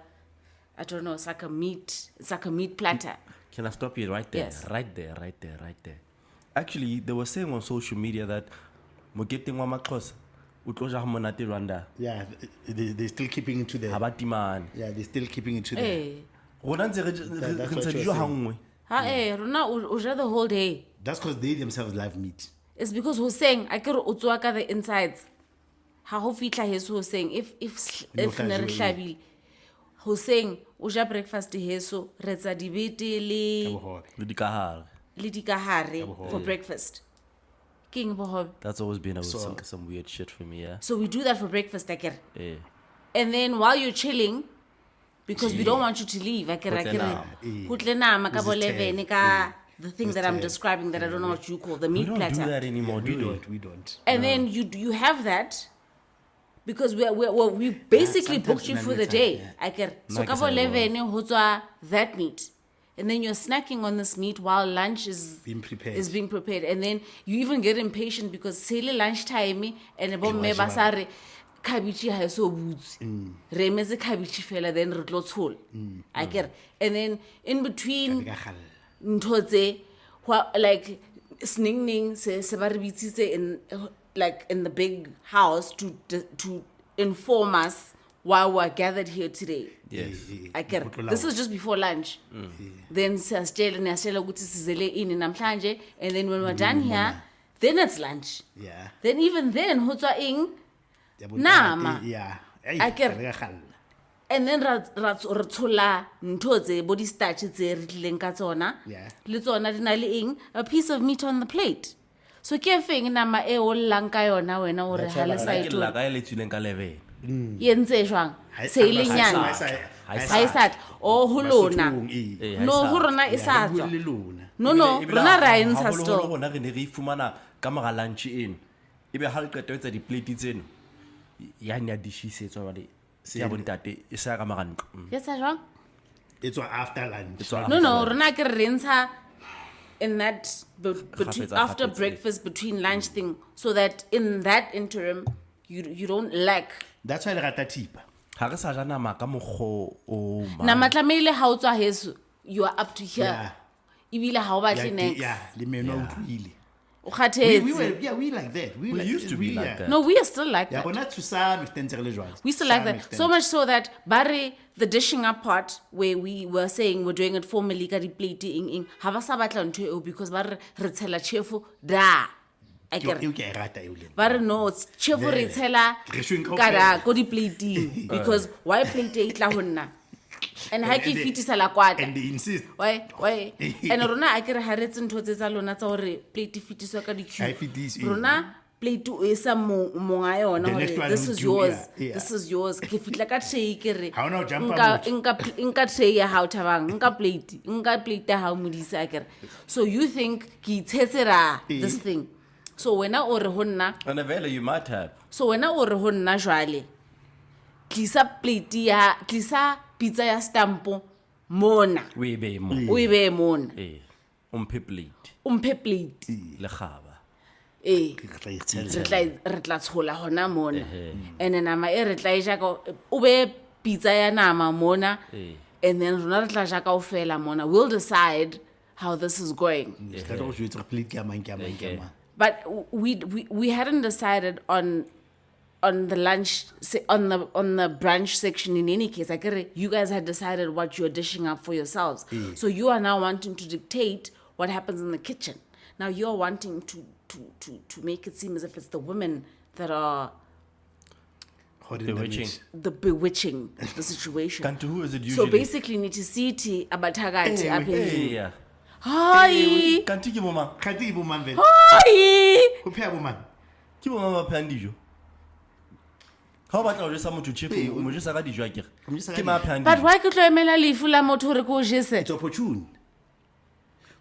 don't know, it's like a meat platter. Can I stop you right there? Yes. Right there. Actually, they were saying on social media that Moketing wa Maxhosa utlo ja monate Rwanda. Yeah, they're still keeping it to the. Ha ba timane. Yeah, they're still keeping it to the. Eh Rona ntse re that's ntse what dijo you're ha saying. nngwe. rona o ja the whole day. That's because they themselves love meat. It's because Hoseng akere o tswa ka the insides. Ha ho fitla heso Hoseng if ne re hlabile. Hoseng o ja breakfast heso re tsa dibete Le dikahare. le dikahare for breakfast. King bohobe. That's always been some weird shit for me, yeah. So we do that for breakfast akere. Eh. And then while you're chilling, because we don't want you to leave, hutle nama ka bo 11 ka the thing that I'm describing that I don't know what you call the We meat don't do platter. that anymore, do we? We don't. And then you have that because we basically sometimes booked you for the none day. of the So ka bo 11 ho tswa that meat. And then you're snacking on this meat while lunch is being prepared. And then you even get impatient because sele lunchtime and bo mme ba sa re khabitši ha so butse re metse khabitši fela then re tlo tshol and then in between ntho tse like sningning se ba re bitsitse in like in the big house to inform us why we're gathered here today. Yes. This is just before lunch. Then siyasitshela ukuthi sizele ini namhlanje, and then when we're done here then it's lunch. Yeah. Then even then, ho tswa eng? Ya Nama. bontate, yeah. A ke re- And then ra tshola ntho tse body starch tse re tlileng ka tsona. Yeah. Le tsona di na le eng? A piece of meat on the plate. So ke feng nama e o llang ka yona wena o re ha le sa ke ito. la ka e le tswileng ka level Ye ntse jwang? Se ile nyana. Ha e sa o ho lona. No ho rona e sa tswa. No, rona ra e ntsha still. rona re ne re ifumana ka mora lunch eno ebe ha le qeta ho etsa di-plate tseno ya ne ya dishisetswa jwale ya bontate e sa ya ka mara ntlo Ke sa jwang? It's after lunch. It's wa- No, rona ke re ntsha in that between Kgafetsa, after kgafetsa. breakfast between lunch thing, so that in that interim you don't lack. That's why le rata thipa. ha re sa ja nama ka mokgo o Nama tlameile ha o tswa heso, you are up to here. Yeah. Ibile ha o batle next. Yeah, le meno utlwile. O We kgathetse. were, we like that. We used to be like that. No, we are still like Yeah, that. but not to some extent, re le jwalo. We still like Some that. extent. So much so that Barry, the dishing up part, where we were saying we're doing it formally, ka di-plate ing, ha ba sa batla ntho eo because ba re tshela chefu da. I Ke- get it. ke a e rata eo le nna. Ba re no, chefu re Yeah. tshela Re shweng ka da kaofela. ko di-plating because why plate e tla ho nna? And ha ke And they- fitisa la kwata. And they insist. Why? And rona a ke re ha re tse ntho tse tsa lona tsa hore plate e fetiswa ka di-cube. Ha e fetiswe. Rona plate o e sa monga yona The hore next one this will is do, yours, yeah. this is yours. Ke fitla ka tray ke re Ha ona ho jumpa nka tray ya hao Thabang, nka plate ya hao Modisa ke re. So you think ke itshetse ra this thing. So wena o re ho nna, and vele you might have so wena o re ho nna jwale. Tlisa pizza ya stampo mona. we be mo O e behe mona. umphe plate O mphe plate. le khaba Eh. Re tla e tshela. Re tla tshola hona mona. And nama e re tla e ja ka o be pizza ya nama mona. And then rona re tla ja kaofela mona. We'll decide how this is going. Ke tla go jwetsa plate ke a mang, ke a mang, ke a mang. But we hadn't decided on the lunch on the brunch section in any case. Like you guys had decided what you're dishing up for yourselves. So you are now wanting to dictate what happens in the kitchen. Now you're wanting to make it seem as if it's the women that are Holding the bewitching meat. the bewitching the situation. kanti who is it So usually basically nitisithi abathakathi apha endlini. yeah Hi. kanti ke bo mang Khanti ke bo mang vele? Hi. Ho pheha bo mang? ke bo mang ba phehang dijo ha o batla ho jesa motho chefu o mo jesa ka dijo akere mo jesa ka ke ma dijo. phehang But dijo why ke tlo emela lefu la motho hore ke o jese? It's opportune.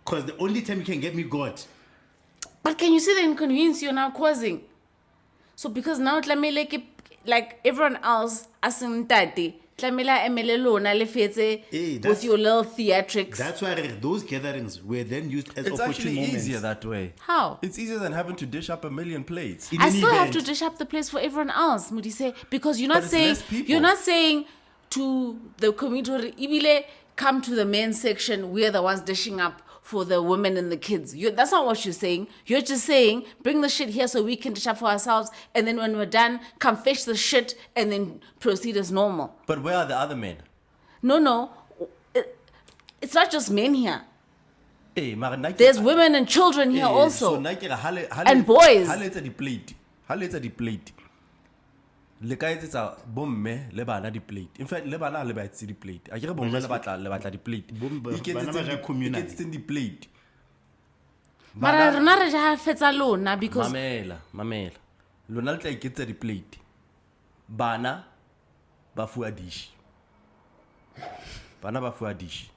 Because the only time you can get me God. But can you see the inconvenience you're now causing? So because now tlamehile ke like everyone else asing tate, tlamehile emele lona le fetse that's- with your little theatrics. That's why those gatherings were then used as it's opportune actually moments. easier that way How? it's easier than having to dish up a million plates In I an still have to event. dish up the place for everyone else, Modise, because you're But not it's saying less people. you're not saying to the community, ibile come to the men's section. We're the ones dishing up for the women and the kids. That's not what you're saying. You're just saying bring the shit here so we can dish up for ourselves, and then when we're done, come fetch the shit and then proceed as normal. but where are the other men No, it's not just men here. mara nna ke- There's women and children here so also. nna ke re And boys. ha le etsa di-plate le ka etsetsa bomme le bana di-plate in fact le bana ha le ba etse di-plate a kere bomme le batla di-plate Bana ba ja communally. iketsetseng di-plate Mara rona re ja fetsa lona because mamela lona le tla iketsetsa di-plate bana ba fuwa dish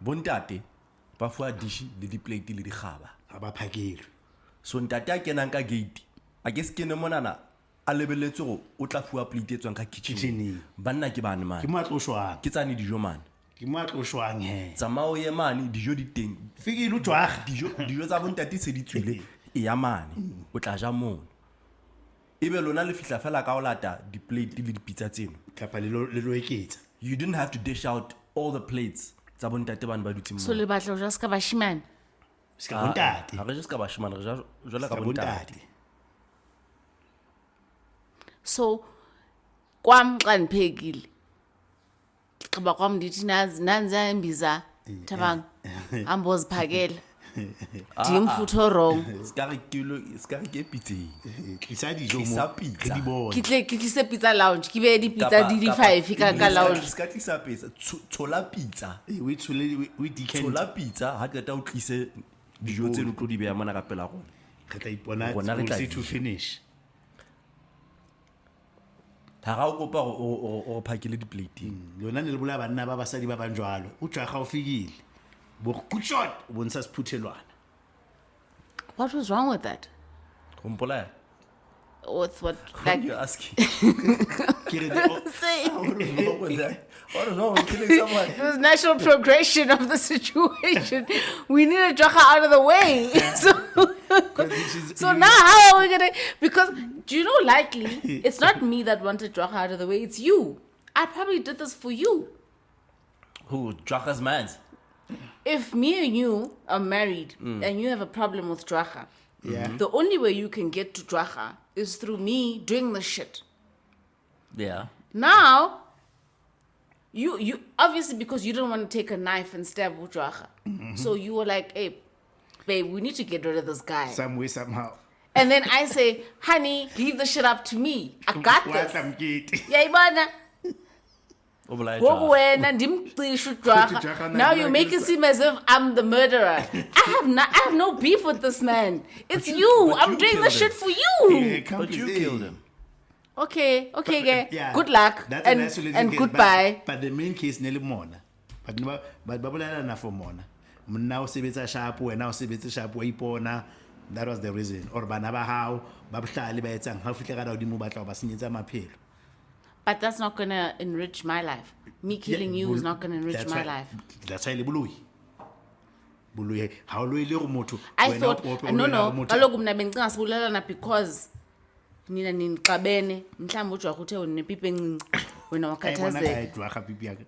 bontate ba fuwa dish le di-plate le dikgaba Ha ba phakele. so ntate a kenang ka gate a ke se kene monana a lebelletse gore o tla fuwa plate e tswang ka kitchen Kitchen-eng. banna ke bane Ke mane mo a tlo shwang. ke tsane dijo mane Ke mo a tlo shwang he. tsamao ye mane dijo di teng Fikile o jwaga. dijo tsa bontate se di tswile e ya mane o tla ja mono ebe lona le fihla fela ka o lata di-plate le dipitsa tseno Kapa le lo eketsa. you didn't have to dish out all the plates tsa bontate bane ba dutseng so le batla ho ja ska bashimane. Ska bontate. ga re je se ka bashimane re ja jwale ka Ska bontate bontate. So kwam xa ndiphekile gqiba kwam ndithi nanzi imbiza Thabang hamba uziphakela Ding photo wrong. Ska re ke pitseng. Tlisa dijo mo, Tlisa re pizza. di bone. Ke tlise pizza lounge. Ke be di pizza di 5 ka lounge. Ska tlisa pizza. Tshola pizza. We decant. Tshola pizza ha qeta o tlise dijo tseno tlo di beya mona ka pela rona. Re tla ipona Rona re we'll tla see to di- finish. Ha ra o kopa o phakele di plate. Lona ne le bola banna ba basadi ba bang jwalo. O tswa ga o fikile. Bo kutshot o bontsha sephuthelwana. What was wrong with that? Hompola. With what? Like Like, you're asking. Ke re the- say, What is wrong with that? What is wrong with killing someone? it was natural progression of the situation. We need a Jocha out of the way. So now how are we gonna? Because do you know, likely it's not me that wanted Jocha out of the way. It's you. I probably did this for you. Who? Draka's mans. If me and you are married and you have a problem with Jocha, Yeah. the only way you can get to Jocha is through me doing the shit. Yeah. Now, you obviously, because you didn't want to take a knife and stab Ujaha. So you were like, hey, babe, we need to get rid of this guy. Some way, somehow. And then I say, honey, leave the shit up to me. I got this. this. Yeah, ibana. Obla Ngoku wena ndimcisha uJwaha. Ujaha Now naye you make it seem as if I'm the murderer. I have no beef with this man. It's you. but I'm you doing killed the him. shit for you. But you killed him. Okay, okay, Yeah. good luck That's a and, nice solution and case, goodbye. But the main case nele mona. But babolela na for mona. Mna o sebetsa sharp wena o sebetsa sharp wa ipona. That was the reason. Or bana ba hao ba bohlale ba etsang ha o fihla ka dimo batla ba senyetsa maphelo. But that's not gonna enrich my life. Me killing you is not gonna enrich That's my why- life. That's why le boloi. Boloi ha o lo ile go motho. I wena thought o- o- no, o- no. motho- Kaloku mna bengicinga sibulelana because nina ninixabene mhlawumbi uJwaha uthe unepipi encinci wena Ayibona ka wakhathazeka edwarha pipi yakhe.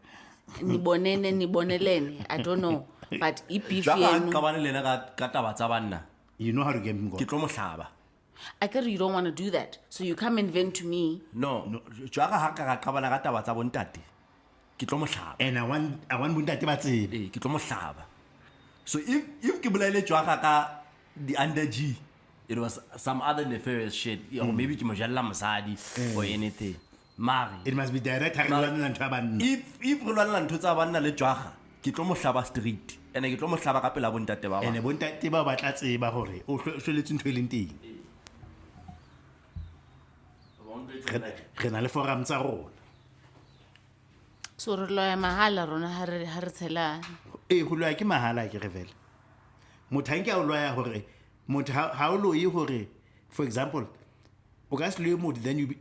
nibonelene I don't know but ibeef Draka yenu ka bane lena ka taba tsa banna. You know how to get him Ke go. tlo mohlaba. I get you don't want to do that so you come and vent to me. No, Draka ha ka bana ka taba tsa bontate. Ke tlo mohlaba. And I want bontate ba tsebe. Eh, ke tlo mohlaba. So if ke bolaile Draka ka the under G, it was some other nefarious shit, or maybe ke mo jalla mosadi or anything. Mari. It must be direct ha re lwana ntho ya banna. If re lwanela ntho tsa banna le Draka, ke tlo mohlaba street. And ke tlo mohlaba ka pela bontate ba And bang. bontate ba batla tseba hore o hloletse ntho e leng teng. Re na le forum tsa rona. So re loya mahala rona ha re tshelana. Go loya ke mahala ke re vele. Motho ha nke a o loya hore motho ha o loye hore for example o ka se loye motho then you be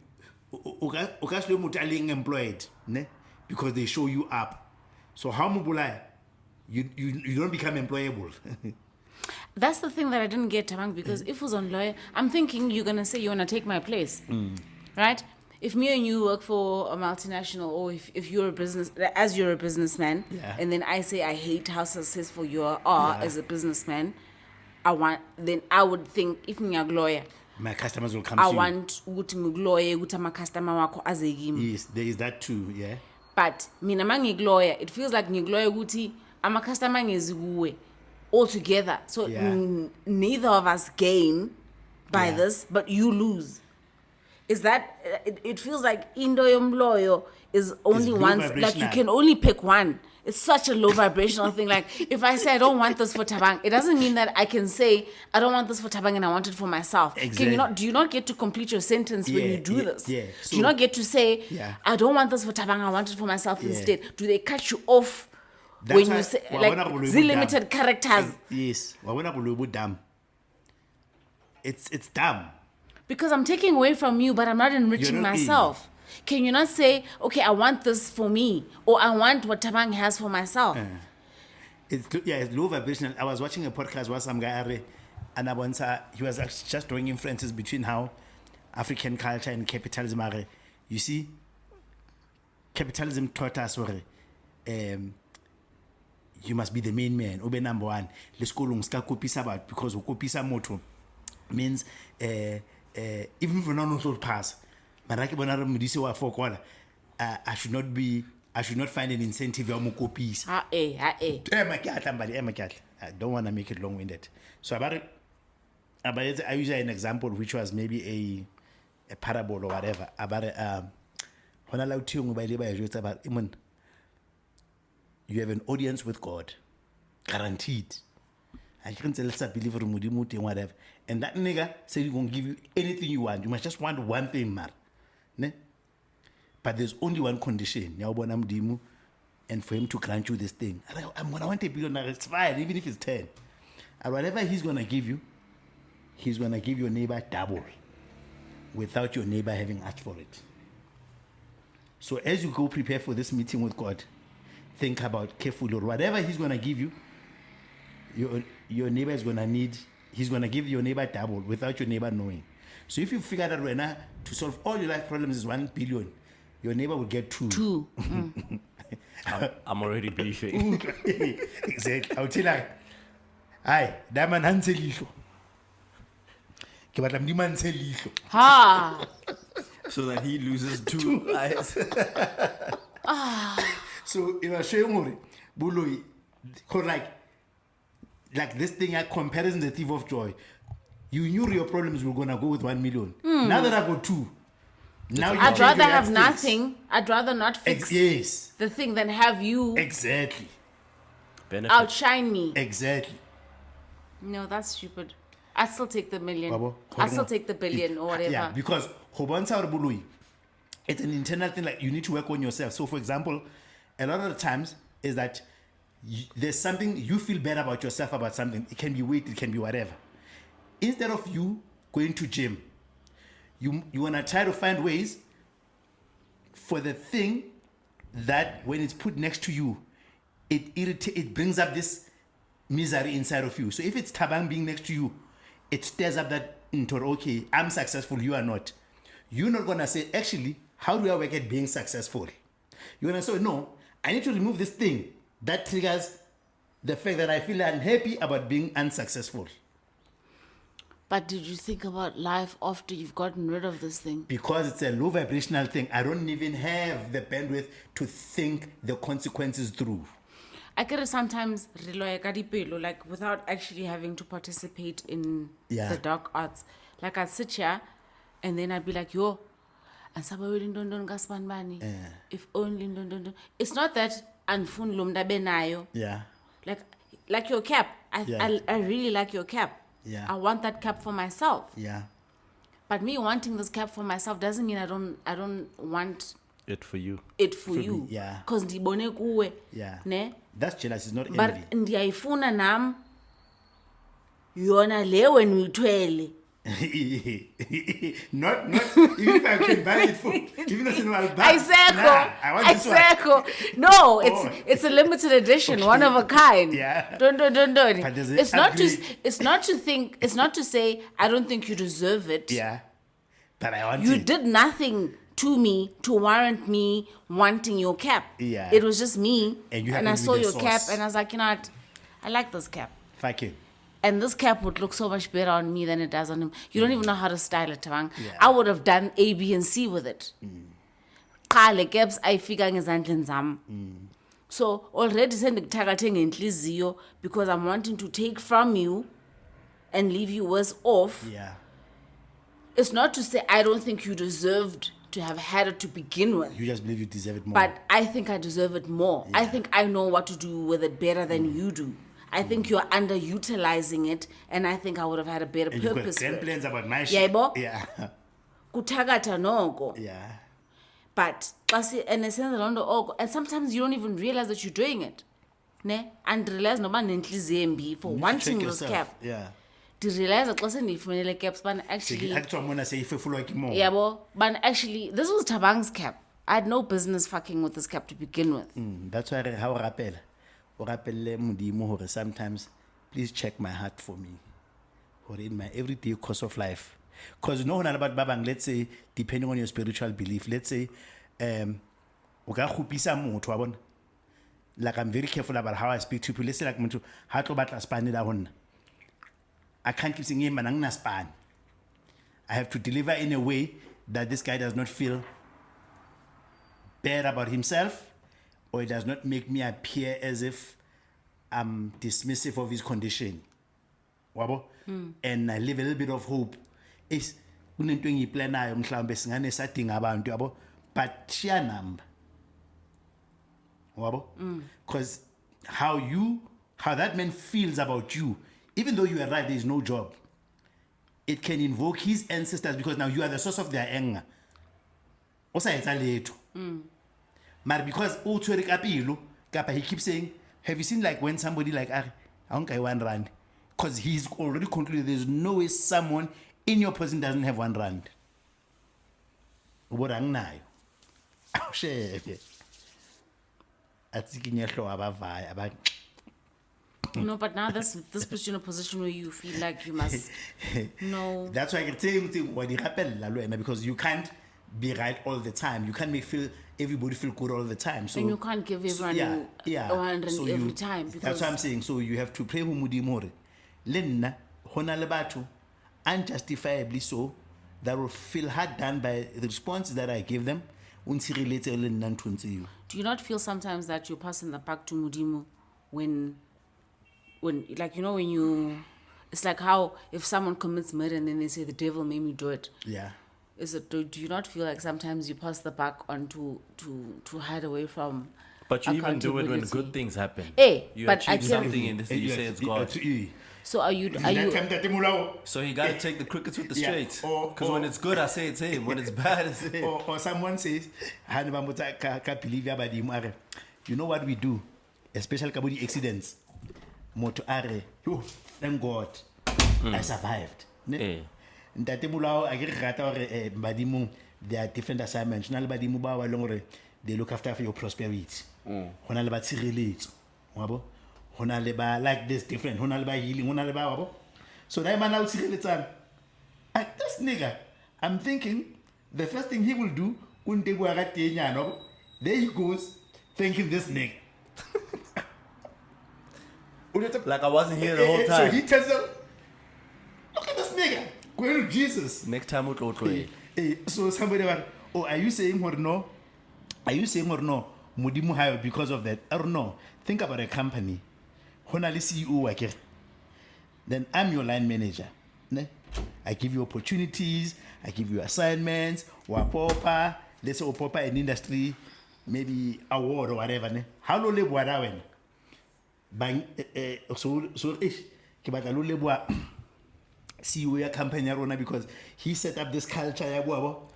o ka se loye motho a leng employed ne because they show you up. So how mo bolaya you don't become employable. That's the thing that I didn't get, Tabang, because if it was on lawyer, I'm thinking you're going to say you want to take my place, right? If me and you work for a multinational or if you're you're a businessman, Yeah. and then I say I hate how successful you are as a businessman, then I would think, if I'm a lawyer, My customers will come I to you. want ukuthi ngikuloye ukuthi ama-customer wakho aze kimi. Yes, there is that too, yeah. But mina mangikuloya, it feels like ngikuloya ukuthi ama-customer ngezi kuwe altogether. So Yeah. neither of us gain by Yeah. this, but you lose. Is that it feels like into yomloyo is only low once, like you vibrational. can only pick one. It's such a low vibrational thing. Like if I say I don't want this for Tabang, it doesn't mean that I can say I don't want this for Tabang and I want it for myself. Can Exactly. you not? Do you not get to complete your sentence when Yeah, you do yeah, this? yeah. Do So- you not get to say Yeah. I don't want this for Tabang, I want it for myself Yeah. instead? Do they cut you off That's when why- you say wa like bona boloi bo limited dumb. characters? Yes, wa bona boloi bo dumb. It's dumb. Because I'm taking away from you, but I'm not enriching You're not in. myself. Can you not say, okay, I want this for me, or I want what Tabang has for myself? It's low vibrational. I was watching a podcast where some guy and he was actually just drawing inferences between how African culture and capitalism are. You see, capitalism taught us where you must be the main man, ube number one. Let's go long ska kopisa about because kopisa moto means even if we're not to pass. Maraki bonara mudisi wa fokola. I should not be I should not find an incentive ya mo kopisa. I don't want to make it long-winded. So I use an example which was maybe a parable or whatever. You have an audience with God, guaranteed. I can tell us a believer in whatever. And that nigga said he's going to give you anything you want. You must just want one thing, man. Ne? But there's only one condition. And for him to grant you this thing. I'm going to want $1 billion. It's fine, even if it's 10. And whatever he's going to give you, he's going to give your neighbor double without your neighbor having asked for it. So as you go prepare for this meeting with God, think about carefully, or whatever he's going to give you, your neighbor is going to need, he's going to give your neighbor double without your neighbor knowing. So if you figure that right now, to solve all your life problems is 1 billion, your neighbor will get 2. 2. I'm already beefing. Exactly. I'll tell you, hi, that man hands lihlo. Ke batla mdima ntshe lihlo. Ha. So that he loses 2 eyes. So if I show you Buloi, like this thing, comparison the thief of joy. You knew your problems were gonna go with 1 million. Now that I got 2, now you I'd rather your have life nothing. I'd rather not fix yes, the thing than have you exactly, Benefit. outshine me. exactly. No, that's stupid. I still take the million. Babo, I still take the billion or whatever. Yeah, because it's an internal thing. Like you need to work on yourself. So, for example, a lot of the times is that there's something you feel bad about yourself about something. It can be weight, it can be whatever. Instead of you going to gym, you wanna try to find ways for the thing that when it's put next to you, it brings up this misery inside of you. So if it's Tabang being next to you, it stirs up that into, okay, I'm successful, you are not. You're not gonna say, actually, how do I work at being successful? You're gonna say, no, I need to remove this thing that triggers the fact that I feel unhappy about being unsuccessful. But did you think about life after you've gotten rid of this thing? Because it's a low vibrational thing, I don't even have the bandwidth to think the consequences through. I could sometimes rely like without actually having to participate in the dark arts. Like I'd sit here and then I'd be like, yo, and if only it's not that Yeah. like your cap. I really like your cap. Yeah. I want that cap for myself. Yeah. But me wanting this cap for myself doesn't mean I don't want It for you. it for you. me, yeah. Cause ndibone kuwe. Yeah. Ne? That's jealousy, it's not envy. But ndiyayifuna nam yona le when uyithwele. not even if I can buy it for even if I'll buy I want this one. No, it's a limited edition, one of a kind. Yeah. Don't. But there's an It's not upgrade. it's not to say I don't think you deserve it. Yeah. But I want You it. did nothing to me to warrant me wanting your cap. Yeah. It was just me. And you I happened to saw be the your cap source. and I was like, you know what? I like this cap. Fuck you. And this cap would look so much better on me than it does on him. You don't even know how to style it, Tawang. Yeah. I would have done A, B, and C with it. Qale caps ayifika ngezandleni zami. So already sendikuthakathe ngenhliziyo because I'm wanting to take from you and leave you worse off. Yeah. It's not to say I don't think you deserved to have had it to begin with. You just believe you deserve it more. But I think I deserve it more. I think I know what to do with it better than you do. I think you're underutilizing it, and I think I would have had a better and you've got purpose for grand it. plans about my shit. Yebo? Yeah. Kuthakatha noko. Yeah. But and sometimes you don't even realize that you're doing it. Ne? And realize no man for wanting Check this yourself. cap. Yeah. To realize that person if caps ban actually More. yabo ban actually this was Tabang's cap. I had no business fucking with this cap to begin with. That's why how rappel. Sometimes please check my heart for me. Or in my everyday course of life. Because you know about Babang, let's say, depending on your spiritual belief, let's say like I'm very careful about how I speak to people. Let's say like I can't keep saying manang span. I have to deliver in a way that this guy does not feel bad about himself, or it does not make me appear as if I'm dismissive of his condition. Wabo? And I leave a little bit of hope. Is kunento engiyiplanayo mhlawumbe singane sadinga abantu yabo, but share number. Wabo? Because how that man feels about you, even though you are right, there is no job, it can invoke his ancestors because now you are the source of their anger. Also, it's a little. But because he keeps saying, have you seen like when somebody like I don't care 1 rand? Because he's already concluded there's no way someone in your person doesn't have 1 rand. What I'm now. No, but now this puts you in a position where you feel like you must know. That's why I can tell you what happened, because you can't be right all the time. You can't everybody feel good all the time. So and you can't give everyone 100 every time. Because that's what I'm saying. So you have to pray humudimore. Lenna hona lebatu unjustifiably so that will feel hard done by the responses that I give them. Do you not feel sometimes that you're passing the buck to Mudimu when like when you, it's like how if someone commits murder and then they say the devil made me do it. Yeah. Do you not feel like sometimes you pass the buck on to hide away from? But you even do it when good things happen. You but achieve something and you say it's God. So are you? So you got to take the crickets with the straights. Because when it's good, I say it's him. When it's bad, it's him. Or someone says, you know what we do, especially kabudi accidents. Moto are, thank God, I survived. Ntate mulao agirata or badimung, there are different assignments. Nal badimu ba walongore, they look after your prosperity. Honal ba tshireletso. Wabo? Honal ba like this different. Honal ba healing. Honal ba wabo? So that man out tshireletsan. This nigga, I'm thinking the first thing he will do, there he goes, thanking this nigga. Like I wasn't here the whole time. So he tells them, look at this nigga. Going to Jesus. Next time we'll go to it. So somebody went, are you saying or no? Are you saying or no? Mudimu hire because of that. I don't know. Think about a company. Honali CEO. Then I'm your line manager. Ne? I give you opportunities. I give you assignments. Wapopa. Let's say Wapopa in industry. Maybe award or whatever. Ne? How low level are we? Bang. So ish. Kibata low level. CEO ya company arona because he set up this culture ya bwabo.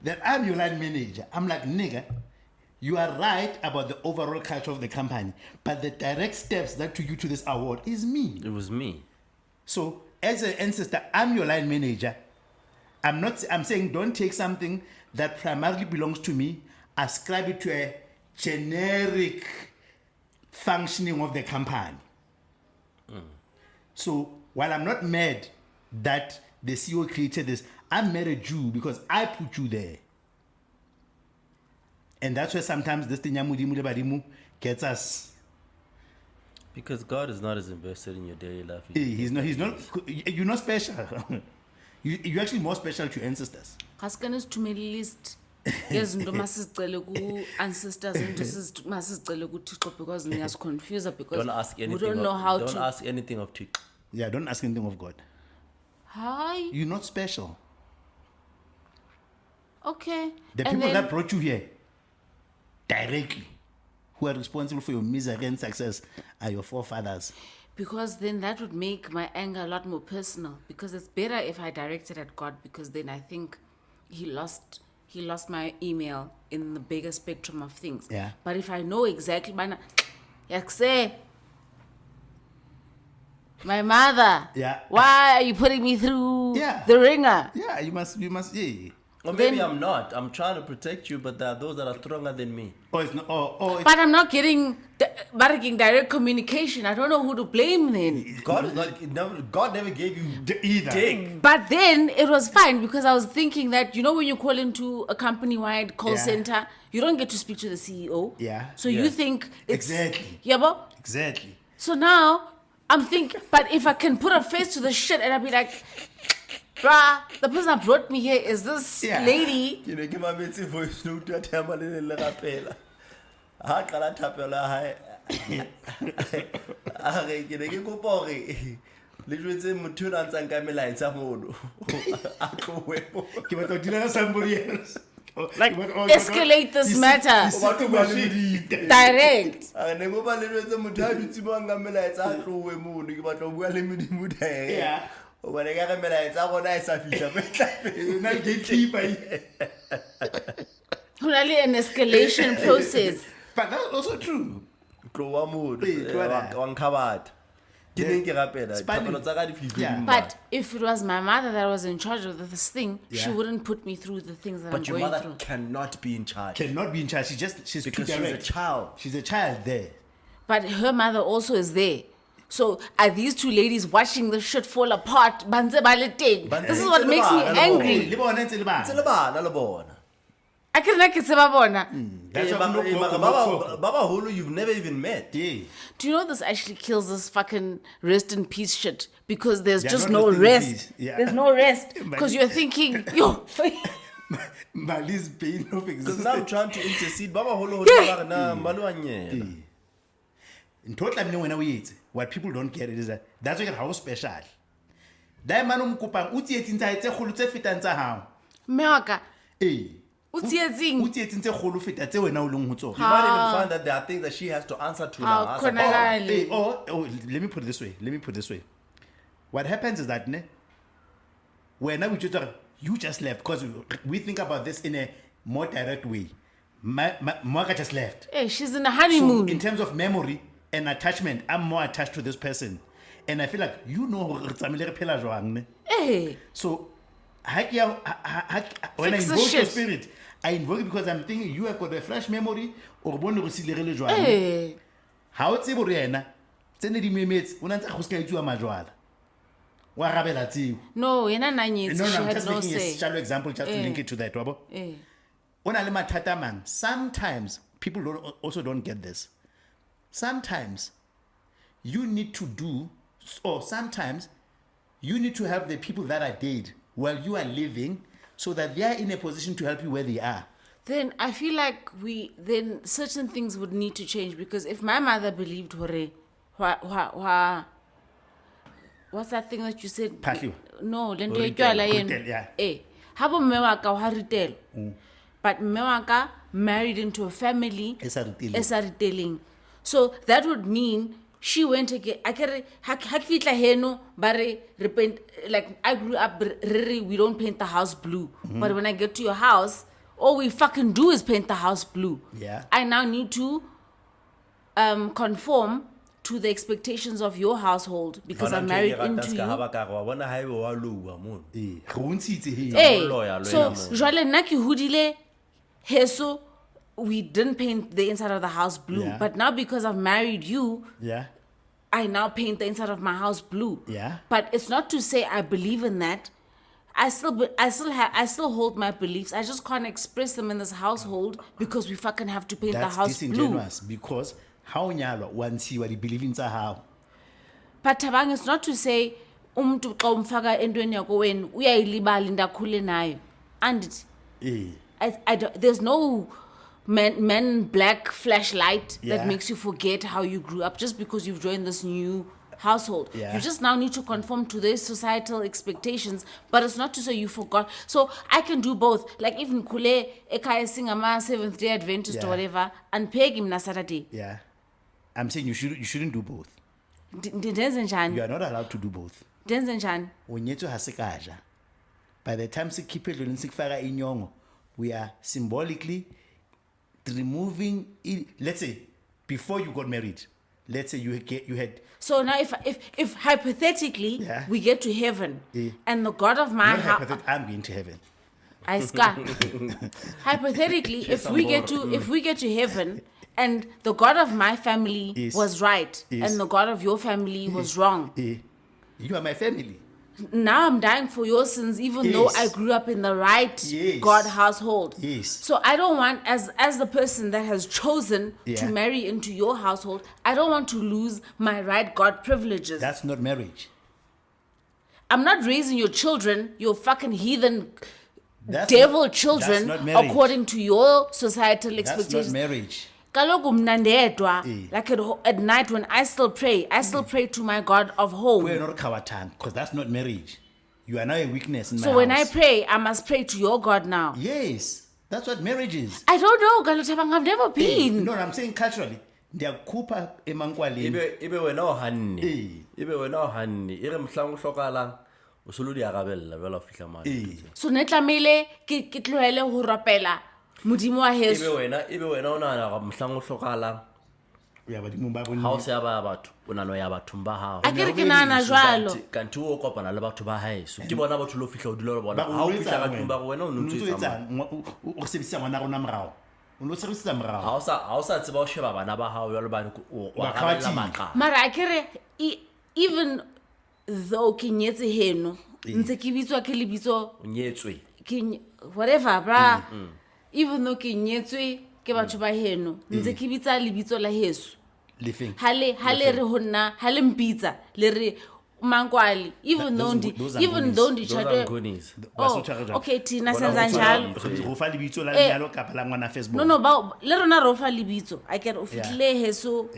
Then I'm your line manager. I'm like, nigga, you are right about the overall culture of the company, but the direct steps that took you to this award is me. It was me. So as an ancestor, I'm your line manager. I'm saying don't take something that primarily belongs to me, ascribe it to a generic functioning of the company. So while I'm not mad that the CEO created this, I'm mad at you because I put you there. And that's where sometimes this thing badimu gets us. Because God is not as invested in your daily life. He's not. You're not special. You're actually more special to your ancestors. Kaskanis to me list. Yes, no masizicele ku ancestors and masizicele ku Thixo because niyas confused because don't ask anything. We don't know how don't to. Don't ask anything of Thixo. Yeah, don't ask anything of God. Hi. You're not special. Okay. The people that brought you here directly, who are responsible for your misery and success, are your forefathers. Because then that would make my anger a lot more personal. Because it's better if I direct it at God. Because then I think he lost my email in the bigger spectrum of things. Yeah. But if I know exactly, say, my mother. Yeah. Why are you putting me through the ringer? Yeah, you must. Yeah. Or maybe I'm not. I'm trying to protect you, but there are those that are stronger than me. It's not. But I'm not getting direct communication. I don't know who to blame then. God never gave you either. Dick. But then it was fine because I was thinking that, when you call into a company-wide call center, you don't get to speak to the CEO. Yeah. So you think it's... Exactly. Yeah, but... Exactly. So now I'm thinking, but if I can put a face to the shit and I'd be like... Bruh, the person that brought me here is this lady. ha qala thapelo ya hae a re ke ne ke kopa hore le jwetse motho o ntsang ka melaetsa mono a tlowe Ke batla ho dira somebody else. Like, escalate this matter. Direct. a ne go ba le jwetse motho a dutse mo nga melaetsa a tlowe mono ke batla ho bua le modimo direct Yeah. o bona ka re melaetsa gona e sa fihla fetla Na gatekeeper. Only an escalation process. But that's also true. tlowa mono tlowa wa nkhabata ke neng ke rapela Spanning. thapelo tsa ka di fihle Yeah. di mma. But if it was my mother that was in charge of this thing, she Yeah. wouldn't put me through the things that I'm But your going mother through. cannot be in charge Cannot be in charge. She's because too she's a direct. child. She's a child there. But her mother also is there. So are these two ladies watching the shit fall apart? Banze ba le teng. This is what makes me angry. Le bona ntse le bana. Tse le bana le bona. I can like it's about bona. That's Eh, why ba- eh, mara Baba Holo you've never even met. Yeah. Do you know this actually kills this fucking rest in peace shit? Because there's Yeah, just not no rest in rest. peace. Yeah. There's no rest. Because you're thinking, yo, Mali's pain of Because now I'm existence. trying to intercede. Baba Holo ba re na mmalu wa nyela. Ntotla mne wena o etse. What people don't get it is that that's why how special. Da man o mkopang o tsietseng tsa tse kholo tse fetang tsa hao. Meaka, Eh. o tsietseng. O tsietseng tse kholo feta tse wena o leng ho tsona. You might even find that there are things that she has to answer to now. How as a can I mom. lie? Hey, let me put it this way. Let me put it this way. What happens is that when we just you just left because we think about this in a more direct way. Moaka just left. Hey, she's in a So honeymoon. in terms of memory and attachment, I'm more attached to this person, and I feel like you know re tsamile re phela jwang, ne? Hey, So when I Fix the invoke your shit. spirit, I invoke it because I'm thinking you have got a fresh memory or bone go silere le jwang. hey. Ha o tsebo re yena tsene di memetse o ntse go ska itsuwa majwala wa rabela tseo. No, yena nanyetsi, No, she I'm had just no making a say. shallow example just to link it to that, wabo. Eh. Ona le mathata man. Sometimes people also don't get this. Sometimes you need to do, or sometimes you need to help the people that are dead while you are living, so that they are in a position to help you where they are. Then I feel like then certain things would need to change, because if my mother believed hore, what's that thing that you said? Phahliwa. No, le nto e Retail, tjwala eno. retail, yeah. Eh, ha bo mme wa ka wa retail. But mme wa ka married into a family E sa riteleng. e sa riteleng. So that would mean she went again. I can ha ke fitla heno ba re paint, like I grew up we don't paint the house blue. But when I get to your house, all we fucking do is paint the house blue. Yeah. I now need to conform to the expectations of your household because I'm married into you. Wa bona haebe wa lowa mo. Eh, re o ntshitse he. Hey, Lawyer, so lawyer mo. jwale nna ke hodile heso, we didn't paint the inside of the house blue, Yeah. but now because I've married you, Yeah. I now paint the inside of my house blue. Yeah. But it's not to say I believe in that. I still hold my beliefs. I just can't express them in this household because we fucking have to paint That's the house blue. disingenuous because how nyalwa wa ntshiwa di believing tsa hao. But Tabang, it's not to say umuntu xa umfaka entweni yakho wena uyayilibala into akhule nayo. And Eh. there's no man black flashlight Yeah. that makes you forget how you grew up just because you've joined this new household. Yeah. You just now need to conform to their societal expectations, but it's not to say you forgot. So I can do both. Like even Kule Ekaya Singama Seventh Day Adventist or Yeah. whatever, and peg him na Saturday. Yeah. I'm saying you shouldn't do both. Denzenjan. You are not allowed to do both. Denzenjan. O nyetswe ha se ka ja. By the time se khiphe lo ntse kfaka inyongo, we are symbolically removing it. Let's say before you got married, let's say you had So now if hypothetically Yeah. we get to heaven Yeah. and the God of my not house, hypothetically, I'm going to heaven. I scar. Hypothetically, if we get to heaven and the God of my family Yes. was right Yes. and the God of your family was wrong, You are my family. now I'm dying for your sins, even though Yes. I grew up in the right Yes. God household. Yes. So I don't want, as the person that has chosen to Yeah. marry into your household, I don't want to lose my right God privileges. That's not marriage. I'm not raising your children, your fucking heathen That's devil not- children, that's not marriage. according to your societal That's not expectations. marriage. kaloku mna ndedwa Eh. like at night when I still pray to my God of home. We're not kawatang, because that's not marriage. You are now a weakness in my So when I house. pray, I must pray to your God now. Yes, that's what marriage is. I don't know, Galothabang, I've never been. No, I'm saying culturally. Ndiyakupa emankwaleni. ebe wena o hanne Eh. ebe wena o hanne e re mohlang o hlokahalang o solo di arabella jwale o fihla mane So ne tlamehile ke tlohele ho rapela modimo wa ebe heso. wena o nahana hore mohlang o hlokahalang Ya badimo ba bone. ha o se ya ba batho o nahana ho ya bathong ba hao A ke re ke nahana jwalo. kanti o kopana le batho ba haeso ke bona batho lo fihla o dula le bona Ba ha o o fihla ka tlung ba go wena o o ntse ntso o tsamaya etsang o sebedisa ngwana rona morao. O no sebedisa morao. ha o sa tseba o sheba bana ba hao jwale bane o Ba arabella kgathile. maqa Mara a ke re even though ke nyetse heno, ntse ke bitswa ke lebitso o nyetswe whatever bra. Even though ke nyetswe ke batho ba heno, ntse ke bitsa lebitso la heso. Lefeng. Hale re honna, hale mpitsa le re Mankwali, even though those are even goonies. though those are nditshade. goonies Oh, Basotho ha re jwalo. okay, Tina Bona senza ho njalo. tshwana. Go fa lebitso la Eh. lenyalo kapa la ngwana Facebook. No, ba le rona ro fa lebitso. I can ofitile heso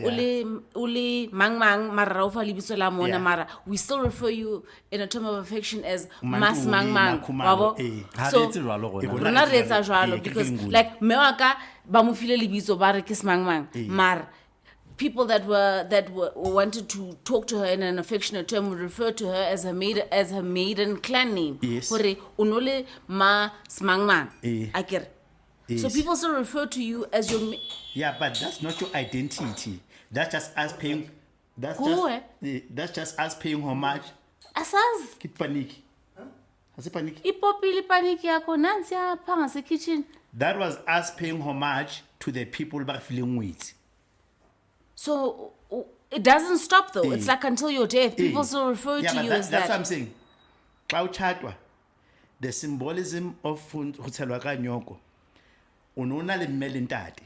o le mang mara ra o fa lebitso la mona Yeah. mara we still refer you in a term of affection as Mantuli, mas mang Makhumalo, wabo. eh. ha re So etse jwalo rona bona rona re re etsa etsa jwalo. jwalo Eh, ke because nguni. like me wa ka ba mo file lebitso ba re ke mang mara people that wanted to talk to her in an affectionate term would refer to her as her maiden clan name. Yes. Hore unole ma smangman. Eh. Akere. So Yes. people still refer to you as your Yeah, but that's not your identity. That's just us paying. That's just us paying homage. asaz Kit panic. Has it panic? ipopile panic yakho nansi apha ngase kitchen. That was us paying homage to the people back feeling weight. So it doesn't stop though. It's like until your death people still refer Yeah, to but you as that's what that. I'm saying. Xa uchatwa, the symbolism of ho tshelwa ka nyoko. O no na le mme le ntate.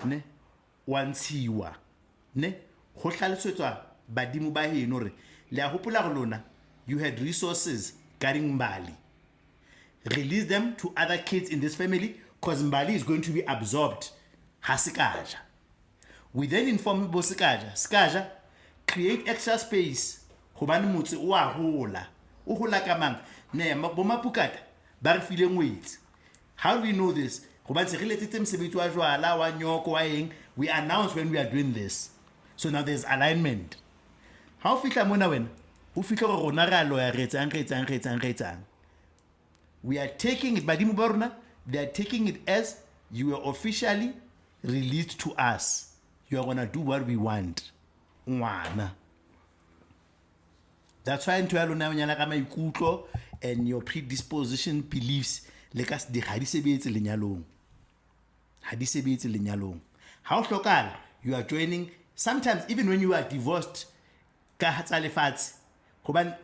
Ne? Wa ntshiwa. Ne? Ho hlalosetswa badimo ba heno re le a hopola go lona you had resources carrying Mbali. Release them to other kids in this family because Mbali is going to be absorbed. Hasikaja. We then inform Sikaja, create extra space. Hobane motse o a hola. O hola ka mang? Ne bo mapukata ba re fileng weight. How do we know this? Hobane se re letsetse mosebetsi wa jwala wa nyoko wa eng. We announce when we are doing this. So now there's alignment. How fihla mona wena? O fihla go rona ra loya re etsang. We are taking it badimo ba rona, they are taking it as you are officially released to us. You are gonna do what we want. Ngwana. That's why ntho ya lona o nyala ka maikutlo and your predisposition beliefs le ka se ha di sebetse lenyalong. Ha di sebetse lenyalong. Ha o hlokala, you are joining sometimes even when you are divorced ka hatsa lefatshe. Hobane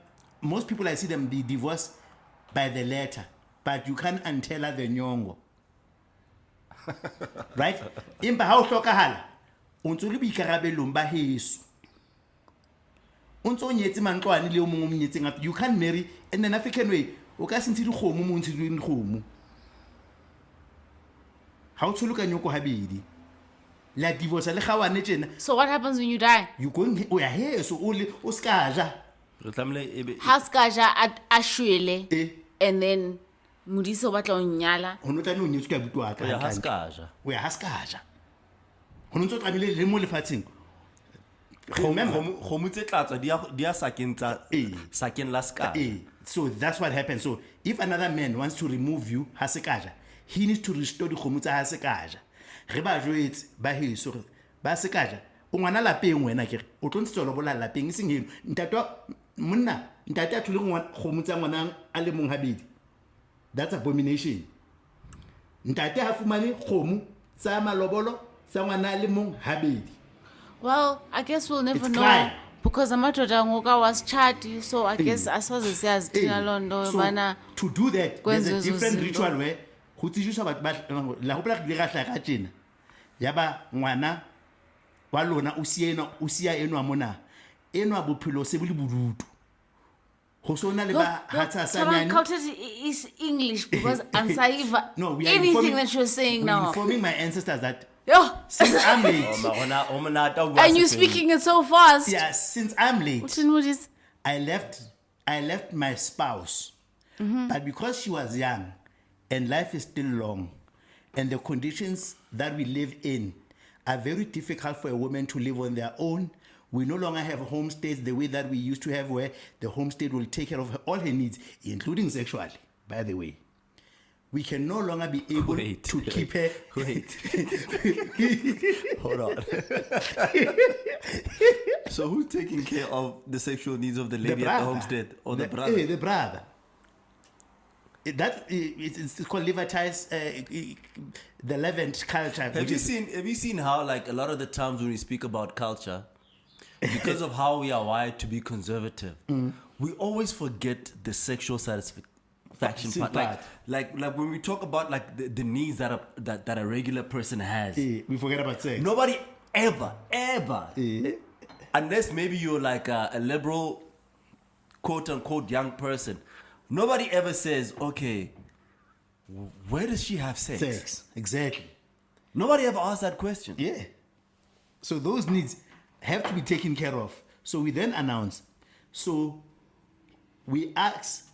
most people I see them be divorced by the letter, but you can't untell the nyongo. Right? Impa ha o hlokahala o ntse le boikarabelong ba heso. O ntse o nyetse mantlwane le o mongwe o monyetseng you can't marry in an African way. O ka se ntse dikgomo mo ntse dikgomo. Ha o tsholoka nyoko habedi. La divorce le gawane tjena. So what happens when you die? You going o ya heso o skaja. re tlamehile ebe Haskaja ashwele Eh. and then Mudiso batla o nyala. Ho no tla no nyetswe ka butu wa ka. o ya haskaja O ya haskaja. Ho no ntse tlamile le mo lefatsheng. kgomo tse tlatswa di a sakeng la ska So that's what happens. So if another man wants to remove you, hasekaja, he needs to restore the khomutsa hasekaja. Re ba joetse ba heso ba sekaja. O ngwana lapeng wena kere o tlo ntse bola lapeng seng heno. Ntate a thule khomutsa ngwana a le mong habedi. That's abomination. Ntate ha fumane khomu tsa malobolo tsa ngwana a le mong habedi. Well, I guess we'll never It's know crime. because amadoda ngoka was chatty, so I guess asoze siyazi thina londo So bana to do that, there's a kwenza different ezo zinto. ritual where go tsijiswa batho ba la hopola ke dira hla ka tjena. Yaba ngwana wa lona o siya enwa mona. Enwa bophelo se bole bodutu. Ho sona le ba hatsa sanyane. counted is English because Ansaiva No, we are anything informing- that you're saying we're now. informing my ancestors that Yeah. Since I'm late. And you're speaking it so fast. Yeah, since I'm late. What is? I left my spouse. But because she was young and life is still long and the conditions that we live in are very difficult for a woman to live on their own. We no longer have homestays the way that we used to have, where the homestead will take care of all her needs, including sexually, by the way. We can no longer be able to keep her. Hold on. So who's taking care of the sexual needs of the lady at the homestead? Or the brother? The brother. It's called Leviticus, the Levant culture. Have you seen how, like, a lot of the times when we speak about culture, because of how we are wired to be conservative, we always forget the sexual satisfaction part. Like when we talk about like the needs that a regular person has, we forget about sex. Nobody ever, unless maybe you're like a liberal, quote unquote, young person. Nobody ever says, okay, where does she have sex? Sex, exactly. Nobody ever asks that question. Yeah. So those needs have to be taken care of. So we then announce. So we ask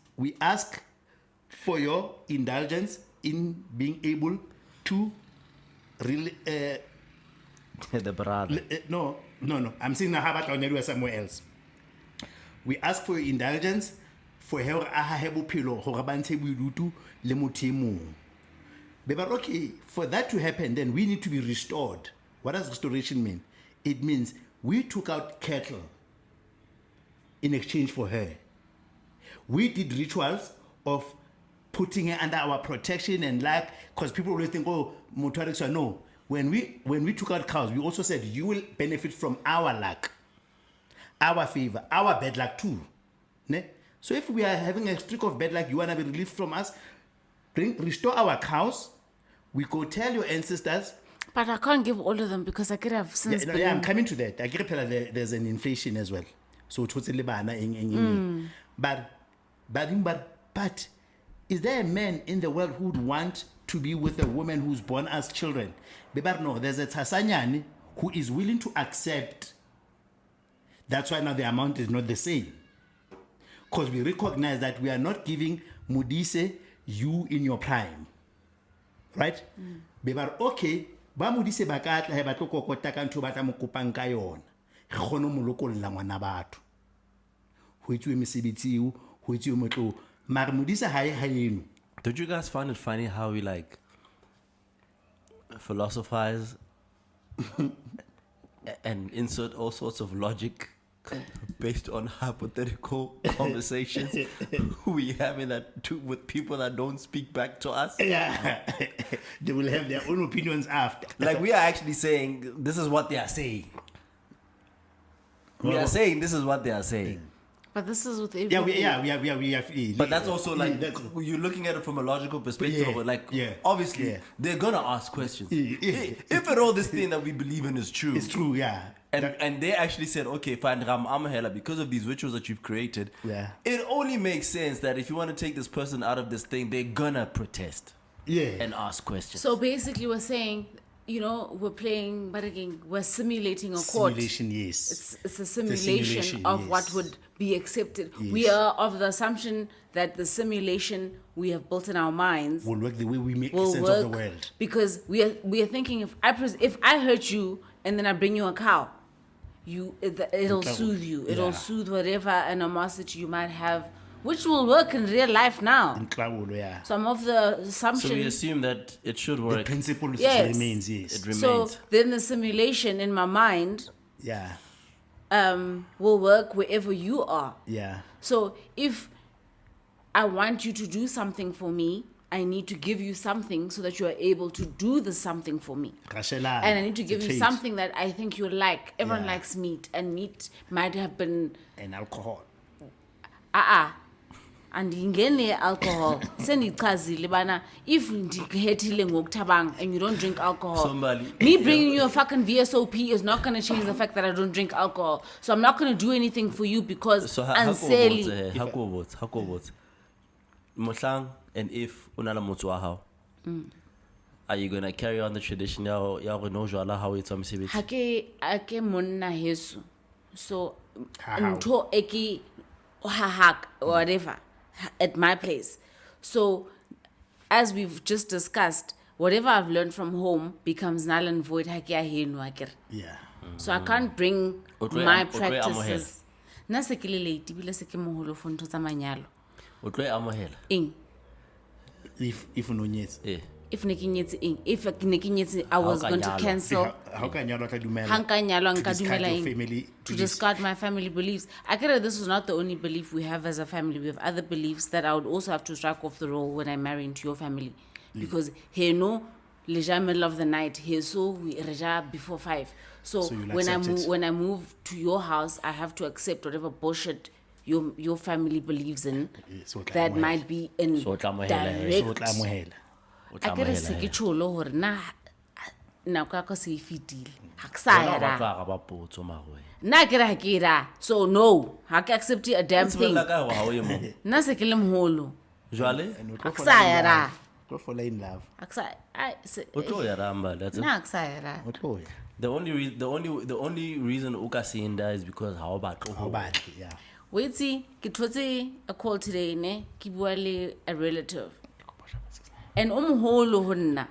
for your indulgence in being able to really. The brother. No. I'm saying how about on somewhere else. We ask for your indulgence for her aha bophelo hore ba ntshe bodutu le motho e mong. But okay, for that to happen, then we need to be restored. What does restoration mean? It means we took out cattle in exchange for her. We did rituals of putting her under our protection and like, because people always think, oh, Mutuarix, no. When we took out cows, we also said you will benefit from our luck, our favor, our bad luck too. Ne? So if we are having a streak of bad luck, you want to be relieved from us, restore our cows. We go tell your ancestors. But I can't give all of them because I could have since Yeah, I'm coming to that. I get there's an inflation as well. So totally but is there a man in the world who would want to be with a woman who's born as children? But no, there's a Tasanyani who is willing to accept. That's why now the amount is not the same. Because we recognize that we are not giving Mudise you in your prime. Right? But okay, ba Mudise bakatla he batlo kokota ka ntho batla mo kopang ka yona. Re kgone mo lokolla ngwana batho. Ho etswe mesebetsi ho etswe motlo. Mara Mudise ha eno. Don't you guys find it funny how we like philosophize and insert all sorts of logic based on hypothetical conversations we having with people that don't speak back to us? Yeah. They will have their own opinions after. Like we are actually saying this is what they are saying. We are saying this is what they are saying. But this is with everything. We have. But that's also like you're looking at it from a logical perspective. Obviously they're gonna ask questions. If at all this thing that we believe in is true, it's true. Yeah. And they actually said, okay, fine, Ram Amahela, because of these rituals that you've created, it only makes sense that if you want to take this person out of this thing, they're gonna protest, and ask questions. So basically, we're saying, we're playing, but again, we're simulating a court. Simulation, yes. It's a simulation of what would be accepted. Yes. We are of the assumption that the simulation we have built in our minds will work the way we make sense of the world. Because we are thinking, if I hurt you and then I bring you a cow, it'll soothe you. It'll soothe whatever animosity you might have, which will work in real life now. So I'm of the assumption. So we assume that it should work. The principle remains, yes. It remains. So then the simulation in my mind will work wherever you are. Yeah. So if I want you to do something for me, I need to give you something so that you are able to do the something for me. And I need to give you something that I think you like. Everyone likes meat, and meat might have been... And alcohol. And ingene alcohol. Sendichazile bana if ndikhethile ngokuthabanga and you don't drink alcohol. Me bringing you a fucking VSOP is not going to change the fact that I don't drink alcohol. So I'm not going to do anything for you because unfairly. Mohlang and if unala motho wa hao Are you gonna carry on the tradition? Ya go no jwala how it's mosebetsi? Ha ke monna heso. So How? ntho e ke hahak whatever at my place. So as we've just discussed, whatever I've learned from home becomes null and void ha ke ya heno akere. Yeah. So I can't bring O tlo e my o tlo e practices. Nna se ke le late ebile se ke moholo for ntho tsa manyalo. O tlo e amohela? Eng? If no nyetse. Eh. If ne ke nyetse eng? If ne ke nyetse, I was ka going to nyalwa? cancel. How can you not dumela? Ha nka nyalwa to nka discard dumela your eng? family To beliefs? discard my family beliefs. I get it, this is not the only belief we have as a family. We have other beliefs that I would also have to strike off the roll when I marry into your family. Because here no leja middle of the night, here so we reja before 5. So you'll when accept it. when I move to your house, I have to accept whatever bullshit your family believes in So tla that amohela. might be in So tla amohela he. So tla direct. amohela. O tla I get a amohela he. seke tsholo hore na nako ya ka se e fetile. Ha ke sa Wena ya o ra. batla ga ba potso magoe. Nna ke re ha ke ra. So no, ha ke accept a damn Se thing. bolela ka gore ha o ye moo. Nna se ke le moholo. Jwale And o Ha tlo ke fall sa in ya ra. love. Tlo fall in love. Ha ke sa o tlo ya ramba. That's it. nna ha ke sa ya ra. O tlo ya. The only reason o ka se enda is because ha o batle How ho. bad? Yeah. Wait see, ke thotse a call today ne, ke bua le a relative. And moholo ho nna,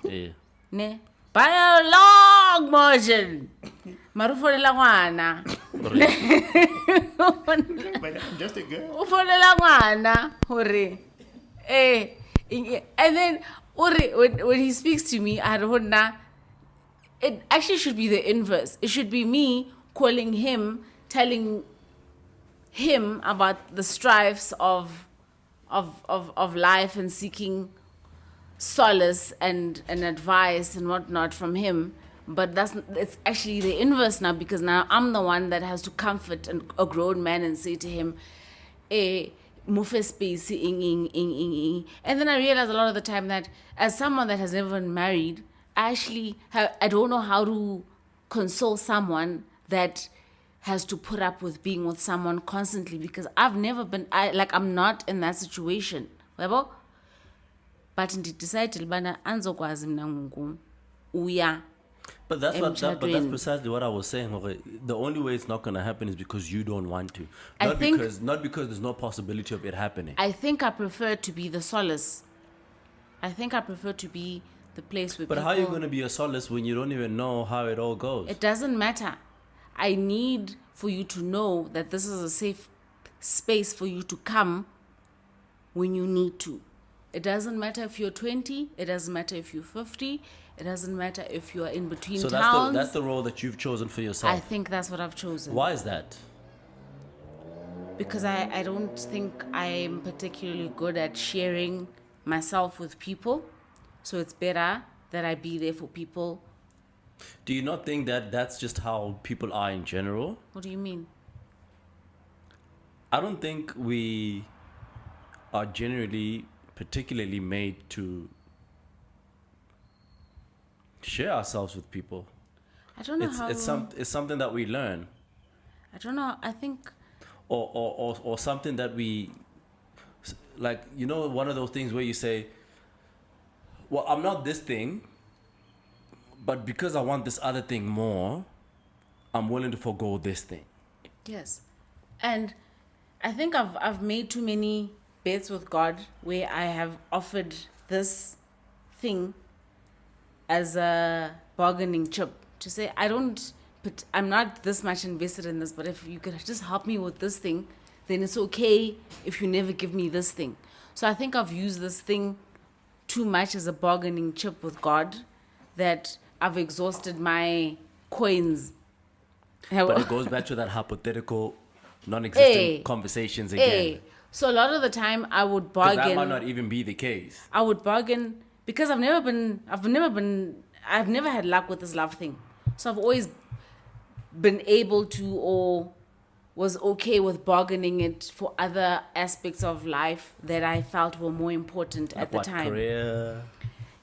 Eh. ne? By a long margin. Marufolela ngwana. But I'm just a girl. O folela ngwana hore and then when he speaks to me I don't know, it actually should be the inverse. It should be me calling him, telling him about the strifes of life and seeking solace and advice and whatnot from him. But it's actually the inverse now, because now I'm the one that has to comfort a grown man and say to him, move space, and then I realize a lot of the time that as someone that has never been married, I don't know how to console someone that has to put up with being with someone constantly, because I've never been, I'm not in that situation. Webo? But ndidecide libana anzokwazi mina ngoku uya. But that's emtshadweni. precisely what I was saying. Okay, the only way it's not gonna happen is because you don't want to. I think- Not because there's no possibility of it happening. I think I prefer to be the solace. I think I prefer to be the place where But people... how are you gonna be a solace when you don't even know how it all goes? It doesn't matter. I need for you to know that this is a safe space for you to come when you need to. It doesn't matter if you're 20. It doesn't matter if you're 50. It doesn't matter if you're in between So towns. that's the role that you've chosen for yourself. I think that's what I've chosen. Why is that? Because I don't think I'm particularly good at sharing myself with people. So it's better that I be there for people. Do you not think that that's just how people are in general? What do you mean? I don't think we are generally particularly made to share ourselves with people. I don't know how... It's something that we learn, I don't know. I think... or something that we, like, you know, one of those things where you say, well, I'm not this thing, but because I want this other thing more, I'm willing to forgo this thing. Yes. And I think I've made too many bets with God where I have offered this thing as a bargaining chip to say, I'm not this much invested in this, but if you could just help me with this thing, then it's okay if you never give me this thing. So I think I've used this thing too much as a bargaining chip with God, that I've exhausted my coins. But it goes back to that hypothetical, non-existent conversations again. So a lot of the time I would 'Cause bargain. that might not even be the case. I would bargain because I've never had luck with this love thing. So I've always been able to, or was okay with bargaining it for other aspects of life that I felt were more important at the time. Career?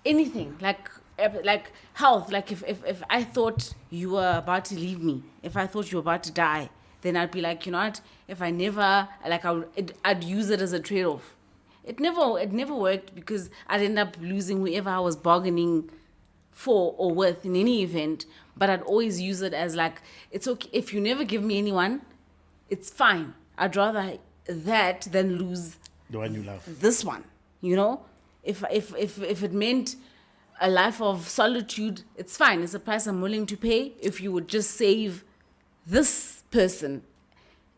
Anything like health. Like if I thought you were about to leave me, if I thought you were about to die, then I'd be like, you know what? If I never, like, I'd use it as a trade-off. It never worked because I'd end up losing whoever I was bargaining for or with in any event. But I'd always use it as like, it's okay if you never give me anyone, it's fine. I'd rather that than lose The one you love. this one. You know, if it meant a life of solitude, it's fine. It's a price I'm willing to pay if you would just save this person.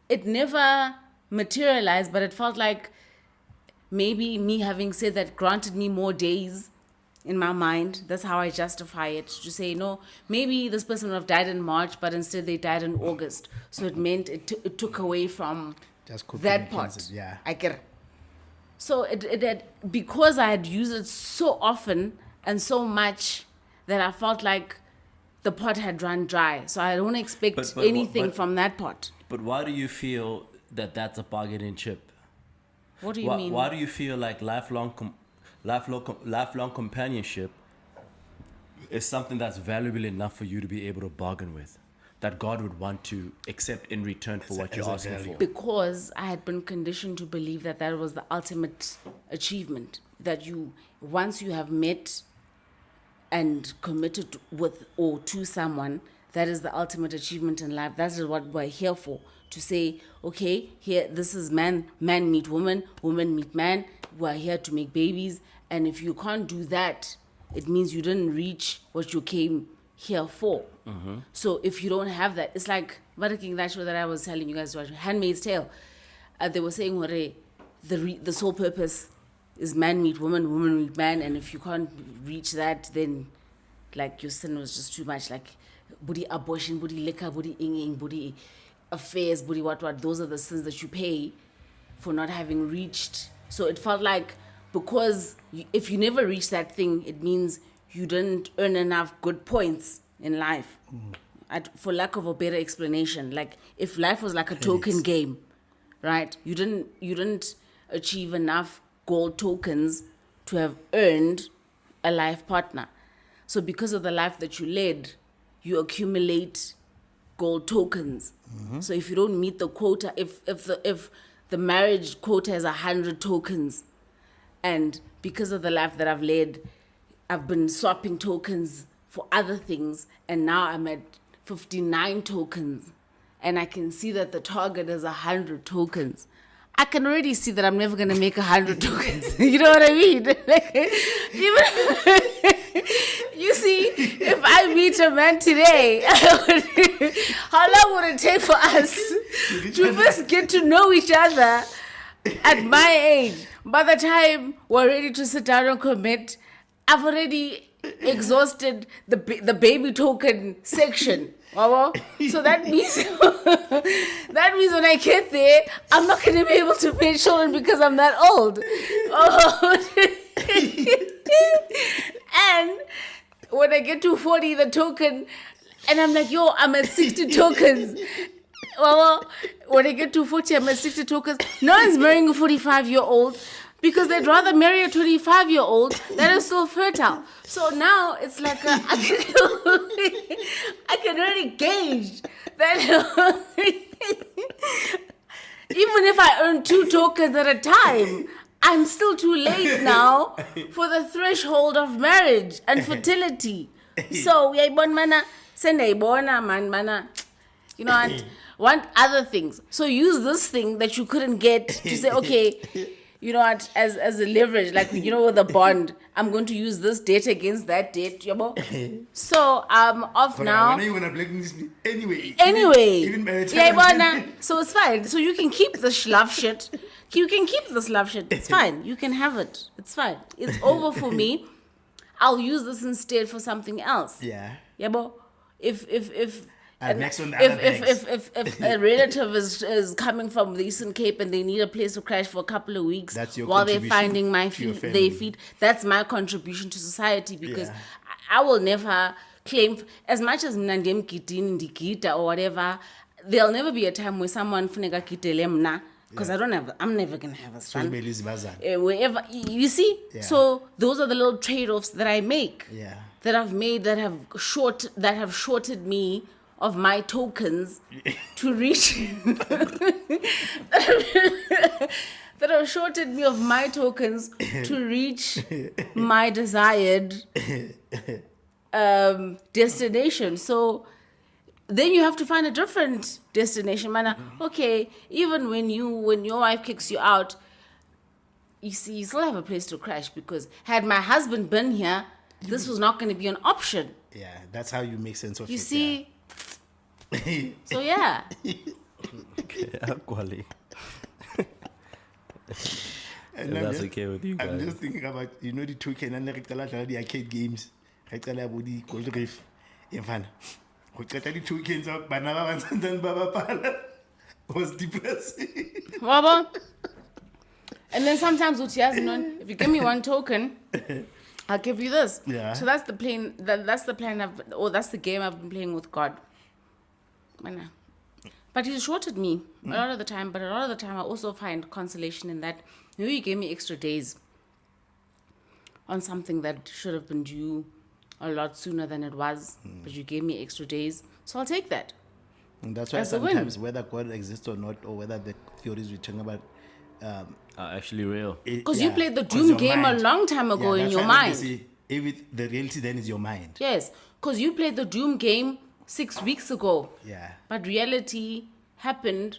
It never materialized, but it felt like maybe me having said that granted me more days in my mind. That's how I justify it, to say, no, maybe this person would have died in March, but instead they died in August. So it meant it took away from Just coping that against part. it, yeah. I get it. So it had, because I had used it so often and so much that I felt like the pot had run dry. So I don't expect But anything from that pot. But why do you feel that that's a bargaining chip? What do you mean? Why do you feel like lifelong companionship is something that's valuable enough for you to be able to bargain with, that God would want to accept in return for what you're asking for? Because I had been conditioned to believe that that was the ultimate achievement. That once you have met and committed with or to someone, that is the ultimate achievement in life. That is what we're here for. To say, okay, here, this is man meet woman, woman meet man. We're here to make babies. And if you can't do that, it means you didn't reach what you came here for. Mm-hmm. So if you don't have that, it's like that show that I was telling you guys to watch, Handmaid's Tale. They were saying, the sole purpose is man meet woman, woman meet man. And if you can't reach that, then like your sin was just too much. Like body abortion, body liquor, body inging, body affairs, body what. Those are the sins that you pay for not having reached. So it felt like, because if you never reach that thing, it means you didn't earn enough good points in life. For lack of a better explanation, like if life was like a token game, right? You didn't achieve enough gold tokens to have earned a life partner. So because of the life that you led, you accumulate gold tokens. Mm-hmm. So if you don't meet the quota, if the marriage quota is 100 tokens, and because of the life that I've led, I've been swapping tokens for other things, and now I'm at 59 tokens, and I can see that the target is 100 tokens. I can already see that I'm never going to make 100 tokens. You know what I mean? Like, you see, if I meet a man today, how long would it take for us to first get to know each other at my age? By the time we're ready to sit down and commit, I've already exhausted the baby token section. So that means when I get there, I'm not going to be able to make children because I'm that old. And when I get to 40, the token, and I'm like, yo, I'm at 60 tokens. When I get to 40, I'm at 60 tokens. No one's marrying a 45-year-old because they'd rather marry a 25-year-old that is so fertile. So now it's like I can already gauge that even if I earn 2 tokens at a time, I'm still too late now for the threshold of marriage and fertility. So, you know what? Want other things. So use this thing that you couldn't get to say, okay, you know what, as a leverage, like, you know, with a bond, I'm going to use this debt against that debt, you know? So I'm off now. When are you going to blacklist me? Anyway. Even So it's fine. So you can keep this love shit. You can keep this love shit. It's fine. You can have it. It's fine. It's over for me. I'll use this instead for something else. Yeah. Yeah, but if next one, if a relative is coming from the Eastern Cape and they need a place to crash for a couple of weeks while they're finding their feet, that's my contribution to society, because I will never claim, as much as Nandem Kitin, Dikita or whatever, there'll never be a time where someone funega kitelem na, because I'm never gonna have a son. Wherever you see, so those are the little trade-offs that I make. That I've made that have shorted me of my tokens to reach that have shorted me of my tokens to reach my desired destination. So then you have to find a different destination. Man, okay, even when your wife kicks you out, you see, you still have a place to crash, because had my husband been here, this was not going to be an option. Yeah, that's how you make sense of You it. see? So yeah. Quali. And If I'm that's just- okay with you I'm guys. just thinking about, the token and the arcade games. The Gold Reef. Infan. The tokens of Banana and Baba was depressing. Waba. And then sometimes if you give me one token, I'll give you this. Yeah. So that's the plan. That's the game I've been playing with God. Mana. But he shorted me a lot of the time. But a lot of the time, I also find consolation in that. Maybe you gave me extra days on something that should have been due a lot sooner than it was. But you gave me extra days, so I'll take that. And that's why As a win. sometimes, whether God exists or not, or whether the theories we're talking about, Are actually real. Because you played the 'cause Doom your game mind- a long time ago in that's your why they mind. say, the reality then is your mind. Yes, because you played the Doom game 6 weeks ago. Yeah. But reality happened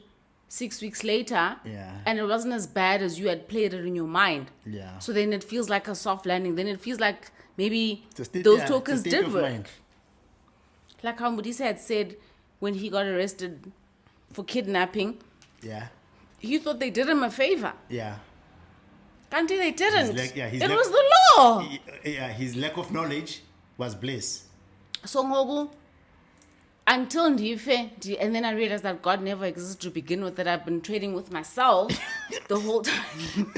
6 weeks later. Yeah. And it wasn't as bad as you had played it in your mind. Yeah. So then it feels like a soft landing. Then it feels like maybe It's a state- those yeah, it's a tokens state did of work. mind. Like how Modise had said when he got arrested for kidnapping, Yeah. he thought they did him a favor. Yeah. Kanti, they didn't. His It lack- was the law. Yeah, his lack of knowledge was bliss. So ngoku, until ndife, and then I realized that God never existed to begin with, that I've been trading with myself the whole time.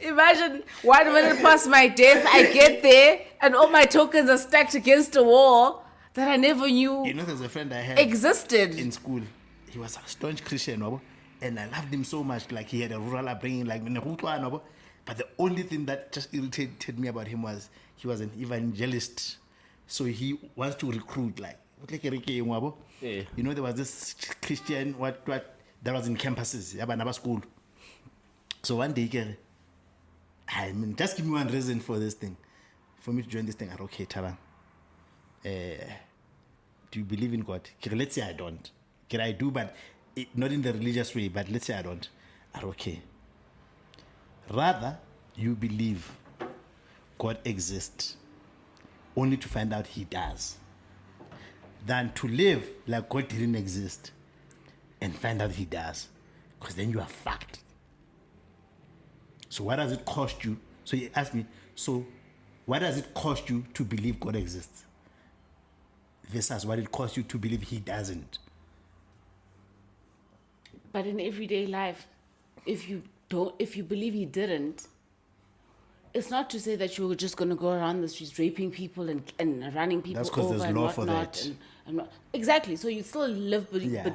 Imagine 1 minute past my death, I get there, and all my tokens are stacked against a wall that I never knew There's a friend I had existed. in school. He was a staunch Christian, wabo, and I loved him so much. Like, he had a rural upbringing, like Minehutwa, wabo. But the only thing that just irritated me about him was he was an evangelist. So he wants to recruit, like, Yeah. there was this Christian what that was in campuses, Yabanaba school. So one day, just give me one reason for this thing, for me to join this thing. I okay, Tabang. Do you believe in God? Let's say I don't. I do, but not in the religious way, but let's say I don't. Okay. Rather, you believe God exists only to find out he does, than to live like God didn't exist and find out he does, because then you are fucked. So what does it cost you? So he asked me, so what does it cost you to believe God exists versus what it costs you to believe he doesn't? But in everyday life, if you believe he didn't, it's not to say that you're just going to go around the streets raping people and running people That's 'cause over there's and law for whatnot. that. Exactly. So you still live Yeah.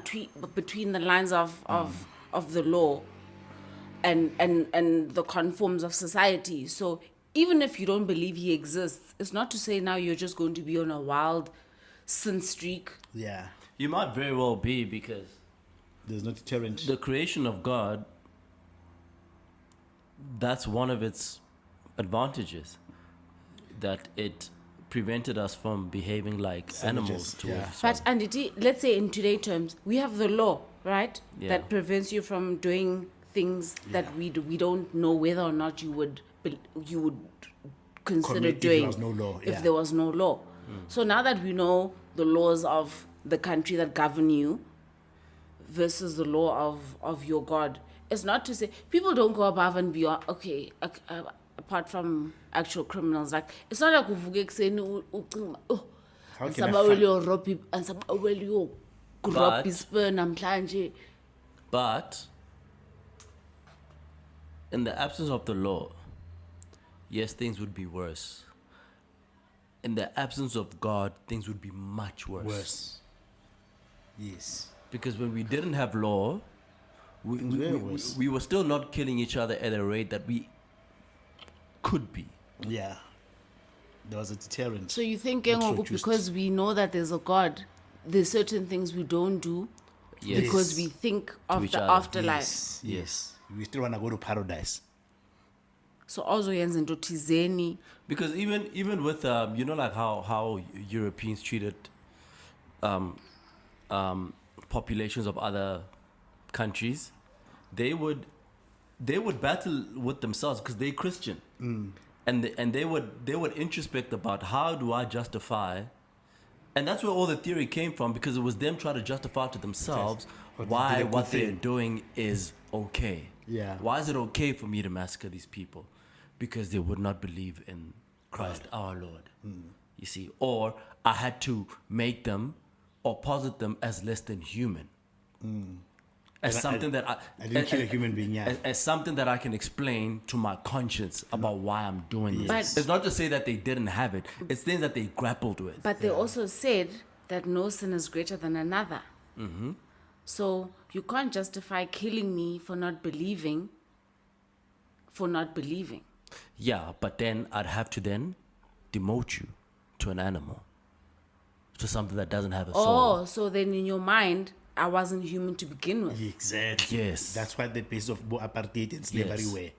between the lines of the law and the conforms of society. So even if you don't believe he exists, it's not to say now you're just going to be on a wild sin streak. Yeah. You might very well be, because There's no deterrent. the creation of God, that's one of its advantages, that it prevented us from behaving like animals yeah. towards But and let's say in today's terms, we have the law, right? Yeah. That prevents you from doing things that we don't know whether or not you would consider Commit if doing there was no law, if yeah. there was no law. So now that we know the laws of the country that govern you versus the law of your God, it's not to say people don't go above and beyond. Okay, apart from actual criminals, like it's not like uvuke ekuseni oh How can I namhlanje. But in the absence of the law, yes, things would be worse. In the absence of God, things would be much worse. Worse. Yes. Because when we didn't have law, we were still not killing each other at a rate that we could be. Yeah. There was a deterrent. So you think Introduced. because we know that there's a God, there's certain things we don't do Yes. because we think of each the other. afterlife. Yes. We still want to go to paradise. So also yenza into thizeni. Because even with you know, like how Europeans treated populations of other countries, they would battle with themselves because they're Christian, and they would introspect about how do I justify, and that's where all the theory came from, because it was them trying to justify to themselves why what they're doing is okay. Yeah. Why is it okay for me to massacre these people? Because they would not believe in Christ our Lord. You see, or I had to make them or posit them as less than human. As something that I didn't kill a human being, yeah. As something that I can explain to my conscience about why I'm doing this. But- It's not to say that they didn't have it. It's things that they grappled with. But they also said that no sin is greater than another. So you can't justify killing me for not believing. Yeah, but then I'd have to then demote you to an animal, to something that doesn't have a soul. Oh, so then in your mind, I wasn't human to begin with. Exactly. Yes. That's what the base of apartheid and slavery Yes. were.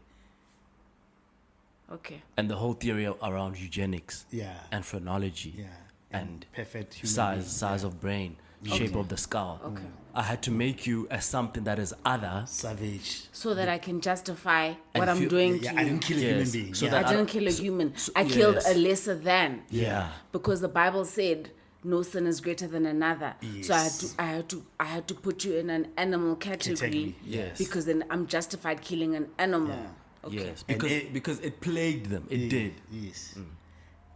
Okay. And the whole theory around eugenics Yeah. and phrenology Yeah. and perfect human being. size of brain, shape of the skull. Okay. I had to make you as something that is other. Savage. So that I can justify what And I'm feel- doing Yeah, to I you. didn't kill a Yes. human being. So yeah. that I didn't kill a human. I yes. killed a lesser than. Yeah. Because the Bible said no sin is greater than another. So I had to put you in an animal category. Category, yes. Because then I'm justified killing an animal. Yeah. Okay. Yes, because it plagued them. It did. Yes.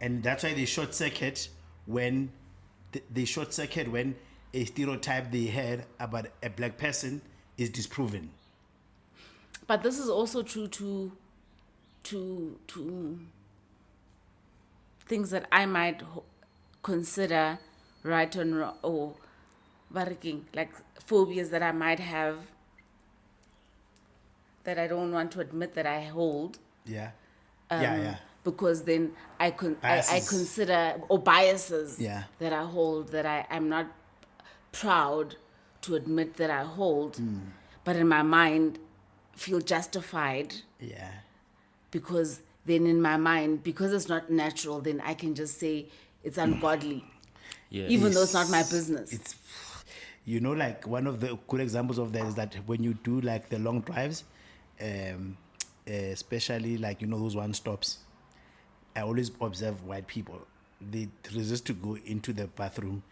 And that's why they short circuit when a stereotype they had about a black person is disproven. But this is also true to things that I might consider right and wrong, or working, like phobias that I might have that I don't want to admit that I hold. Yeah. Yeah. Because then I Biases. consider, or biases Yeah. that I hold, that I'm not proud to admit that I hold, but in my mind feel justified, Yeah. because then in my mind, because it's not natural, then I can just say it's ungodly, Yes. even though it's not my business. It's, you know, like one of the good examples of that is that when you do like the long drives, especially like, you know, those one stops, I always observe white people. They resist to go into the bathroom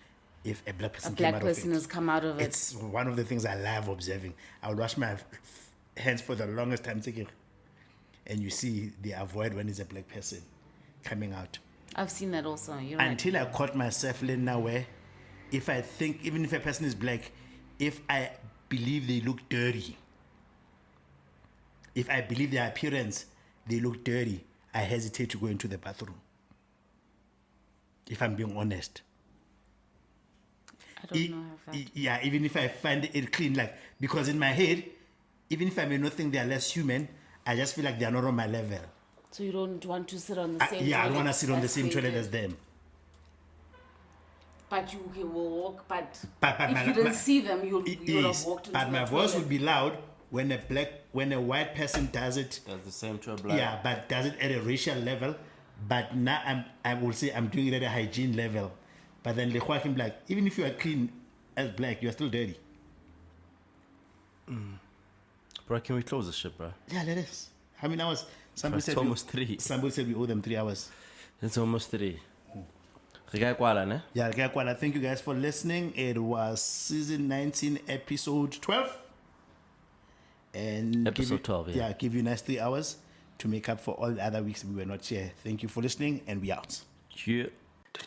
if a black person A came black out person of it. has come out of it. It's one of the things I love observing. I would wash my hands for the longest time, and you see they avoid when it's a black person coming out. I've seen that also. You're right. Until I caught myself now where if I think, even if a person is black, if I believe they look dirty, if I believe their appearance, they look dirty, I hesitate to go into the bathroom. If I'm being honest. I don't know how that. Yeah, even if I find it clean, like, because in my head, even if I may not think they are less human, I just feel like they are not on my level. So you don't want to sit on the same Yeah, I toilet don't want to sit on the as same they toilet do. as them. But you will walk, but But if my- you didn't my- see them, you would have Yes, walked into but the my voice toilet. would be loud when a white person does it. That's the same to a black. Yeah, but does it at a racial level. But now I will say I'm doing it at a hygiene level. But then Lehua can be like, even if you are clean as black, you are still dirty. Bro, can we close this shit, bro? Yeah, let us. How many hours? Somebody It's said almost 3. Somebody said we owe them 3 hours. It's almost 3. Re ka kwala, ne? Yeah, okay, Kwala, thank you guys for listening. It was season 19, episode 12. And Episode give you- 12, yeah. Yeah, give you nice 3 hours to make up for all the other weeks we were not here. Thank you for listening, and we out. Yeah. The